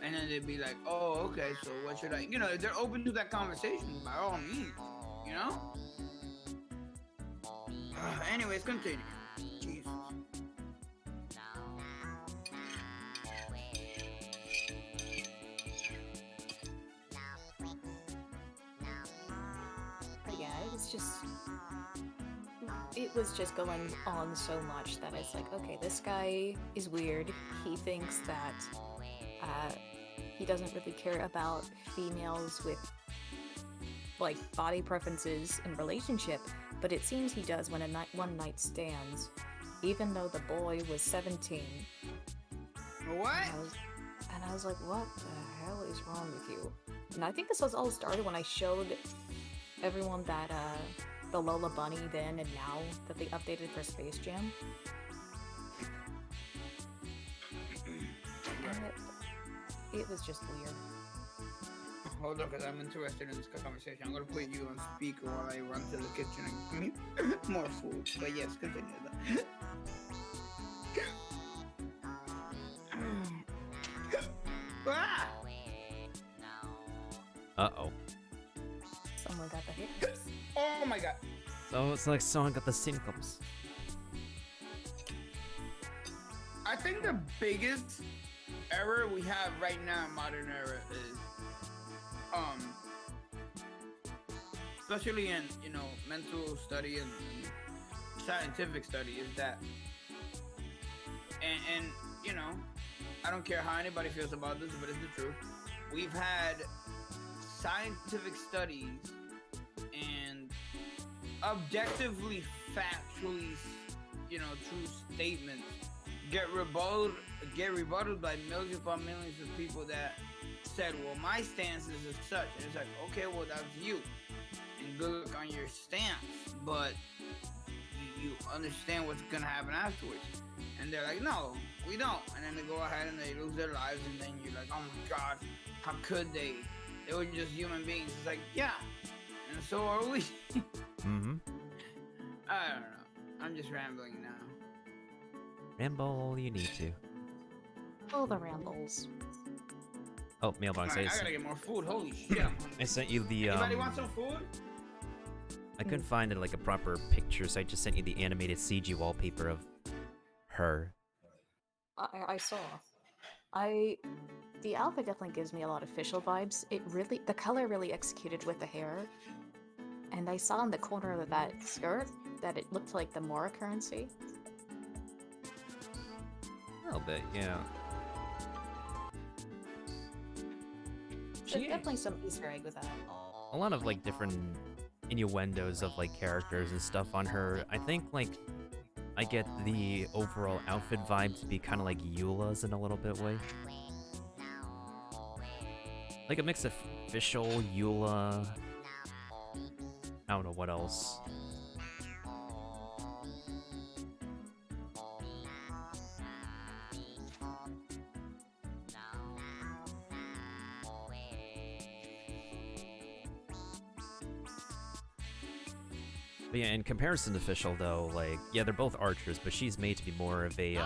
and then they'd be like, oh, okay, so what should I, they're open to that conversation by all means, Anyways, continue. Jesus. But yeah, it was just going on so much that it's like, okay, this guy is weird. He thinks that he doesn't really care about females with like body preferences in relationship, but it seems he does when one night stands, even though the boy was 17. What? And I was like, what the hell is wrong with you? And I think this was all started when I showed everyone that the Lola Bunny then and now that they updated for Space Jam. And it was just weird. Hold on, because I'm interested in this conversation. I'm going to put you on speaker while I run to the kitchen and give me more food. But yes, continue. Ah! Uh-oh. Someone got the hiccups. Oh my god. So it's like someone got the syncops. I think the biggest error we have right now in modern era is especially in mental study and scientific study, is that and I don't care how anybody feels about this, but it's the truth. We've had scientific studies and objectively, factually, true statements get rebutted by millions upon millions of people that said, well, my stance is as such. And it's like, okay, well, that's you. And good luck on your stance. But you understand what's going to happen afterwards. And they're like, no, we don't. And then they go ahead and they lose their lives. And then you're like, oh my God, how could they? They were just human beings. It's like, yeah. And so are we. Mm-hmm. I don't know. I'm just rambling now. Ramble all you need to. All the rambles. Oh, mailbox. Right, I gotta get more food. Holy shit. I sent you the Anybody want some food? I couldn't find like a proper picture, so I just sent you the animated CG wallpaper of her. I saw. The outfit definitely gives me a lot of Fischl vibes. The color really executed with the hair. And I saw in the corner of that skirt that it looked like the Mora currency. A little bit, yeah. There's She- definitely some Easter egg with that. A lot of like different innuendos of like characters and stuff on her. I think like I get the overall outfit vibe to be kind of like Eula's in a little bit way. Like a mix of official Eula. I don't know what else. But yeah, in comparison to Fischl, though, like, yeah, they're both archers, but she's made to be more of a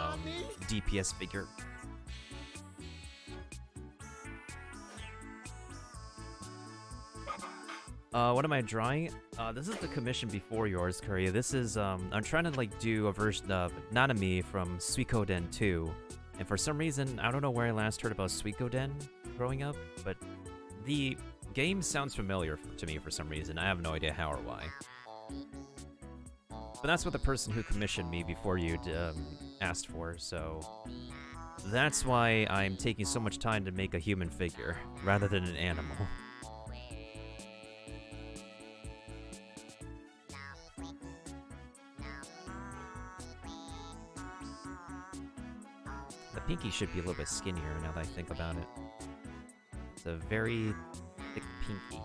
DPS figure. What am I drawing? This is the commission before yours, Curry. This is, I'm trying to, like, do a version of Nanami from Suikoden 2. And for some reason, I don't know where I last heard about Suikoden growing up, but the game sounds familiar to me for some reason. I have no idea how or why. But that's what the person who commissioned me before you asked for, so that's why I'm taking so much time to make a human figure rather than an animal. The pinky should be a little bit skinnier now that I think about it. It's a very thick pinky.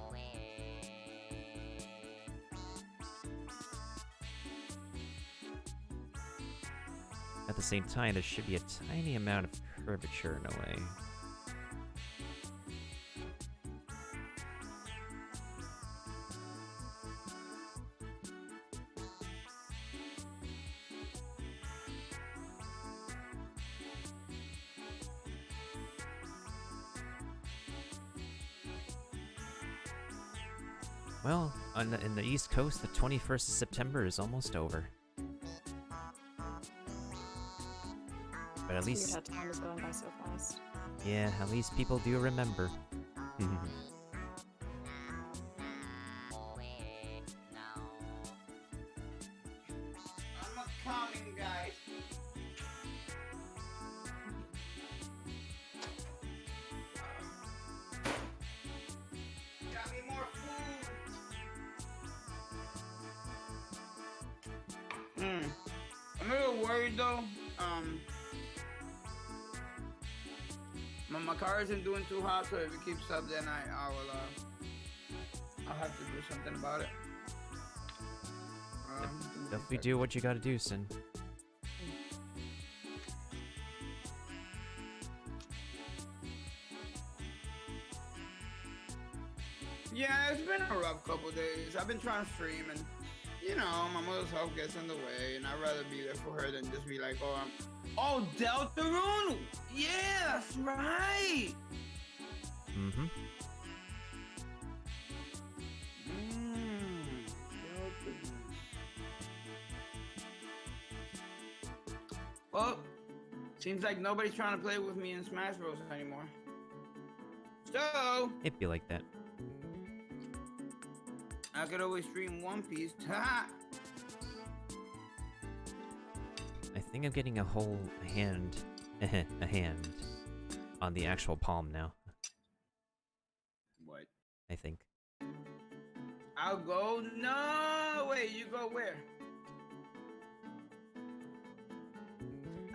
At the same time, there should be a tiny amount of curvature in a way. Well, in the East Coast, the 21st of September is almost over. But at It's least, weird how time is going by so fast. yeah, at least people do remember. I'm not counting, guys. Got me more food. I'm a little worried though. My car isn't doing too hot, so if it keeps up, then I'll have to do something about it. Definitely do what you gotta do, Sin. Yeah, it's been a rough couple days. I've been trying to stream, and you know, my mother's health gets in the way, and I'd rather be there for her than just be like, oh, Deltarune! Yeah, that's right! Mm-hmm. Deltarune. Well, seems like nobody's trying to play with me in Smash Bros. Anymore. So, It'd be like that. I could always stream One Piece. Ha! I think I'm getting a whole hand, a hand, on the actual palm now. What? I think. I'll go. No, wait. You go where?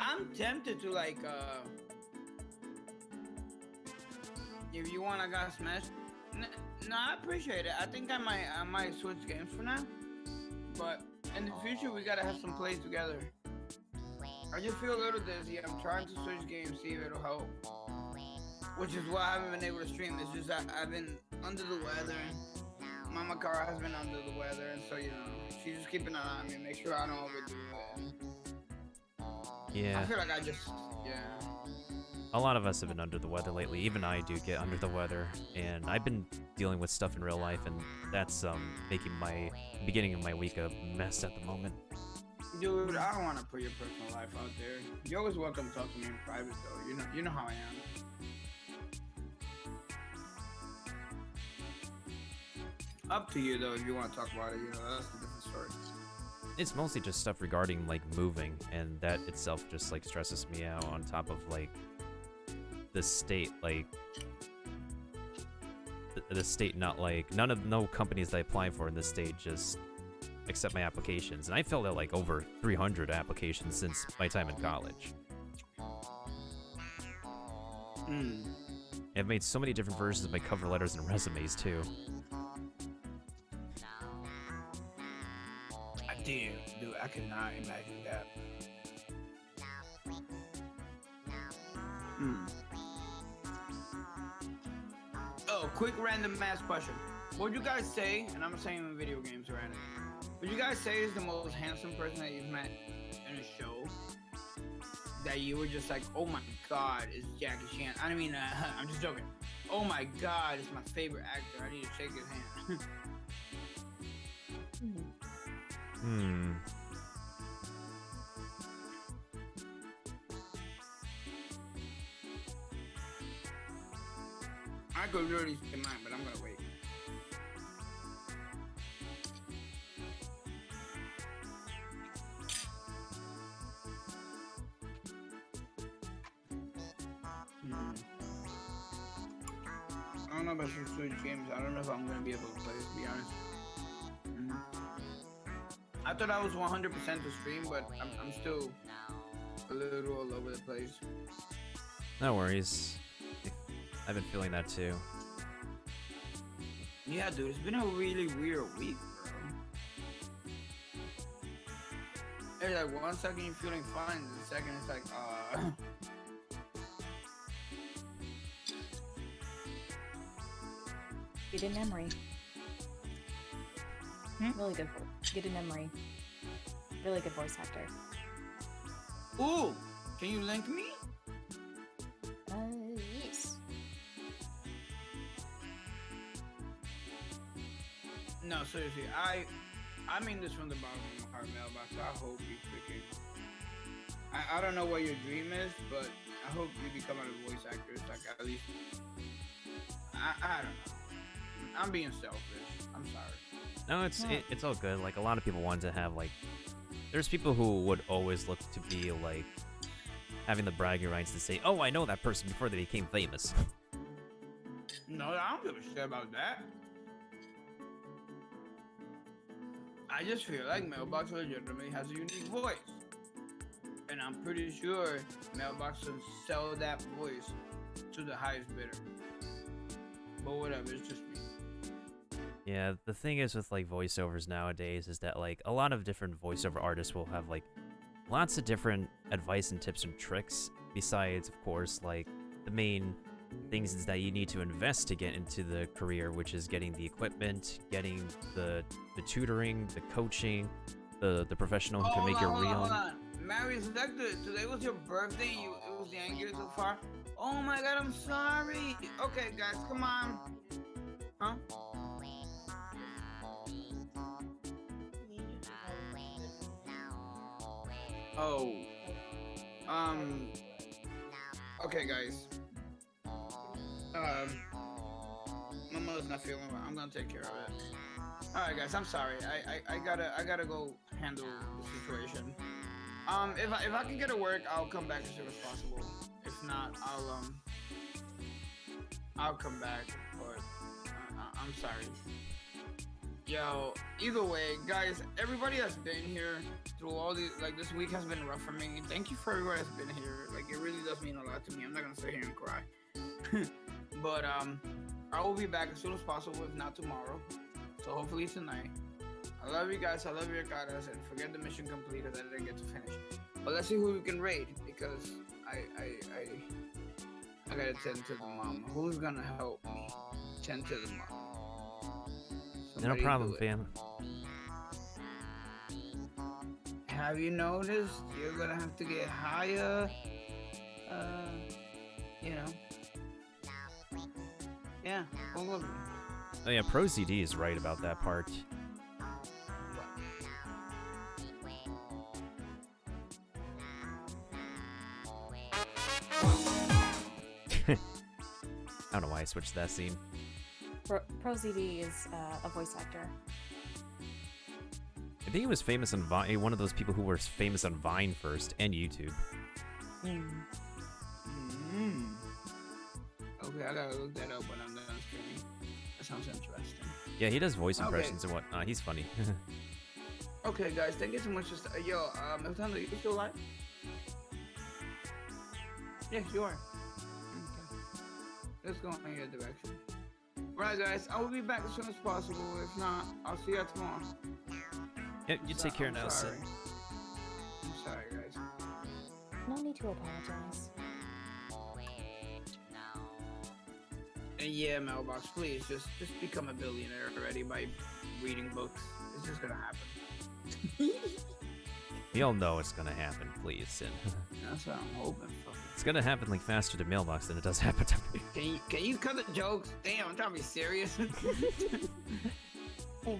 I'm tempted to like. If you want, I got Smash. No, I appreciate it. I think I might switch games for now. But in the future, we gotta have some plays together. I just feel a little dizzy. I'm trying to switch games, see if it'll help. Which is why I haven't been able to stream. It's just I've been under the weather. Mama Cara has been under the weather, and so, you know, she's just keeping an eye on me, make sure I don't overdo it. Yeah. I feel like yeah. A lot of us have been under the weather lately. Even I do get under the weather, and I've been dealing with stuff in real life, and that's making my beginning of my week a mess at the moment. Dude, I don't want to put your personal life out there. You're always welcome to talk to me in private, though. You know how I am. Up to you, though, if you want to talk about it. You know, that's a different story. It's mostly just stuff regarding like moving, and that itself just like stresses me out on top of like the state. Like the state not like no companies that I apply for in this state just accept my applications, and I filled out like over 300 applications since my time in college. I've made so many different versions of my cover letters and resumes too. Dude, I cannot imagine that. Oh, quick random mass question. What would you guys say, and I'm saying in video games random, would you guys say is the most handsome person that you've met in a show? That you were just like, oh my god, it's Jackie Chan. I mean, I'm just joking. Oh my god, it's my favorite actor. I need to shake his hand. I could really say mine, but I'm gonna wait. I don't know about some Switch games. I don't know if I'm gonna be able to play, to be honest. I thought I was 100% to stream, but I'm still a little all over the place. No worries. I've been feeling that too. Yeah, dude, it's been a really weird week, bro. It's like 1 second you're feeling fine, and the second it's like, Get in Emery. Really good. Get in Emery. Really good voice actor. Ooh, can you link me? Yes. No, seriously, I mean this from the bottom of my heart, Mailbox. I hope you freaking. I don't know what your dream is, but I hope you become a voice actor. Like at least. I don't know. I'm being selfish. I'm sorry. No, it's all good. Like a lot of people want to have like, there's people who would always look to be like having the bragging rights to say, oh, I know that person before they became famous. No, I don't give a shit about that. I just feel like Mailbox legitimately has a unique voice. And I'm pretty sure Mailbox will sell that voice to the highest bidder. But whatever, it's just me. Yeah, the thing is with like voiceovers nowadays is that like a lot of different voiceover artists will have like lots of different advice and tips and tricks, besides of course like the main things is that you need to invest to get into the career, which is getting the equipment, getting the tutoring, the coaching, the professional who can make your reel. Hold on. Marius, today was your birthday. It was the angry so far. Oh my god, I'm sorry. Okay, guys, come on. Huh? Oh. Okay, guys. My mother's not feeling well. I'm gonna take care of it. All right, guys. I'm sorry. I gotta go handle the situation. If I can get to work, I'll come back as soon as possible. If not, I'll come back. But I'm sorry. Yo, either way, guys, everybody that's been here through all these, like, this week has been rough for me. Thank you for everybody that's been here. Like, it really does mean a lot to me. I'm not gonna sit here and cry. But I will be back as soon as possible, if not tomorrow. So hopefully tonight. I love you guys. I love you, Ricardas, and forget the mission complete because I didn't get to finish. But let's see who we can raid, because I gotta tend to the mom. Who's gonna help me tend to the mom? No problem, fam. Have you noticed you're gonna have to get higher? You know. Yeah, all of me. Oh yeah, ProZD is right about that part. I don't know why I switched to that scene. ProZD is a voice actor. I think he was famous on Vine, one of those people who were famous on Vine first, and YouTube. Okay, I gotta look that up when I'm done streaming. That sounds interesting. Yeah, he does voice Okay. impressions and whatnot. He's funny. Okay, guys, thank you so much. Yo, Milton, you still alive? Yes, you are. Okay. Let's go in your direction. Right, guys, I will be back as soon as possible. If not, I'll see you tomorrow. Yep, you take care now, Sid. I'm sorry, guys. No need to apologize. And yeah, Mailbox, please just become a billionaire already by reading books. It's just gonna happen. We all know it's gonna happen, please, Sid. That's what I'm hoping for. It's gonna happen like faster to Mailbox than it does happen to me. Can you cut the jokes? Damn, I'm trying to be serious. Hey,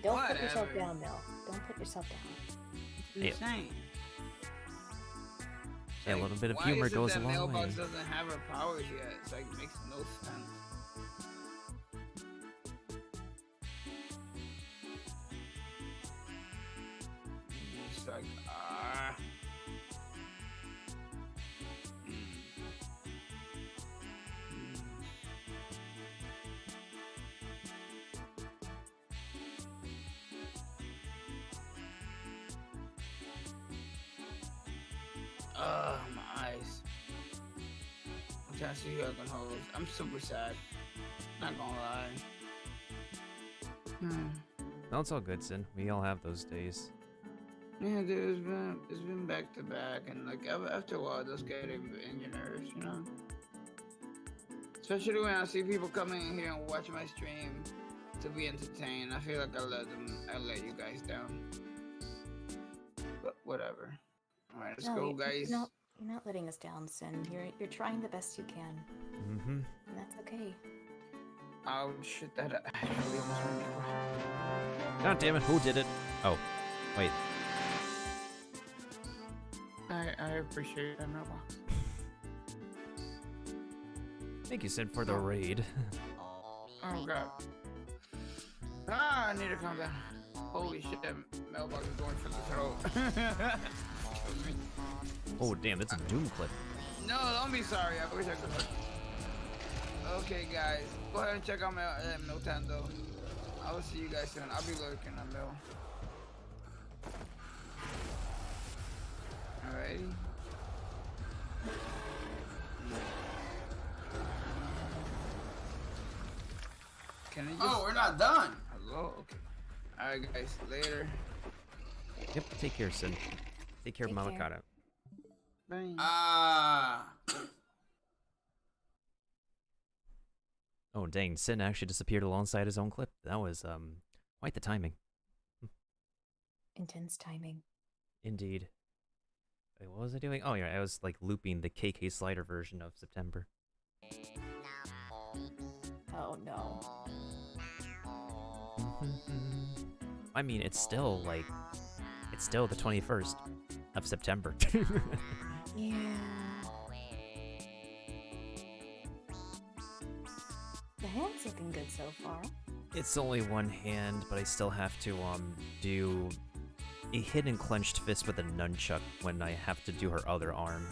don't put yourself Whatever. down, Mel. Don't put yourself down. It's insane. Yeah, a little bit of Why humor is it goes a that long Mailbox way. doesn't have her powers yet? It's like makes no sense. It's like my eyes. I'm trying to see who I can hold. I'm super sad. Not gonna lie. No, it's all good, Sin. We all have those days. Yeah, dude, it's been back to back, and like after a while, it does get in your nerves, you know. Especially when I see people coming in here and watching my stream to be entertained. I feel like I let you guys down. But whatever. All right, let's go, guys. You're not letting us down, Sin. You're trying the best you can, Mm-hmm. and that's okay. Oh shit, that actually almost made me cry. God damn it, who did it? Oh, wait. I appreciate that, Mailbox. Thank you, Sin, for the raid. Oh god. I need to calm down. Holy shit, that Mailbox is going for the throat. Oh, damn, that's a Doom clip. No, don't be sorry. I wish I could. Okay, guys, go ahead and check out my Miltando. I will see you guys soon. I'll be lurking on Mil. Alrighty. Can I just... we're not done. Hello. Okay. All right, guys. Later. Yep, take care, Sin. Take care of Take Mama care. Kata. Bye. Oh, dang, Sin actually disappeared alongside his own clip. That was, quite the timing. Intense timing. Indeed. Wait, what was I doing? Oh, yeah, I was, like, looping the KK Slider version of September. Oh no. I mean, it's still, like, it's still the 21st of September. Yeah. The hand's looking good so far. It's only one hand, but I still have to, do a hidden clenched fist with a nunchuck when I have to do her other arm.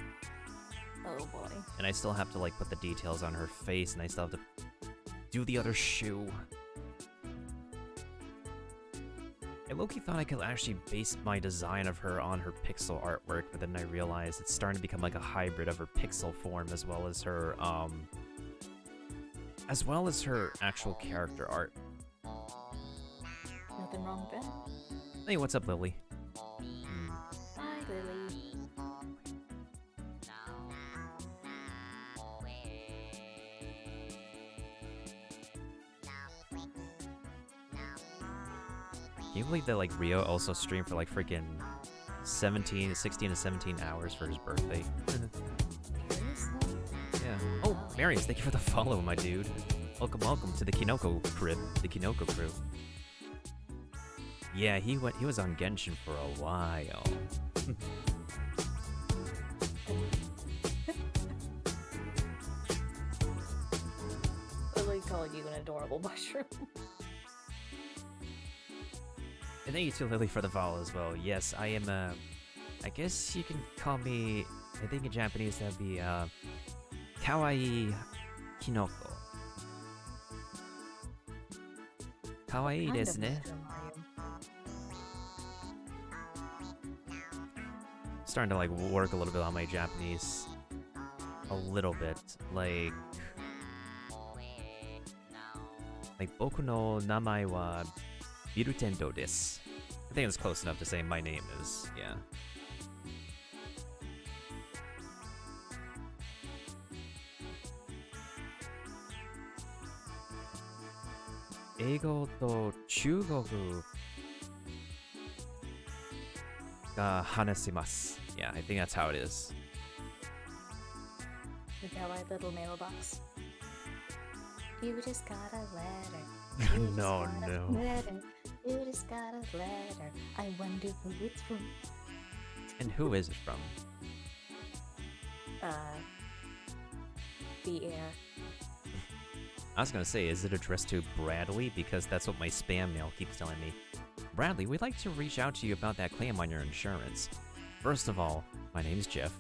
Oh boy. And I still have to, like, put the details on her face, and I still have to do the other shoe. I low-key thought I could actually base my design of her on her pixel artwork, but then I realized it's starting to become like a hybrid of her pixel form as well as her actual character art. Nothing wrong with that. Hey, what's up, Lily? Bye, Lily. Can you believe that, like, Rio also streamed for, like, freaking 16 to 17 hours for his birthday? Seriously? Yeah. Oh, Marius, thank you for the follow, my dude. Welcome to the Kinoko crib, the Kinoko crew. Yeah, he was on Genshin for a while. Lily called you an adorable mushroom. And thank you to Lily for the follow as well. Yes, I am, I guess you can call me, I think in Japanese that'd be, Kawaii Kinoko. Kawaii Kind of desu ne. mushroom are you? Starting to like work a little bit on my Japanese. A little bit. Like boku no namae wa Birutendo desu. I think it's close enough to say my name is, yeah. Eigo to Chugoku ga hanasimasu. Yeah, I think that's how it is. Is that our little mailbox? You just got a letter. No, no. You just got a letter. I wonder who it's from. And who is it from? The air. I was gonna say, is it addressed to Bradley? Because that's what my spam mail keeps telling me. Bradley, we'd like to reach out to you about that claim on your insurance. First of all, my name's Jeff.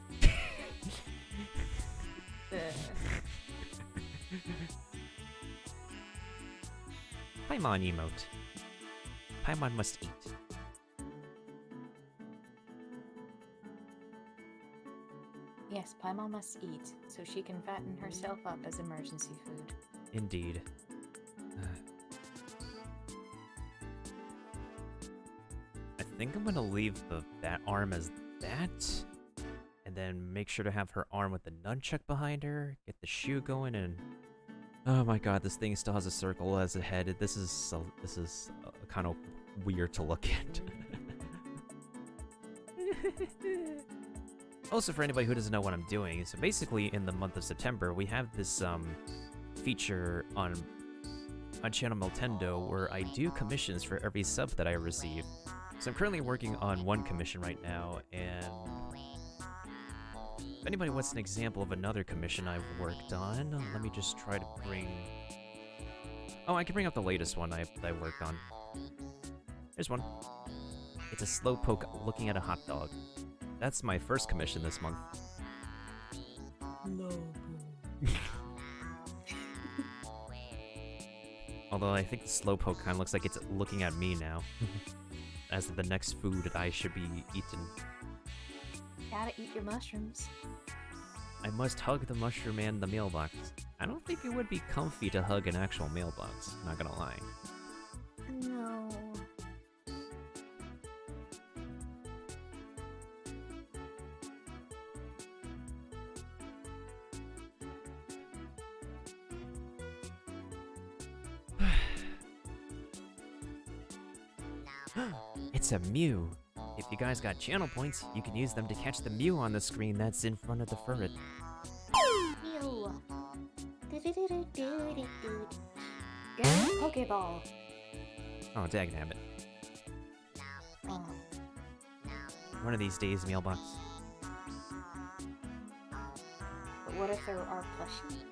Paimon emote. Paimon must eat. Yes, Paimon must eat, so she can fatten herself up as emergency food. Indeed. I think I'm gonna leave that arm as that, and then make sure to have her arm with the nunchuck behind her, get the shoe going, and oh my god, this thing still has a circle as a head. This is kind of weird to look at. Also, for anybody who doesn't know what I'm doing, so basically in the month of September, we have this feature on Channel Nintendo where I do commissions for every sub that I receive. So I'm currently working on one commission right now, and if anybody wants an example of another commission I've worked on, let me just try to bring... Oh, I can bring up the latest one I worked on. Here's one. It's a slowpoke looking at a hot dog. That's my first commission this month. Although I think the slowpoke kind of looks like it's looking at me now. As the next food that I should be eating. Gotta eat your mushrooms. I must hug the mushroom and the mailbox. I don't think it would be comfy to hug an actual mailbox, not gonna lie. No. It's a Mew. If you guys got channel points, you can use them to catch the Mew on the screen that's in front of the ferret. Ew. Get a Pokeball. Oh, dagnabbit. Oh. One of these days, mailbox. But what if there are plushies?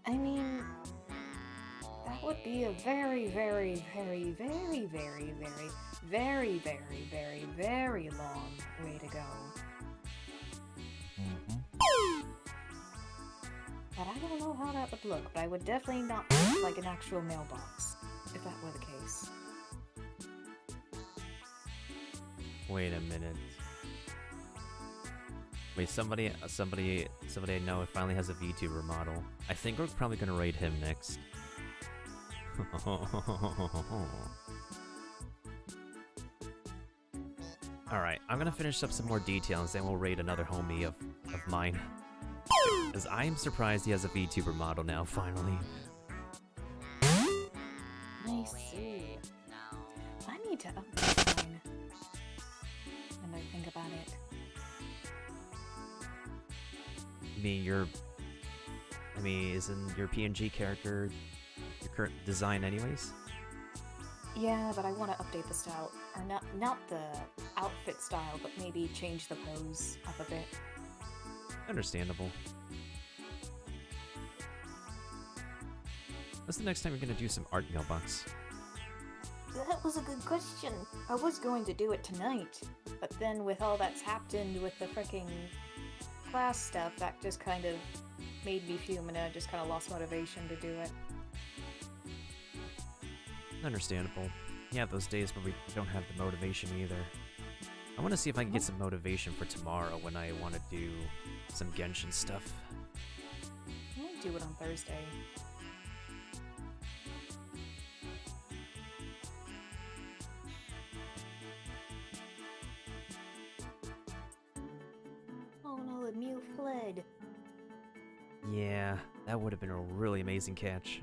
I mean, that would be a very, very, very, very, very, very, very, very, very, very long way to go. But I don't know how that would look, but I would definitely not look like an actual mailbox, if that were the case. Wait a minute. Wait, somebody I know finally has a VTuber model. I think we're probably gonna raid him next. Alright, I'm gonna finish up some more details, then we'll raid another homie of mine. Because I am surprised he has a VTuber model now, finally. I see. I need to update mine. When I think about it. Isn't your PNG character your current design anyways? Yeah, but I want to update the style. Or not the outfit style, but maybe change the pose up a bit. Understandable. When's the next time you're gonna do some art, mailbox? That was a good question. I was going to do it tonight, but then with all that's happened with the freaking class stuff, that just kind of made me fume and I just kind of lost motivation to do it. Understandable. Yeah, those days where we don't have the motivation either. I want to see if I can get some motivation for tomorrow when I want to do some Genshin stuff. I might do it on Thursday. Oh no, the Mew fled. Yeah, that would have been a really amazing catch.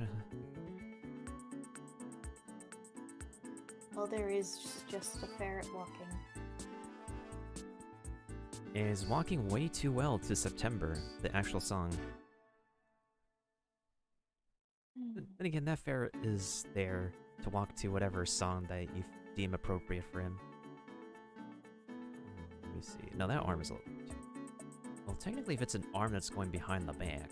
Well, there is just a ferret walking. Is walking way too well to September, the actual song. Then again, that ferret is there to walk to whatever song that you deem appropriate for him. Let me see. No, that arm is a little too... Well, technically, if it's an arm that's going behind the back...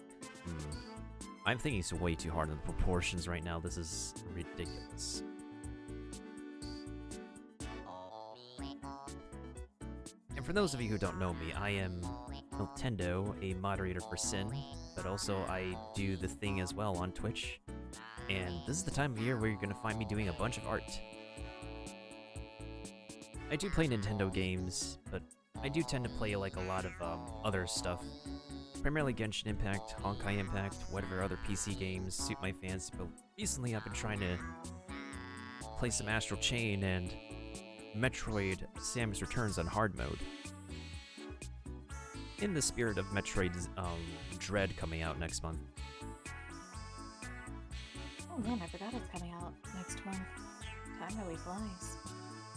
I'm thinking it's way too hard on the proportions right now. This is ridiculous. And for those of you who don't know me, I am Nintendo, a moderator for Sin, but also I do the thing as well on Twitch. And this is the time of year where you're going to find me doing a bunch of art. I do play Nintendo games, but I do tend to play like a lot of other stuff. Primarily Genshin Impact, Honkai Impact, whatever other PC games suit my fancy, but recently I've been trying to play some Astral Chain and Metroid Samus Returns on hard mode. In the spirit of Metroid Dread coming out next month. Oh man, I forgot it's coming out next month. Time really flies.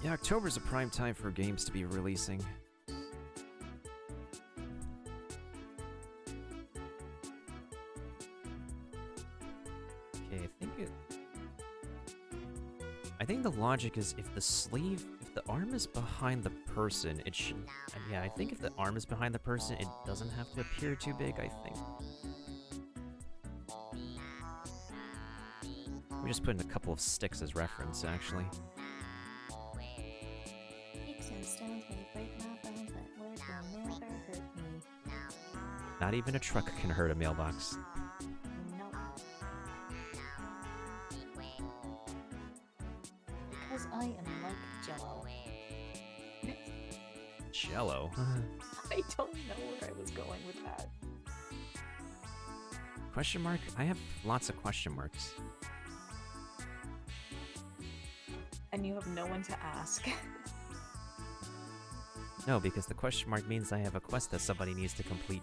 Yeah, October's a prime time for games to be releasing. Okay, I think the logic is if the arm is behind the person, it should... Yeah, I think if the arm is behind the person, it doesn't have to appear too big, I think. We just put in a couple of sticks as reference, actually. Sticks and stones may break my bones, but words will never hurt me. Not even a truck can hurt a mailbox. Nope. Because I am like Jello. Jello? I don't know where I was going with that. Question mark? I have lots of question marks. And you have no one to ask. No, because the question mark means I have a quest that somebody needs to complete.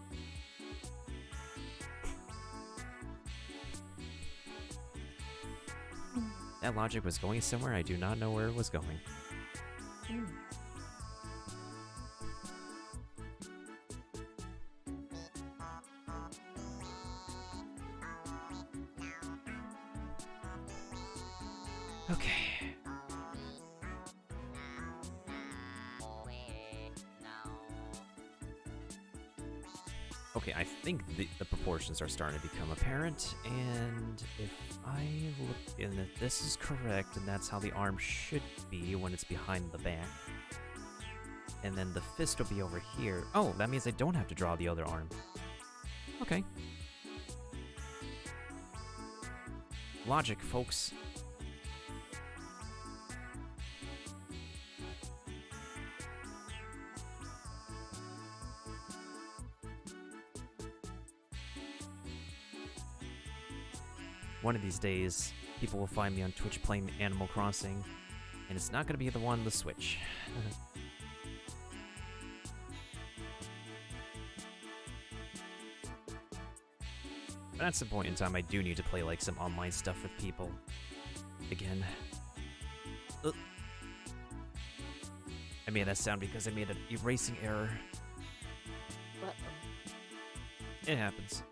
That logic was going somewhere, I do not know where it was going. Okay. Okay, I think the proportions are starting to become apparent, and if I look in that this is correct, and that's how the arm should be when it's behind the back, and then the fist will be over here. Oh, that means I don't have to draw the other arm. Okay. Logic, folks. One of these days, people will find me on Twitch playing Animal Crossing, and it's not going to be the one on the Switch. But at some point in time, I do need to play like some online stuff with people. Again. I made that sound because I made an erasing error. It happens.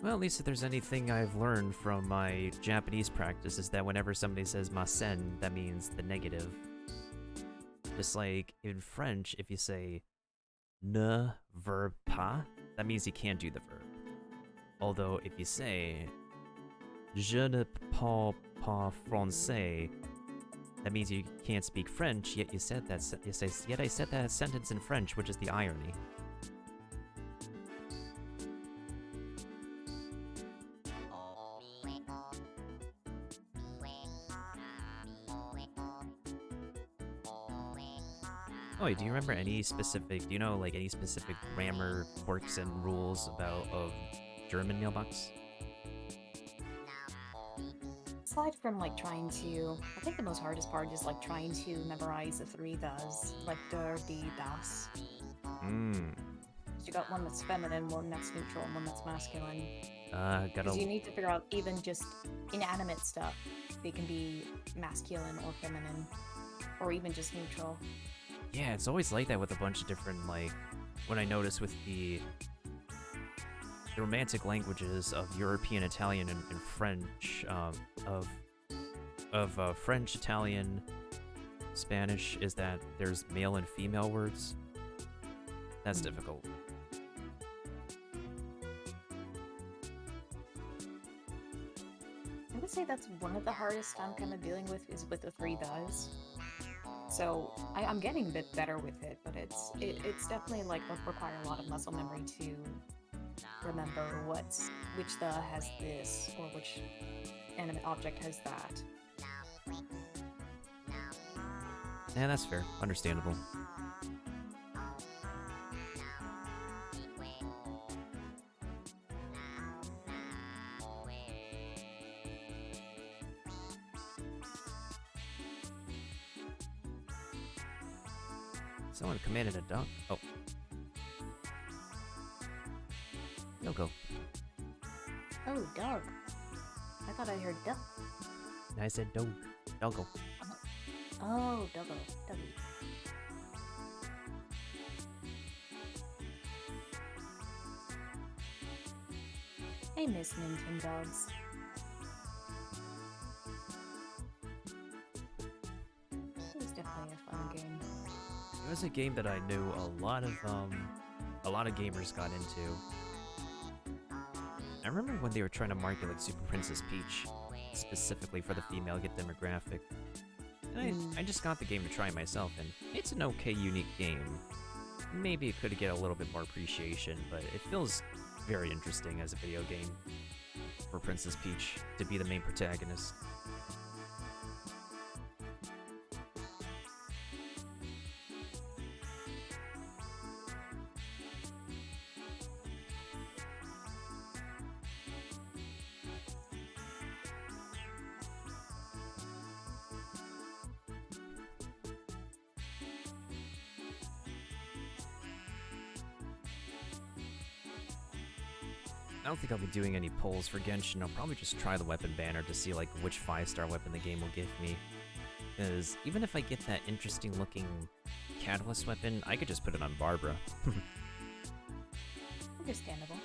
Well, at least if there's anything I've learned from my Japanese practice is that whenever somebody says masen, that means the negative. Just like in French, if you say ne verb pas, that means you can't do the verb. Although if you say je ne parle pas français, That means you can't speak French, yet you said that. Yet I said that sentence in French, which is the irony. Oh, wait, do you remember any specific? Do you know like any specific grammar quirks and rules of German mailbox? Aside from like trying to, I think the most hardest part is like trying to memorize the 3 does, like der, die, das. You got one that's feminine, one that's neutral, and one that's masculine. Because you need to figure out even just inanimate stuff. They can be masculine or feminine, or even just neutral. Yeah, it's always like that with a bunch of different, like, when I notice with the romantic languages of European, Italian, and French, of French, Italian, Spanish, is that there's male and female words. That's difficult. I would say that's one of the hardest I'm kind of dealing with is with the 3 does. So I'm getting a bit better with it, but it's definitely like require a lot of muscle memory to remember which the has this or which animate object has that. Yeah, that's fair. Understandable. Someone commanded a dog. Oh. No go. Oh, dog. I thought I heard duck. I said dog. Doggo. Oh, doggo. Doggy. I miss Nintendogs. It was definitely a fun game. It was a game that I knew a lot of gamers got into. I remember when they were trying to market like Super Princess Peach, specifically for the female demographic. And I just got the game to try myself, and it's an okay, unique game. Maybe it could get a little bit more appreciation, but it feels very interesting as a video game for Princess Peach to be the main protagonist. I don't think I'll be doing any polls for Genshin. I'll probably just try the weapon banner to see like which 5-star weapon the game will give me. Because even if I get that interesting looking Catalyst weapon, I could just put it on Barbara. Understandable.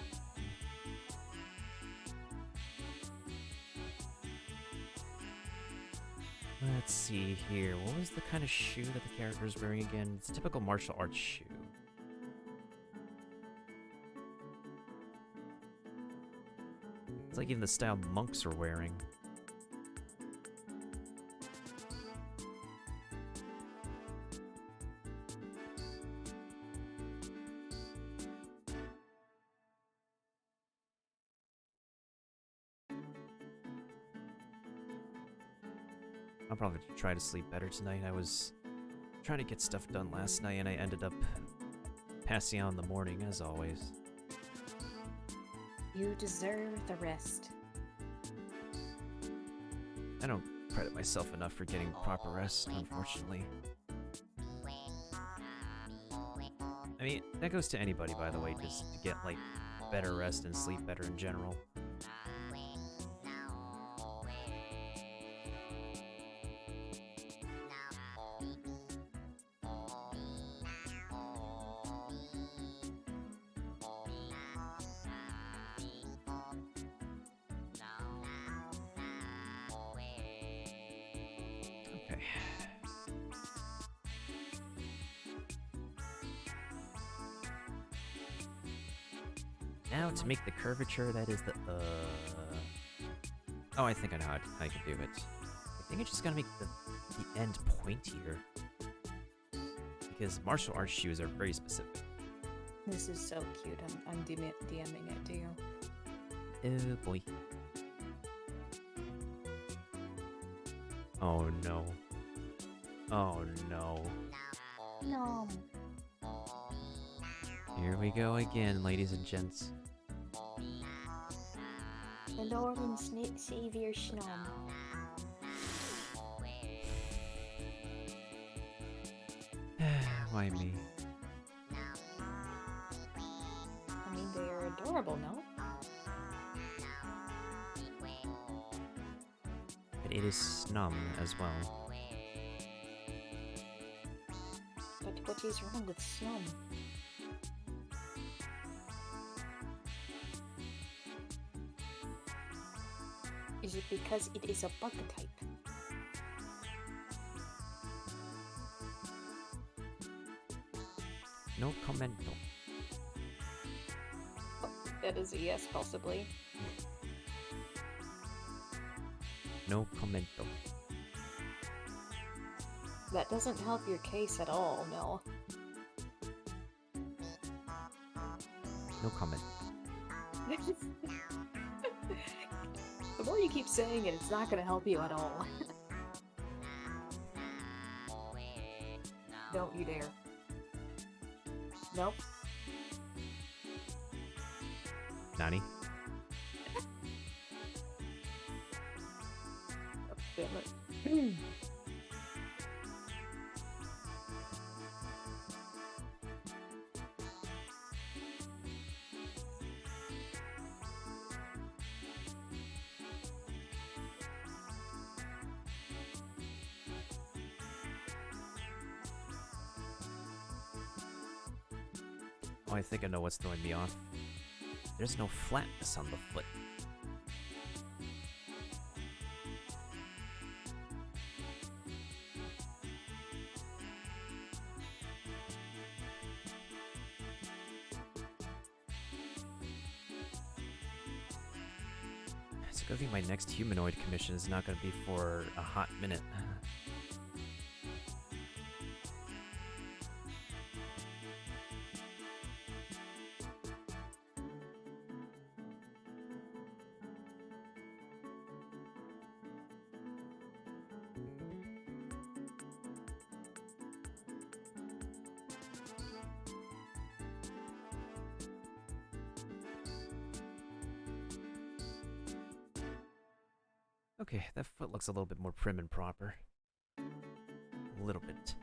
Let's see here. What was the kind of shoe that the character is wearing again? It's a typical martial arts shoe. It's like even the style monks are wearing. I'll probably try to sleep better tonight. I was trying to get stuff done last night and I ended up passing out in the morning, as always. You deserve the rest. I don't credit myself enough for getting proper rest, unfortunately. I mean, that goes to anybody, by the way, just to get, like, better rest and sleep better in general. Now to make the curvature, that is the, Oh, I think I know how I can do it. think I just gotta make the end pointier. Because martial arts shoes are very specific. This is so cute. I'm DMing it to you. Oh boy. Oh no. Oh no. No. Here we go again, ladies and gents. The Lord and Savior Snom. Why me? I mean, they're adorable, no? But it is Snum as well. But what is wrong with Snom? Is it because it is a bug type? No commento. That is a yes, possibly. No commento. That doesn't help your case at all, no. No comment. The more you keep saying it, it's not gonna help you at all. Don't you dare. Nope. Nani? Oh, damn it. Oh, I think I know what's throwing me off. There's no flatness on the foot. It's a good thing my next humanoid commission is not going to be for a hot minute. Okay, that foot looks a little bit more prim and proper. A little bit.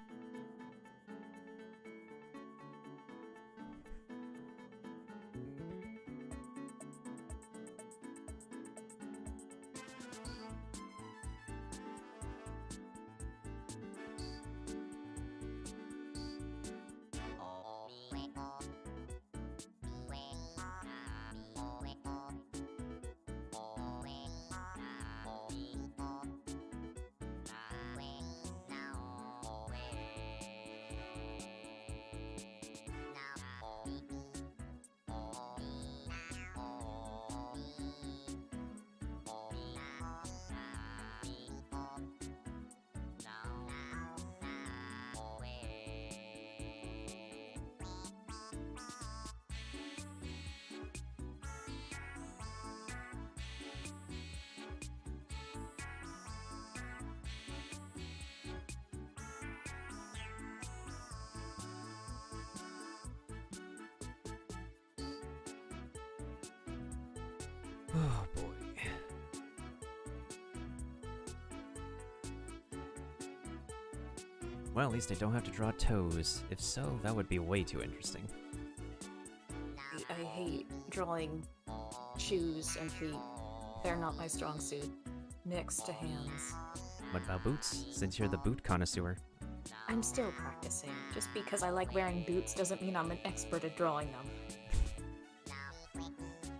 Oh boy. Well, at least I don't have to draw toes. If so, that would be way too interesting. I hate drawing shoes and feet. They're not my strong suit. Next to hands. What about boots, since you're the boot connoisseur? I'm still practicing. Just because I like wearing boots doesn't mean I'm an expert at drawing them.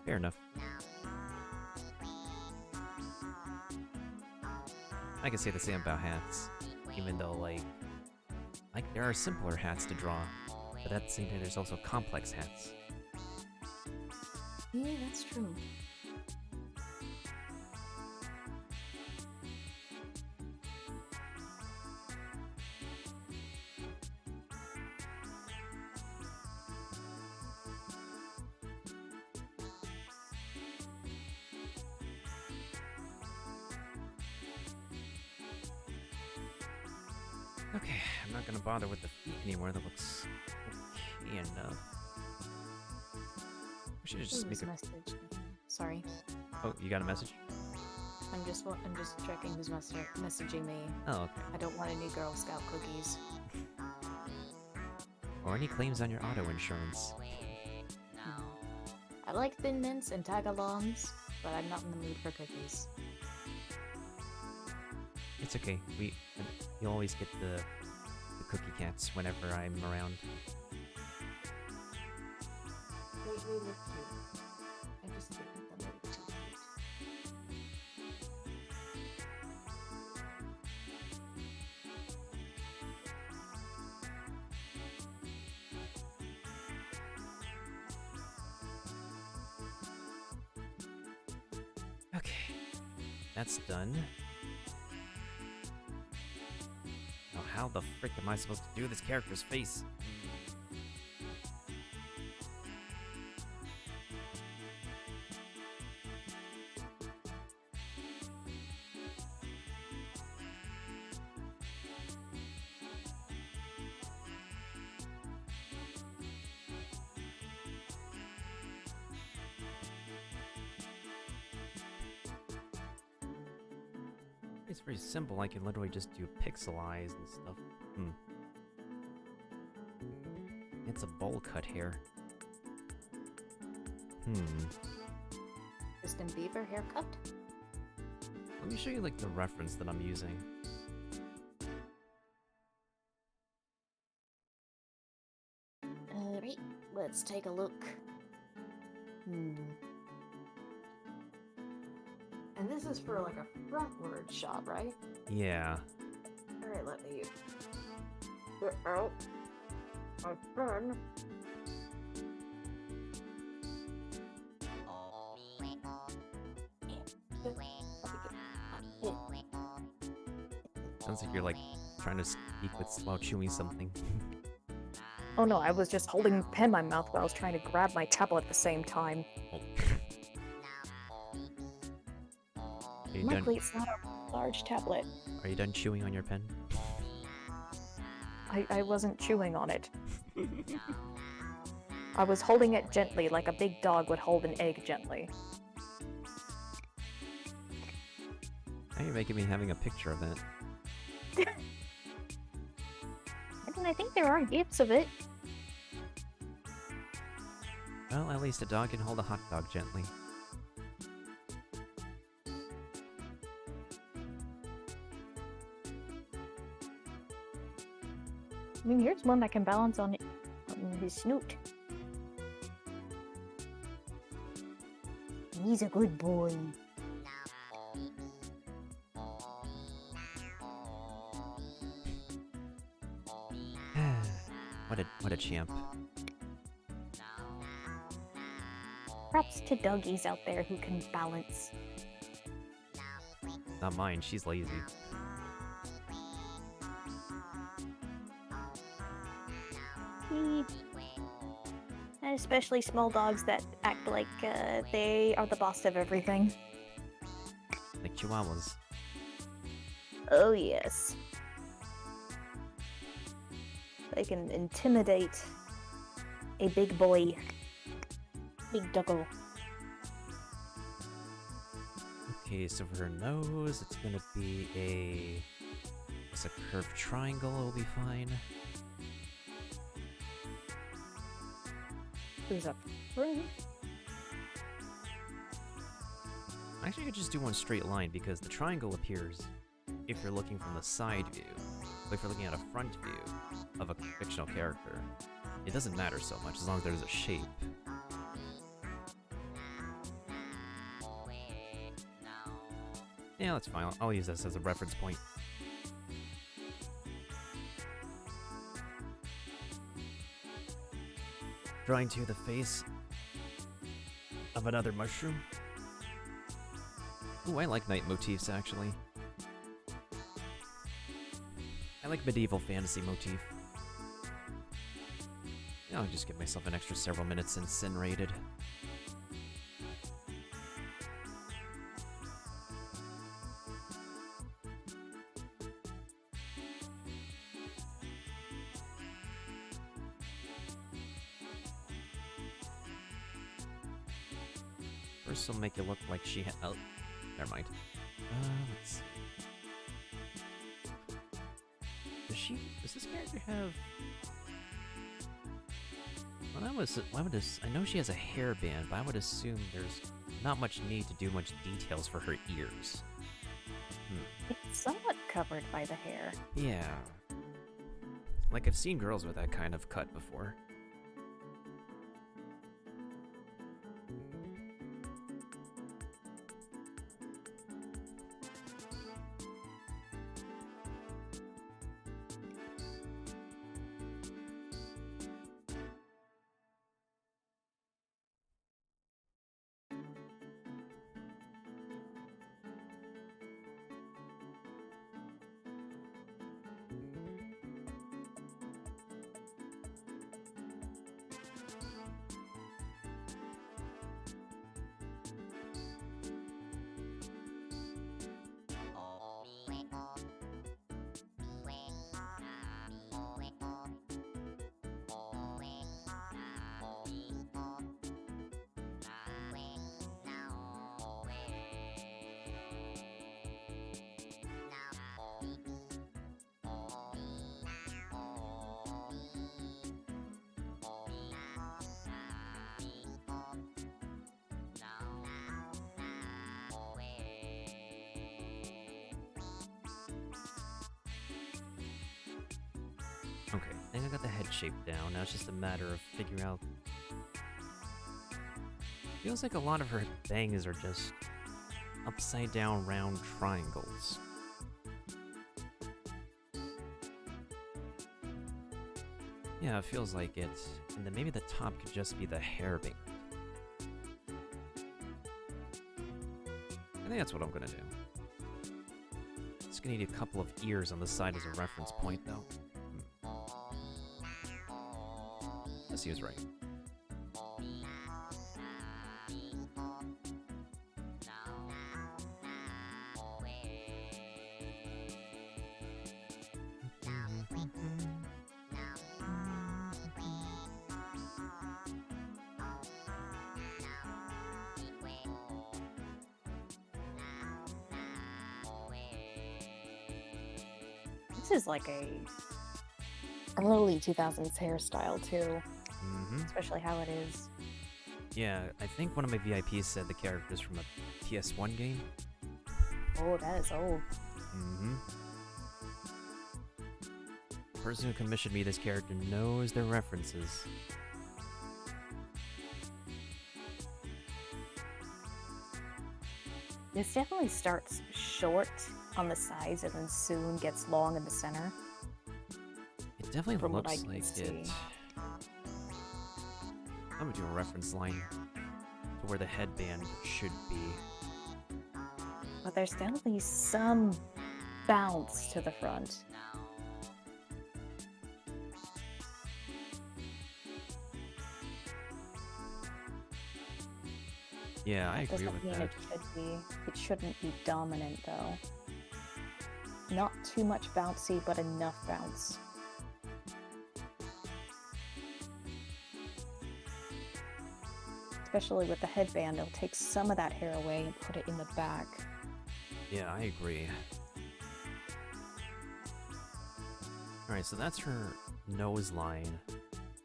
Fair enough. I can say the same about hats, even though, like there are simpler hats to draw, but at the same time there's also complex hats. Yeah, that's true. Okay, I'm not gonna bother with the feet anymore. That looks okay enough. We should just Whose make a. message? Sorry. Oh, you got a message? I'm just checking who's messaging me. Oh, okay. I don't want any Girl Scout cookies. Or any claims on your auto insurance. I like Thin Mints and Tagalongs, but I'm not in the mood for cookies. It's okay. You always get the cookie cats whenever I'm around. They look cute. I just think them a little too cute. Okay, that's done. Now, how the frick am I supposed to do this character's face? It's very simple. I can literally just do pixelize and stuff. It's a bowl cut hair. Justin Bieber haircut? Let me show you like the reference that I'm using. Alright, let's take a look. And this is for like a frontward shot, right? Yeah. Alright, let me get out my pen. Sounds like you're like trying to speak while chewing something. Oh no, I was just holding the pen in my mouth while I was trying to grab my tablet at the same time. Oh. Are you done? Luckily, it's not a large tablet. Are you done chewing on your pen? I wasn't chewing on it. I was holding it gently, like a big dog would hold an egg gently. Now you're making me having a picture of it. I mean, I think there are gifs of it. Well, at least a dog can hold a hot dog gently. I mean, here's one that can balance on his snoot. He's a good boy. What a champ. Props to doggies out there who can balance. Not mine, she's lazy. And especially small dogs that act like they are the boss of everything. Like chihuahuas. Oh yes. They can intimidate a big boy. Big doggo. Okay, so for her nose, it's gonna be just a curved triangle will be fine. Who's up? Right. Actually, I could just do one straight line because the triangle appears if you're looking from the side view. But if you're looking at a front view of a fictional character, it doesn't matter so much as long as there's a shape. Yeah, that's fine. I'll use this as a reference point. Drawing to the face of another mushroom. Ooh, I like night motifs, actually. I like medieval fantasy motif. I'll just give myself an extra several minutes incinerated. First, will make it look like she had. Oh, never mind. Let's see. Does this character have? Well, I know she has a hairband, but I would assume there's not much need to do much details for her ears. It's somewhat covered by the hair. Yeah. Like, I've seen girls with that kind of cut before. Okay, I think I got the head shape down. Now it's just a matter of figuring out. Feels like a lot of her bangs are just upside down round triangles. Yeah, it feels like it. And then maybe the top could just be the hairband. I think that's what I'm gonna do. Just gonna need a couple of ears on the side as a reference point, though. Yes, he was right. This is like a early 2000s hairstyle too. Especially how it is. Yeah, I think one of my VIPs said the character is from a PS1 game. Oh, that is old. The person who commissioned me this character knows their references. This definitely starts short on the sides and then soon gets long in the center. It definitely From what I looks can like see. it. I'm gonna do a reference line to where the headband should be. But there's definitely some bounce to the front. Yeah, I agree Doesn't with mean that. it shouldn't be dominant though. Not too much bouncy, but enough bounce. Especially with the headband, it'll take some of that hair away and put it in the back. Yeah, I agree. Alright, so that's her nose line.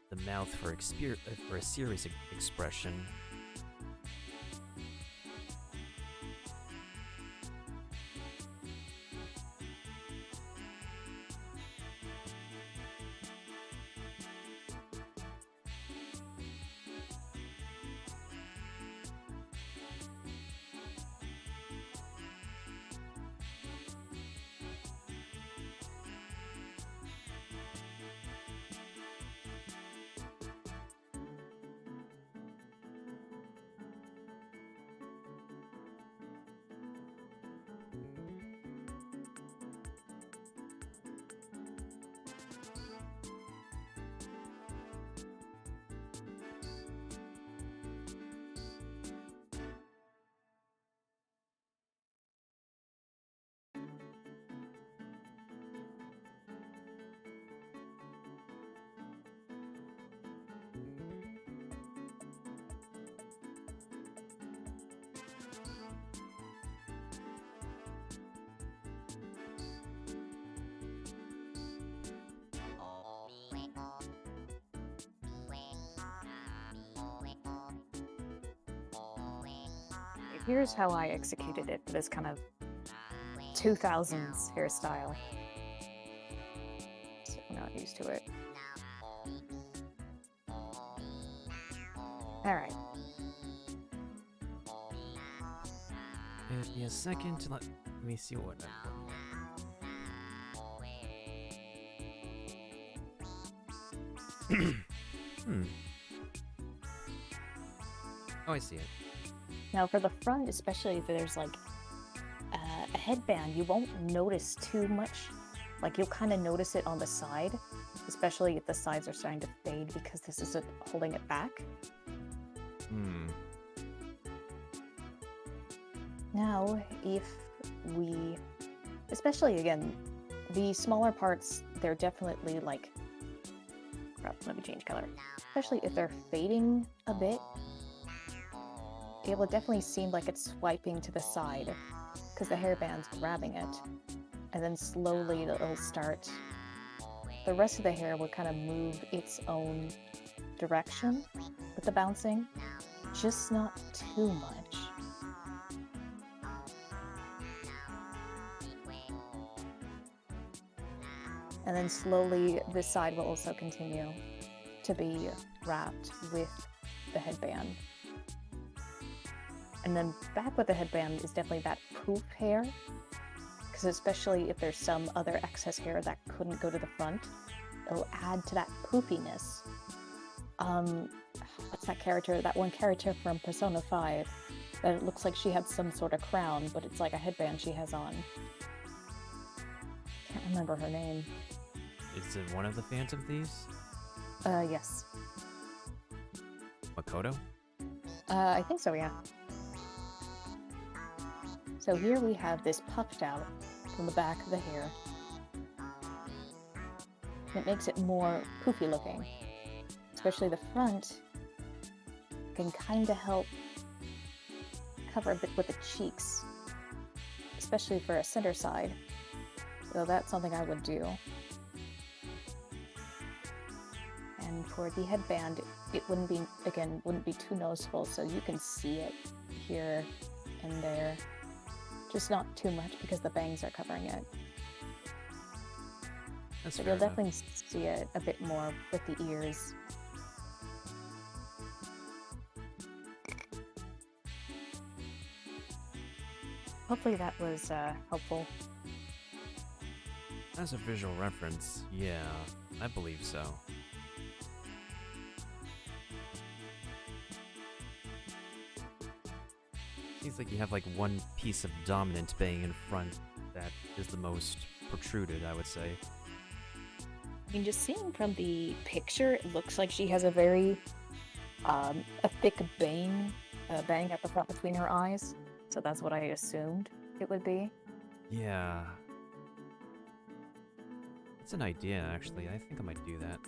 The mouth for a serious expression. here's how I executed it for this kind of 2000s hairstyle. So I'm not used to it. Alright. Give me a second to let me see what Oh, I see it. Now for the front, especially if there's like a headband, you won't notice too much. Like you'll kind of notice it on the side, especially if the sides are starting to fade because this isn't holding it back. Now, if we, especially again, the smaller parts, they're definitely like, crap, let me change color. Especially if they're fading a bit, it will definitely seem like it's swiping to the side because the hairband's grabbing it. And then slowly it'll start, the rest of the hair will kind of move its own direction with the bouncing, just not too much. And then slowly this side will also continue to be wrapped with the headband. And then back with the headband is definitely that poof hair, because especially if there's some other excess hair that couldn't go to the front, it'll add to that poofiness. What's that character? That one character from Persona 5 that it looks like she had some sort of crown, but it's like a headband she has on. Can't remember her name. Is it one of the Phantom Thieves? Yes. Makoto? I think so, yeah. So here we have this puffed out from the back of the hair. It makes it more poofy looking. Especially the front can kind of help cover a bit with the cheeks. Especially for a center side. So that's something I would do. And for the headband, it wouldn't be, again, wouldn't be too noticeable, so you can see it here and there. Just not too much because the bangs are covering it. That's But fair you'll enough. definitely see it a bit more with the ears. Hopefully that was helpful. As a visual reference, yeah, I believe so. Seems like you have like one piece of dominant bang in front that is the most protruded, I would say. I mean, just seeing from the picture, it looks like she has a very, a thick bang at the front between her eyes. So that's what I assumed it would be. Yeah. It's an idea, actually. I think I might do that.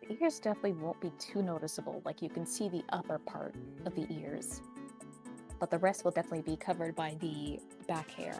The ears definitely won't be too noticeable, like you can see the upper part of the ears. But the rest will definitely be covered by the back hair.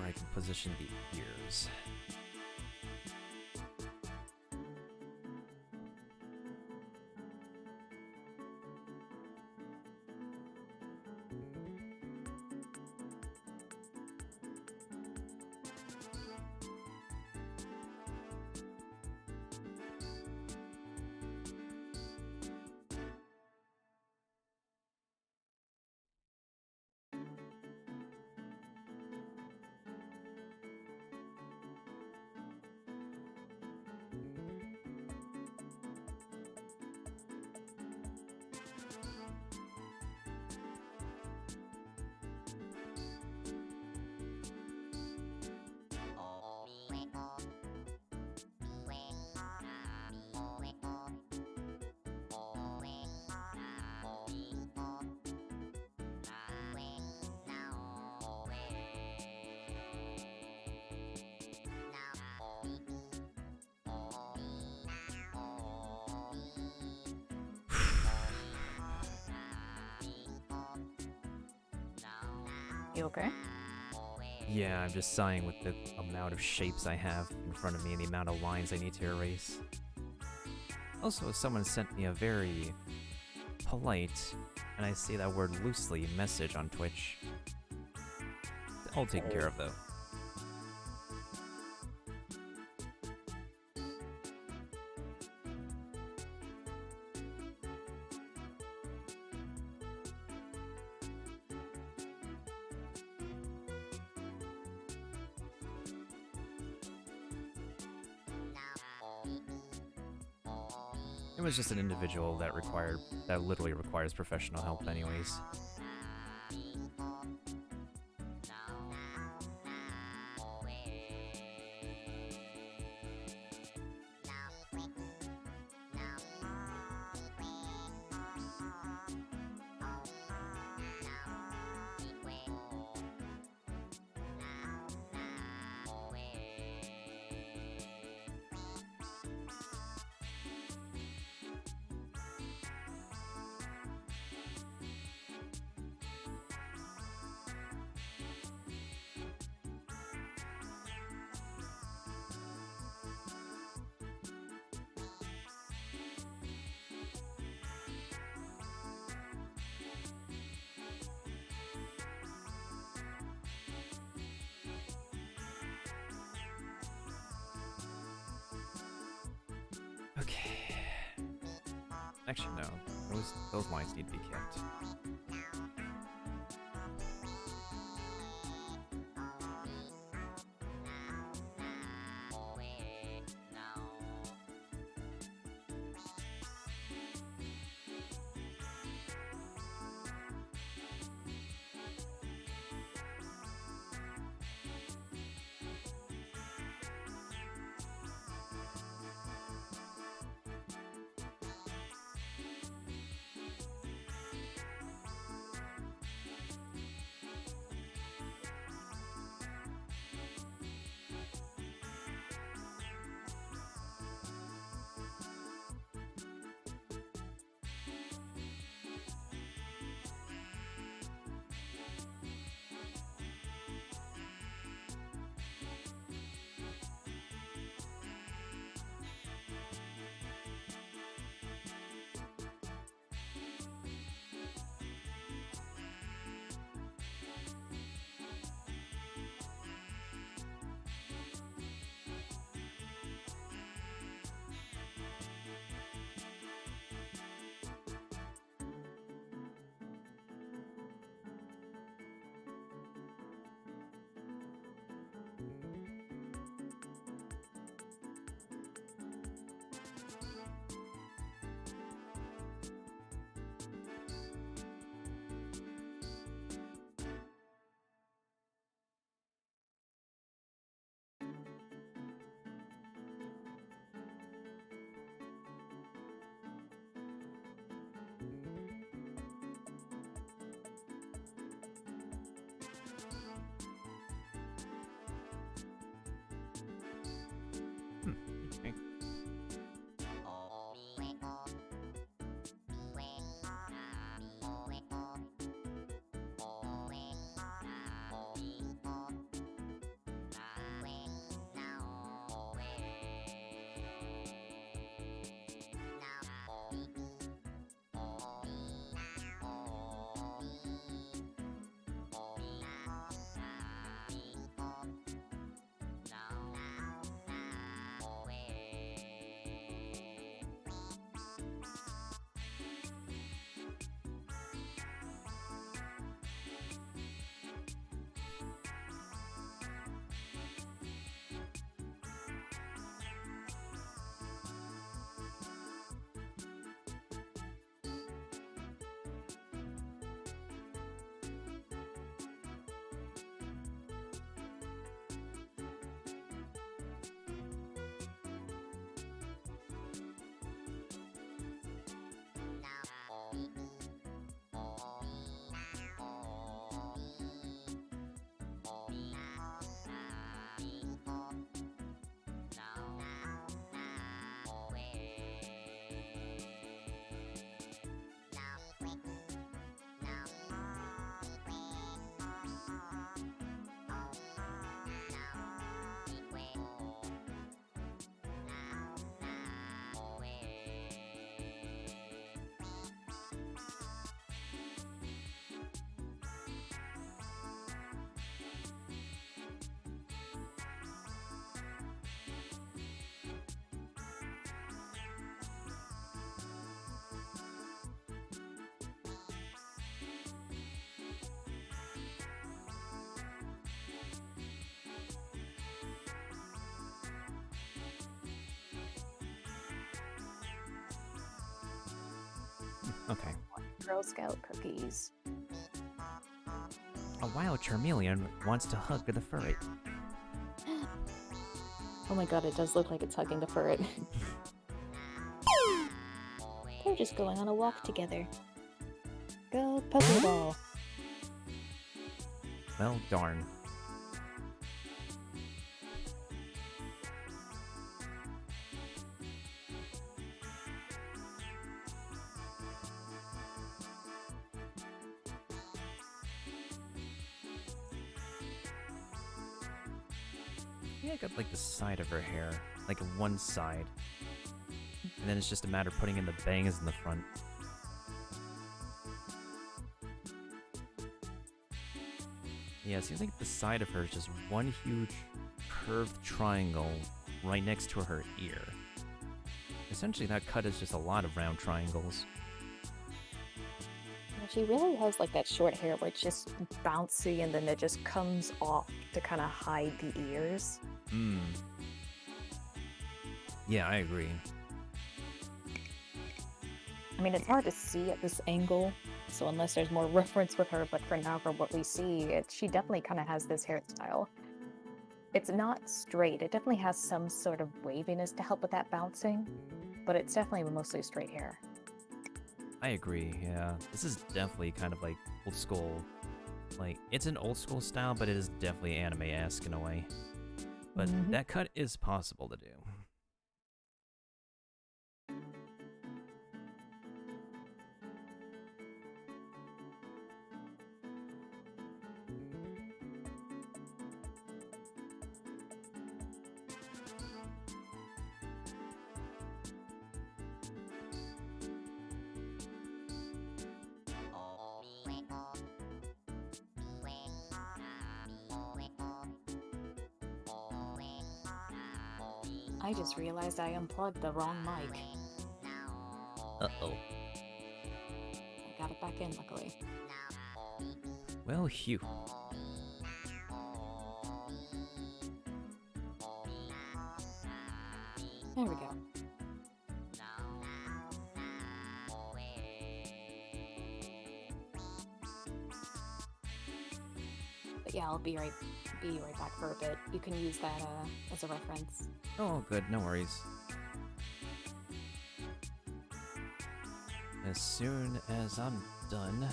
where I can position the ears. You okay? Yeah, I'm just sighing with the amount of shapes I have in front of me and the amount of lines I need to erase. Also, someone sent me a very polite, and I say that word loosely, message on Twitch. All taken care of, though. It was just an individual that literally requires professional help anyways. Okay. Actually, no. Those lines need to be kept. Okay. Girl Scout cookies. A wild Charmeleon wants to hug the furret. Oh my god, it does look like it's hugging the ferret. They're just going on a walk together. Go Pokeball. Well, darn. Yeah, I got like the side of her hair, like one side. And then it's just a matter of putting in the bangs in the front. Yeah, it seems like the side of her is just one huge curved triangle right next to her ear. Essentially, that cut is just a lot of round triangles. Well, she really has like that short hair where it's just bouncy and then it just comes off to kind of hide the ears. Hmm. Yeah, I agree. I mean, it's hard to see at this angle, so unless there's more reference with her, but for now, for what we see, she definitely kind of has this hairstyle. It's not straight. It definitely has some sort of waviness to help with that bouncing, but it's definitely mostly straight hair. I agree, yeah. This is definitely kind of like old school. Like, it's an old school style, but it is definitely anime-esque in a way. But that cut is possible to do. I just realized I unplugged the wrong mic. Uh-oh. I got it back in, luckily. Well, phew. There we go. But yeah, I'll be right back for a bit. You can use that as a reference. Oh, good, no worries. As soon as I'm done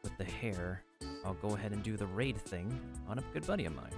with the hair, I'll go ahead and do the raid thing on a good buddy of mine.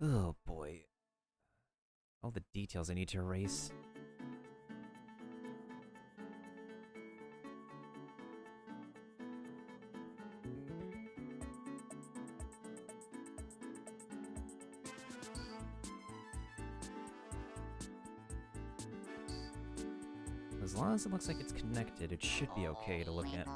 Oh boy. All the details I need to erase. As long as it looks like it's connected, it should be okay to look at.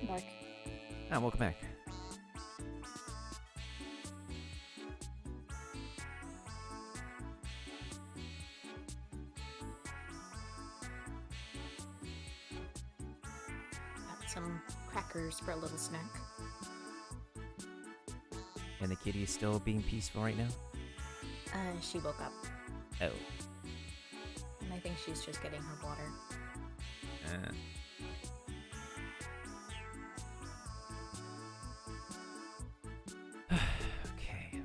Mark. Ah, welcome back. Got some crackers for a little snack. And the kitty is still being peaceful right now? She woke up, Oh. and I think she's just getting her water. Okay.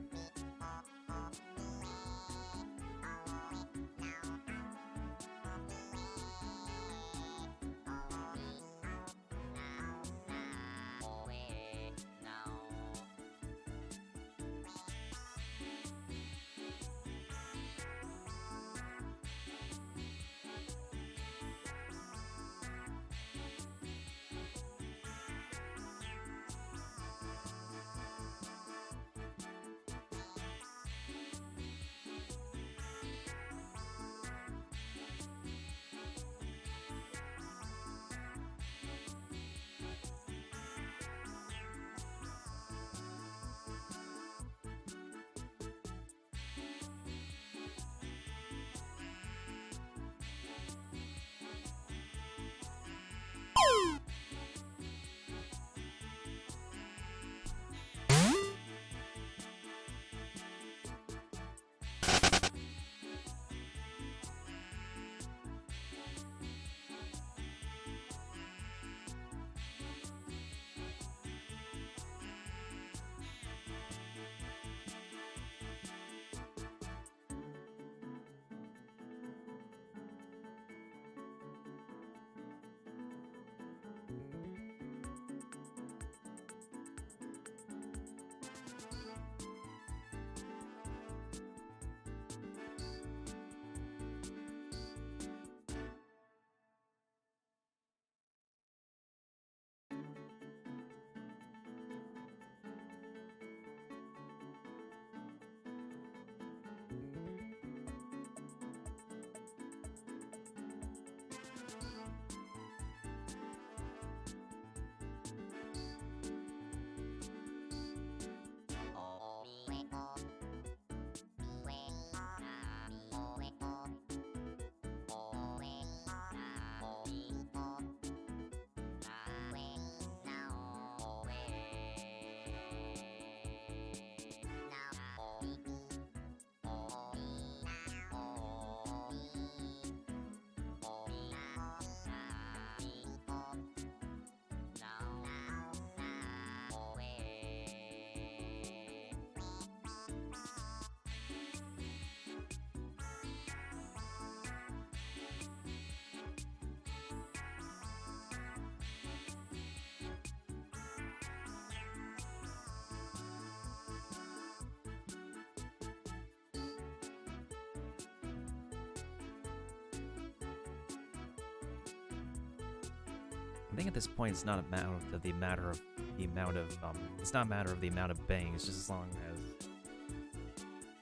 I think at this point it's not a matter of the matter of the amount of it's not a matter of the amount of bangs, just as long as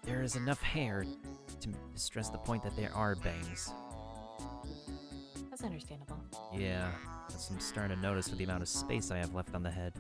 there is enough hair to stress the point that there are bangs. That's understandable. Yeah, that's what I'm starting to notice with the amount of space I have left on the head.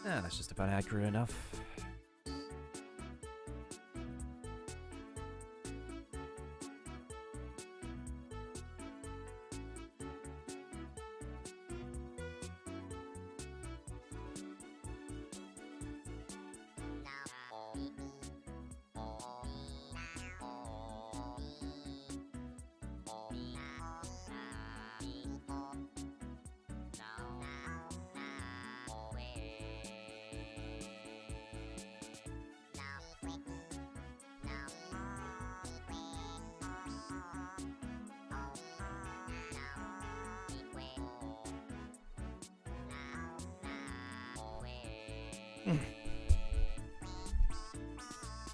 That's just about accurate enough.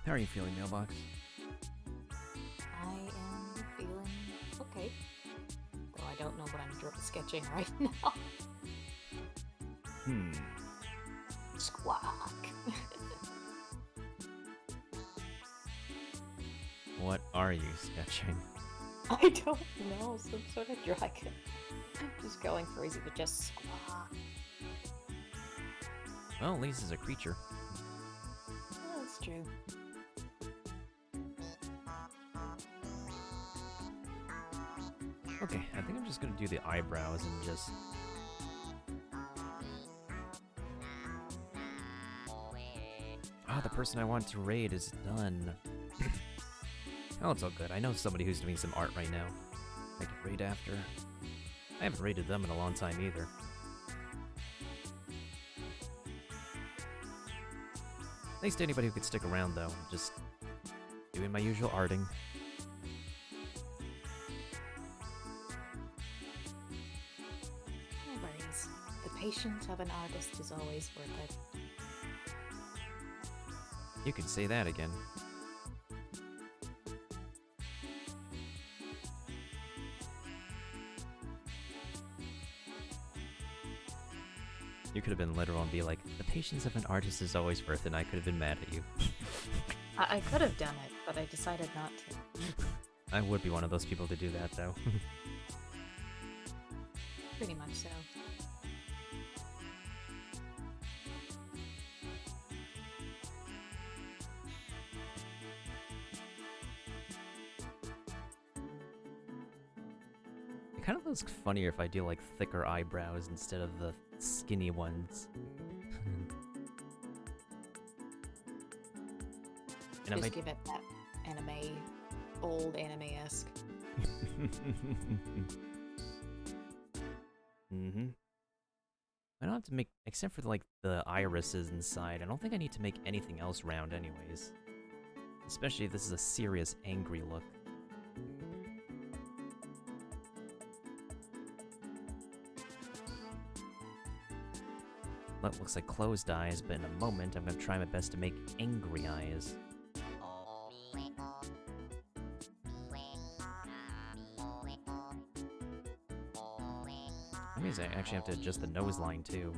How are you feeling, Mailbox? I am feeling okay. Though I don't know what I'm sketching right now. Squawk. What are you sketching? I don't know, some sort of dragon. I'm just going crazy with just squawk. Well, at least it's a creature. Oh, that's true. Okay, I think I'm just gonna do the eyebrows and just... Ah, the person I want to raid is done. Oh, it's all good. I know somebody who's doing some art right now. I can raid after. I haven't raided them in a long time either. Thanks to anybody who could stick around, though. I'm just doing my usual arting. No worries. The patience of an artist is always worth it. You could say that again. You could have been literal and be like, the patience of an artist is always worth it, and I could have been mad at you. I could have done it, but I decided not to. I would be one of those people to do that, though. Pretty much so. It kind of looks funnier if I do like thicker eyebrows instead of the skinny ones. And Just give it that anime, old anime-esque. Mm-hmm. I don't have to make, except for like the irises inside, I don't think I need to make anything else round anyways. Especially if this is a serious angry look. That looks like closed eyes, but in a moment I'm gonna try my best to make angry eyes. That means I actually have to adjust the nose line too.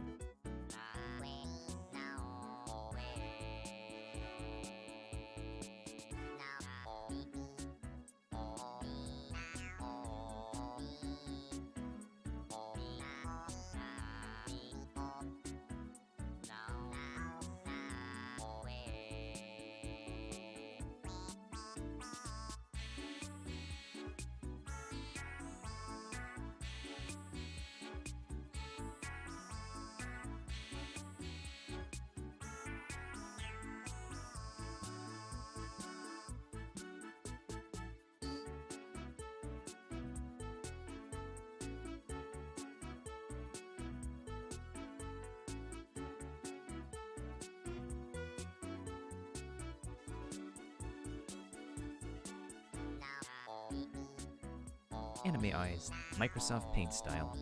Anime eyes, Microsoft Paint style.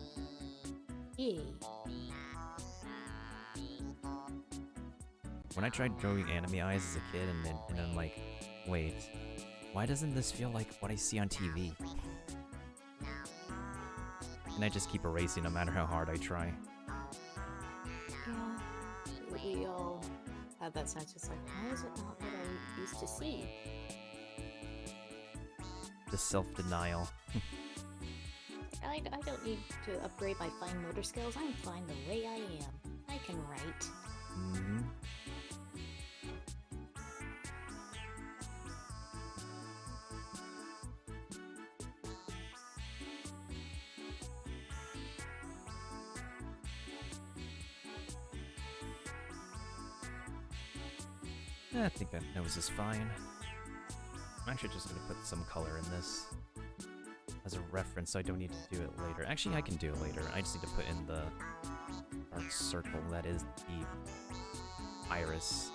Yay. When I tried drawing anime eyes as a kid, and I'm like, wait, why doesn't this feel like what I see on TV? And I just keep erasing no matter how hard I try. Yeah, we all have that sense. It's like, why is it not what I used to see? The self-denial. I don't need to upgrade my fine motor skills. I'm fine the way I am. I can write. Mm-hmm. I think that nose is fine. I'm actually just gonna put some color in this as a reference, so I don't need to do it later. Actually, I can do it later. I just need to put in the dark circle that is the iris.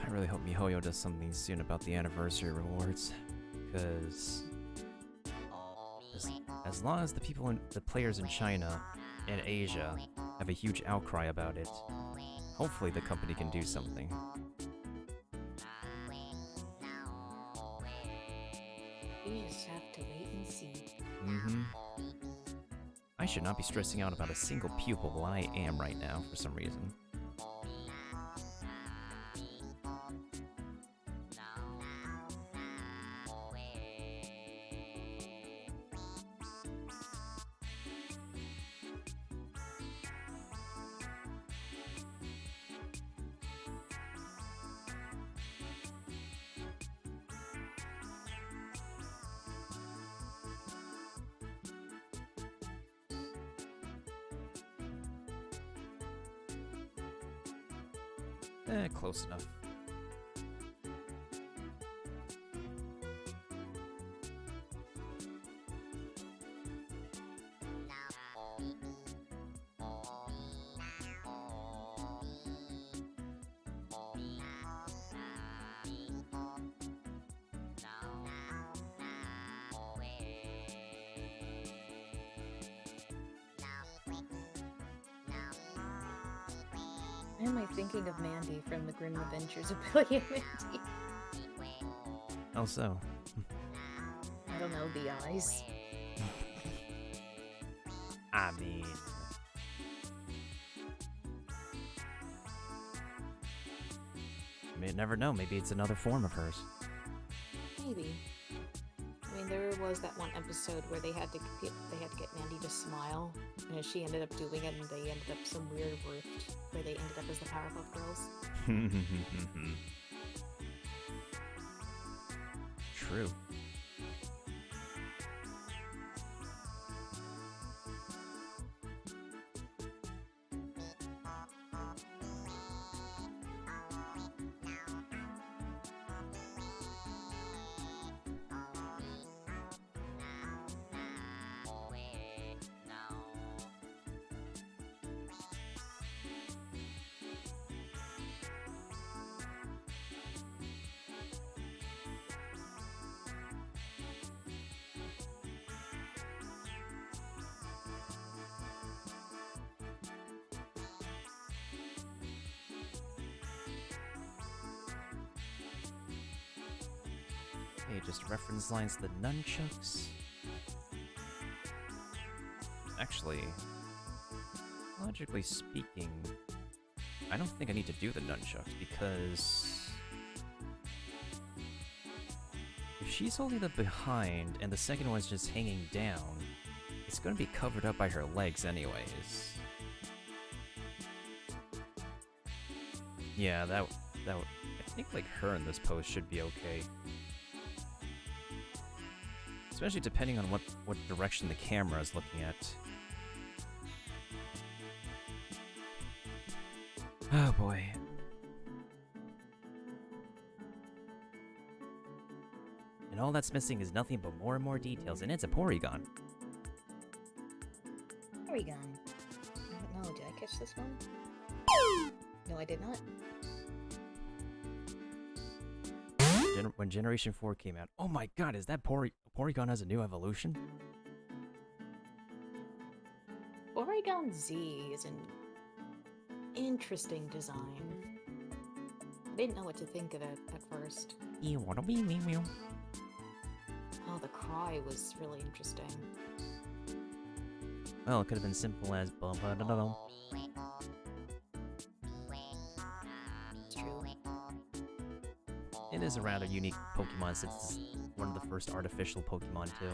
I really hope MiHoYo does something soon about the anniversary rewards, because as long as the players in China and Asia have a huge outcry about it, hopefully the company can do something. We just have to wait and see. Mm-hmm. I should not be stressing out about a single pupil while I am right now for some reason. Close enough. Why am I thinking of Mandy from The Grim Adventures of Billy and Mandy? How so? I don't know, the eyes. I mean... You may never know, maybe it's another form of hers. Maybe. I mean, there was that one episode where they had to get Mandy to smile, and she ended up doing it, and they ended up some weird rift where they ended up as the Powerpuff Girls. True. Okay, just reference lines to the nunchucks. Actually, logically speaking, I don't think I need to do the nunchucks because if she's holding the behind and the second one's just hanging down, it's going to be covered up by her legs anyways. Yeah, that would, I think like her in this pose should be okay. Especially depending on what direction the camera is looking at. Oh boy. And all that's missing is nothing but more and more details, and it's a Porygon. Porygon. I don't know, did I catch this one? No, I did not. When Generation 4 came out, oh my god, is that Porygon has a new evolution? Porygon Z is an interesting design. I didn't know what to think of it at first. You wanna be me? Oh, the cry was really interesting. Well, it could have been simple as bum ba da da dum. It's true. It is a rather unique Pokemon since it's one of the first artificial Pokemon too.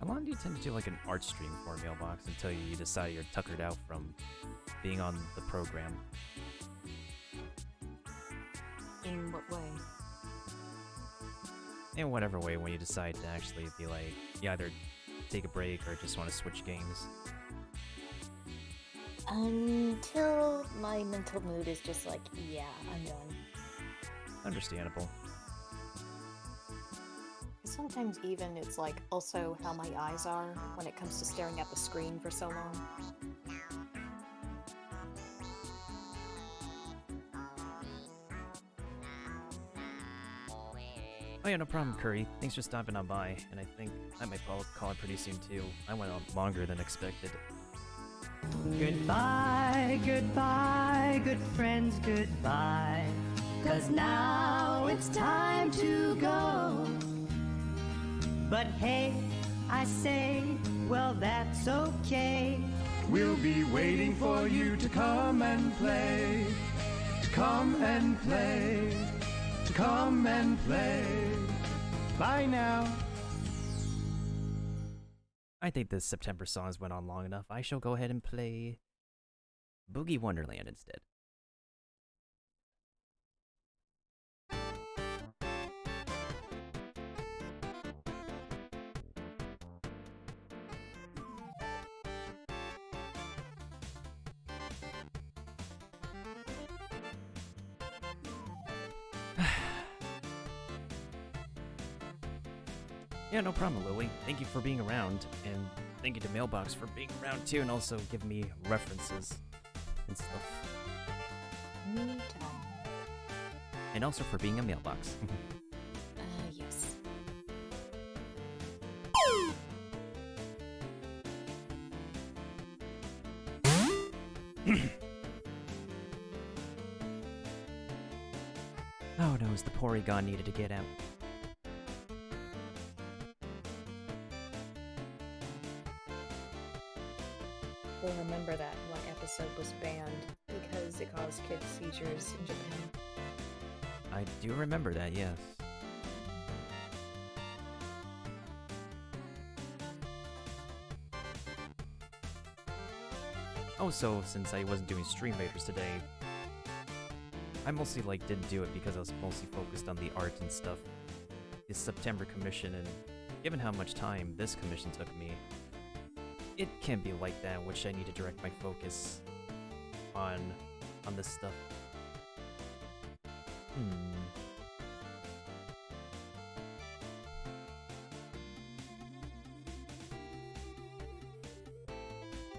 How long do you tend to do like an art stream for Mailbox until you decide you're tuckered out from being on the program? In what way? In whatever way, when you decide to actually be like, you either take a break or just want to switch games. Until my mental mood is just like, yeah, I'm done. Understandable. Sometimes even it's like also how my eyes are when it comes to staring at the screen for so long. Oh yeah, no problem, Curry. Thanks for stopping on by, and I think I might call it pretty soon too. I went on longer than expected. Goodbye, goodbye, good friends, goodbye. 'Cause now it's time to go. But hey, I say, well, that's okay. We'll be waiting for you to come and play. To come and play. To come and play. Bye now. I think the September songs went on long enough. I shall go ahead and play Boogie Wonderland instead. Yeah, no problem, Lily. Thank you for being around, and thank you to Mailbox for being around too, and also giving me references and stuff. Anytime. And also for being a Mailbox. Yes. Oh no, the Porygon needed to get out. We'll remember that one episode was banned because it caused kids seizures in Japan. I do remember that, yes. Oh, so since I wasn't doing Stream Raiders today, I mostly didn't do it because I was mostly focused on the art and stuff. This September commission, and given how much time this commission took me, it can be like that, which I need to direct my focus on this stuff.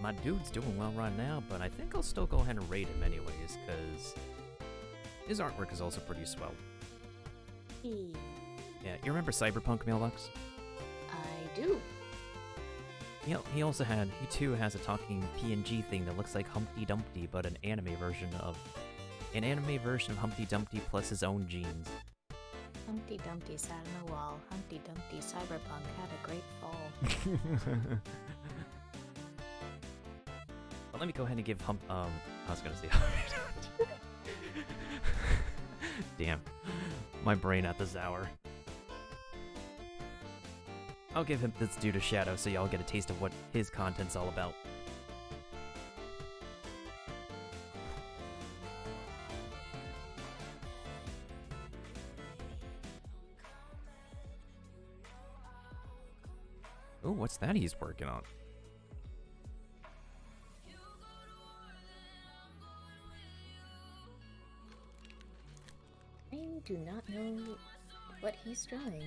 My dude's doing well right now, but I think I'll still go ahead and raid him anyways, because his artwork is also pretty swell. Yeah, you remember Cyberpunk, Mailbox? I do. He too has a talking PNG thing that looks like Humpty Dumpty, but an anime version of Humpty Dumpty plus his own genes. Humpty Dumpty sat on a wall. Humpty Dumpty Cyberpunk had a great fall. But let me go ahead and give I was gonna say Damn. My brain at this hour. I'll give him this dude a shadow so y'all get a taste of what his content's all about. Ooh, what's that he's working on? I do not know what he's drawing.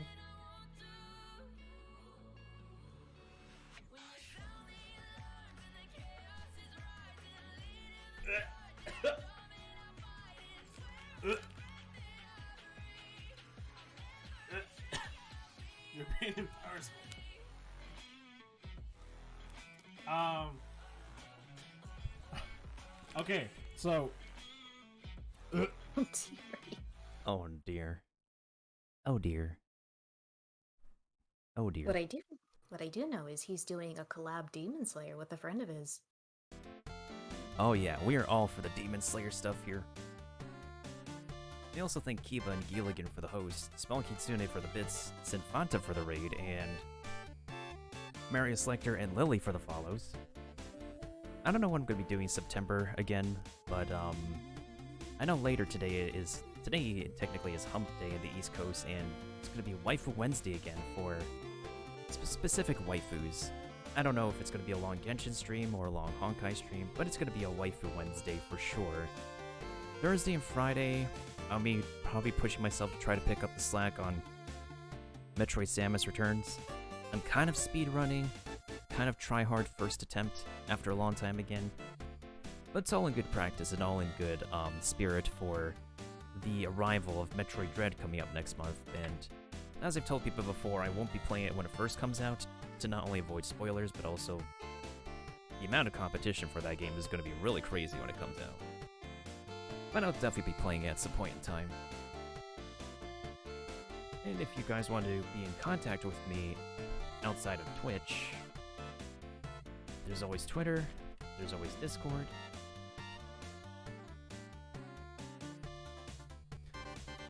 Raiden Power Okay, so. Oh dear. Oh dear. Oh dear. What I do know is he's doing a collab Demon Slayer with a friend of his. Oh yeah, we are all for the Demon Slayer stuff here. We also thank Kiba and Gilligan for the host, Spell Kitsune for the bits, Sinfanta for the raid, and Marius Lecter and Lily for the follows. I don't know what I'm going to be doing September again, but I know later today technically is Hump Day in the East Coast, and it's going to be Waifu Wednesday again for specific waifus. I don't know if it's going to be a long Genshin stream or a long Honkai stream, but it's going to be a Waifu Wednesday for sure. Thursday and Friday, I'll be probably pushing myself to try to pick up the slack on Metroid Samus Returns. I'm kind of speedrunning, kind of try hard first attempt after a long time again, but it's all in good practice and all in good spirit for the arrival of Metroid Dread coming up next month. And as I've told people before, I won't be playing it when it first comes out to not only avoid spoilers, but also the amount of competition for that game is going to be really crazy when it comes out. But I'll definitely be playing it at some point in time. And if you guys want to be in contact with me outside of Twitch, there's always Twitter, there's always Discord.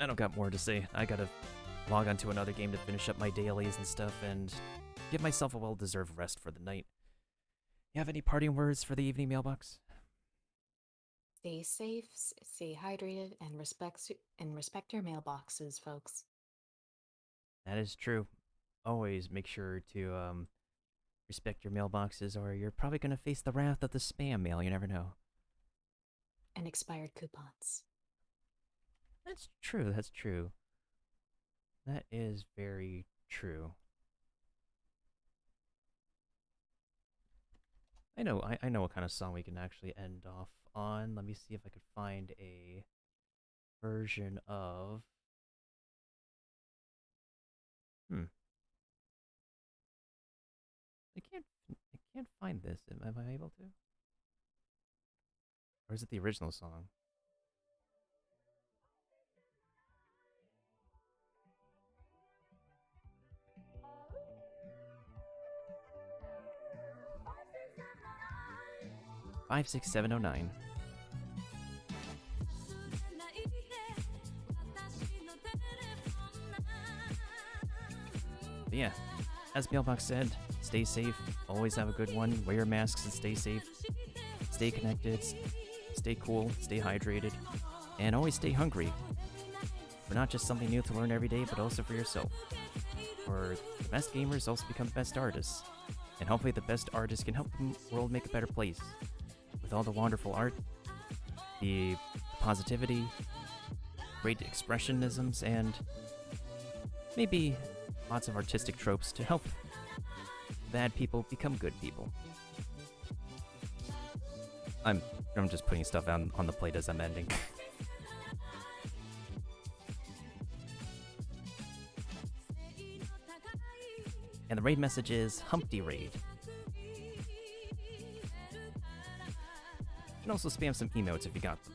I don't got more to say. I gotta log onto another game to finish up my dailies and stuff and give myself a well-deserved rest for the night. You have any parting words for the evening mailbox? Stay safe, stay hydrated, and respect your mailboxes, folks. That is true. Always make sure to respect your mailboxes, or you're probably gonna face the wrath of the spam mail. You never know. And expired coupons. That's true. That's true. That is very true. I know what kind of song we can actually end off on. Let me see if I could find a version of... I can't find this. Am I able to? Or is it the original song? Five, 6, 7, 0, 9. But yeah, as Mailbox said, stay safe, always have a good one, wear your masks and stay safe, stay connected, stay cool, stay hydrated, and always stay hungry. For not just something new to learn every day, but also for yourself. For the best gamers also become the best artists, and hopefully the best artists can help the world make a better place. With all the wonderful art, the positivity, great expressionisms, and maybe lots of artistic tropes to help bad people become good people. I'm just putting stuff on the plate as I'm ending. And the raid message is Humpty Raid. You can also spam some emotes if you got them.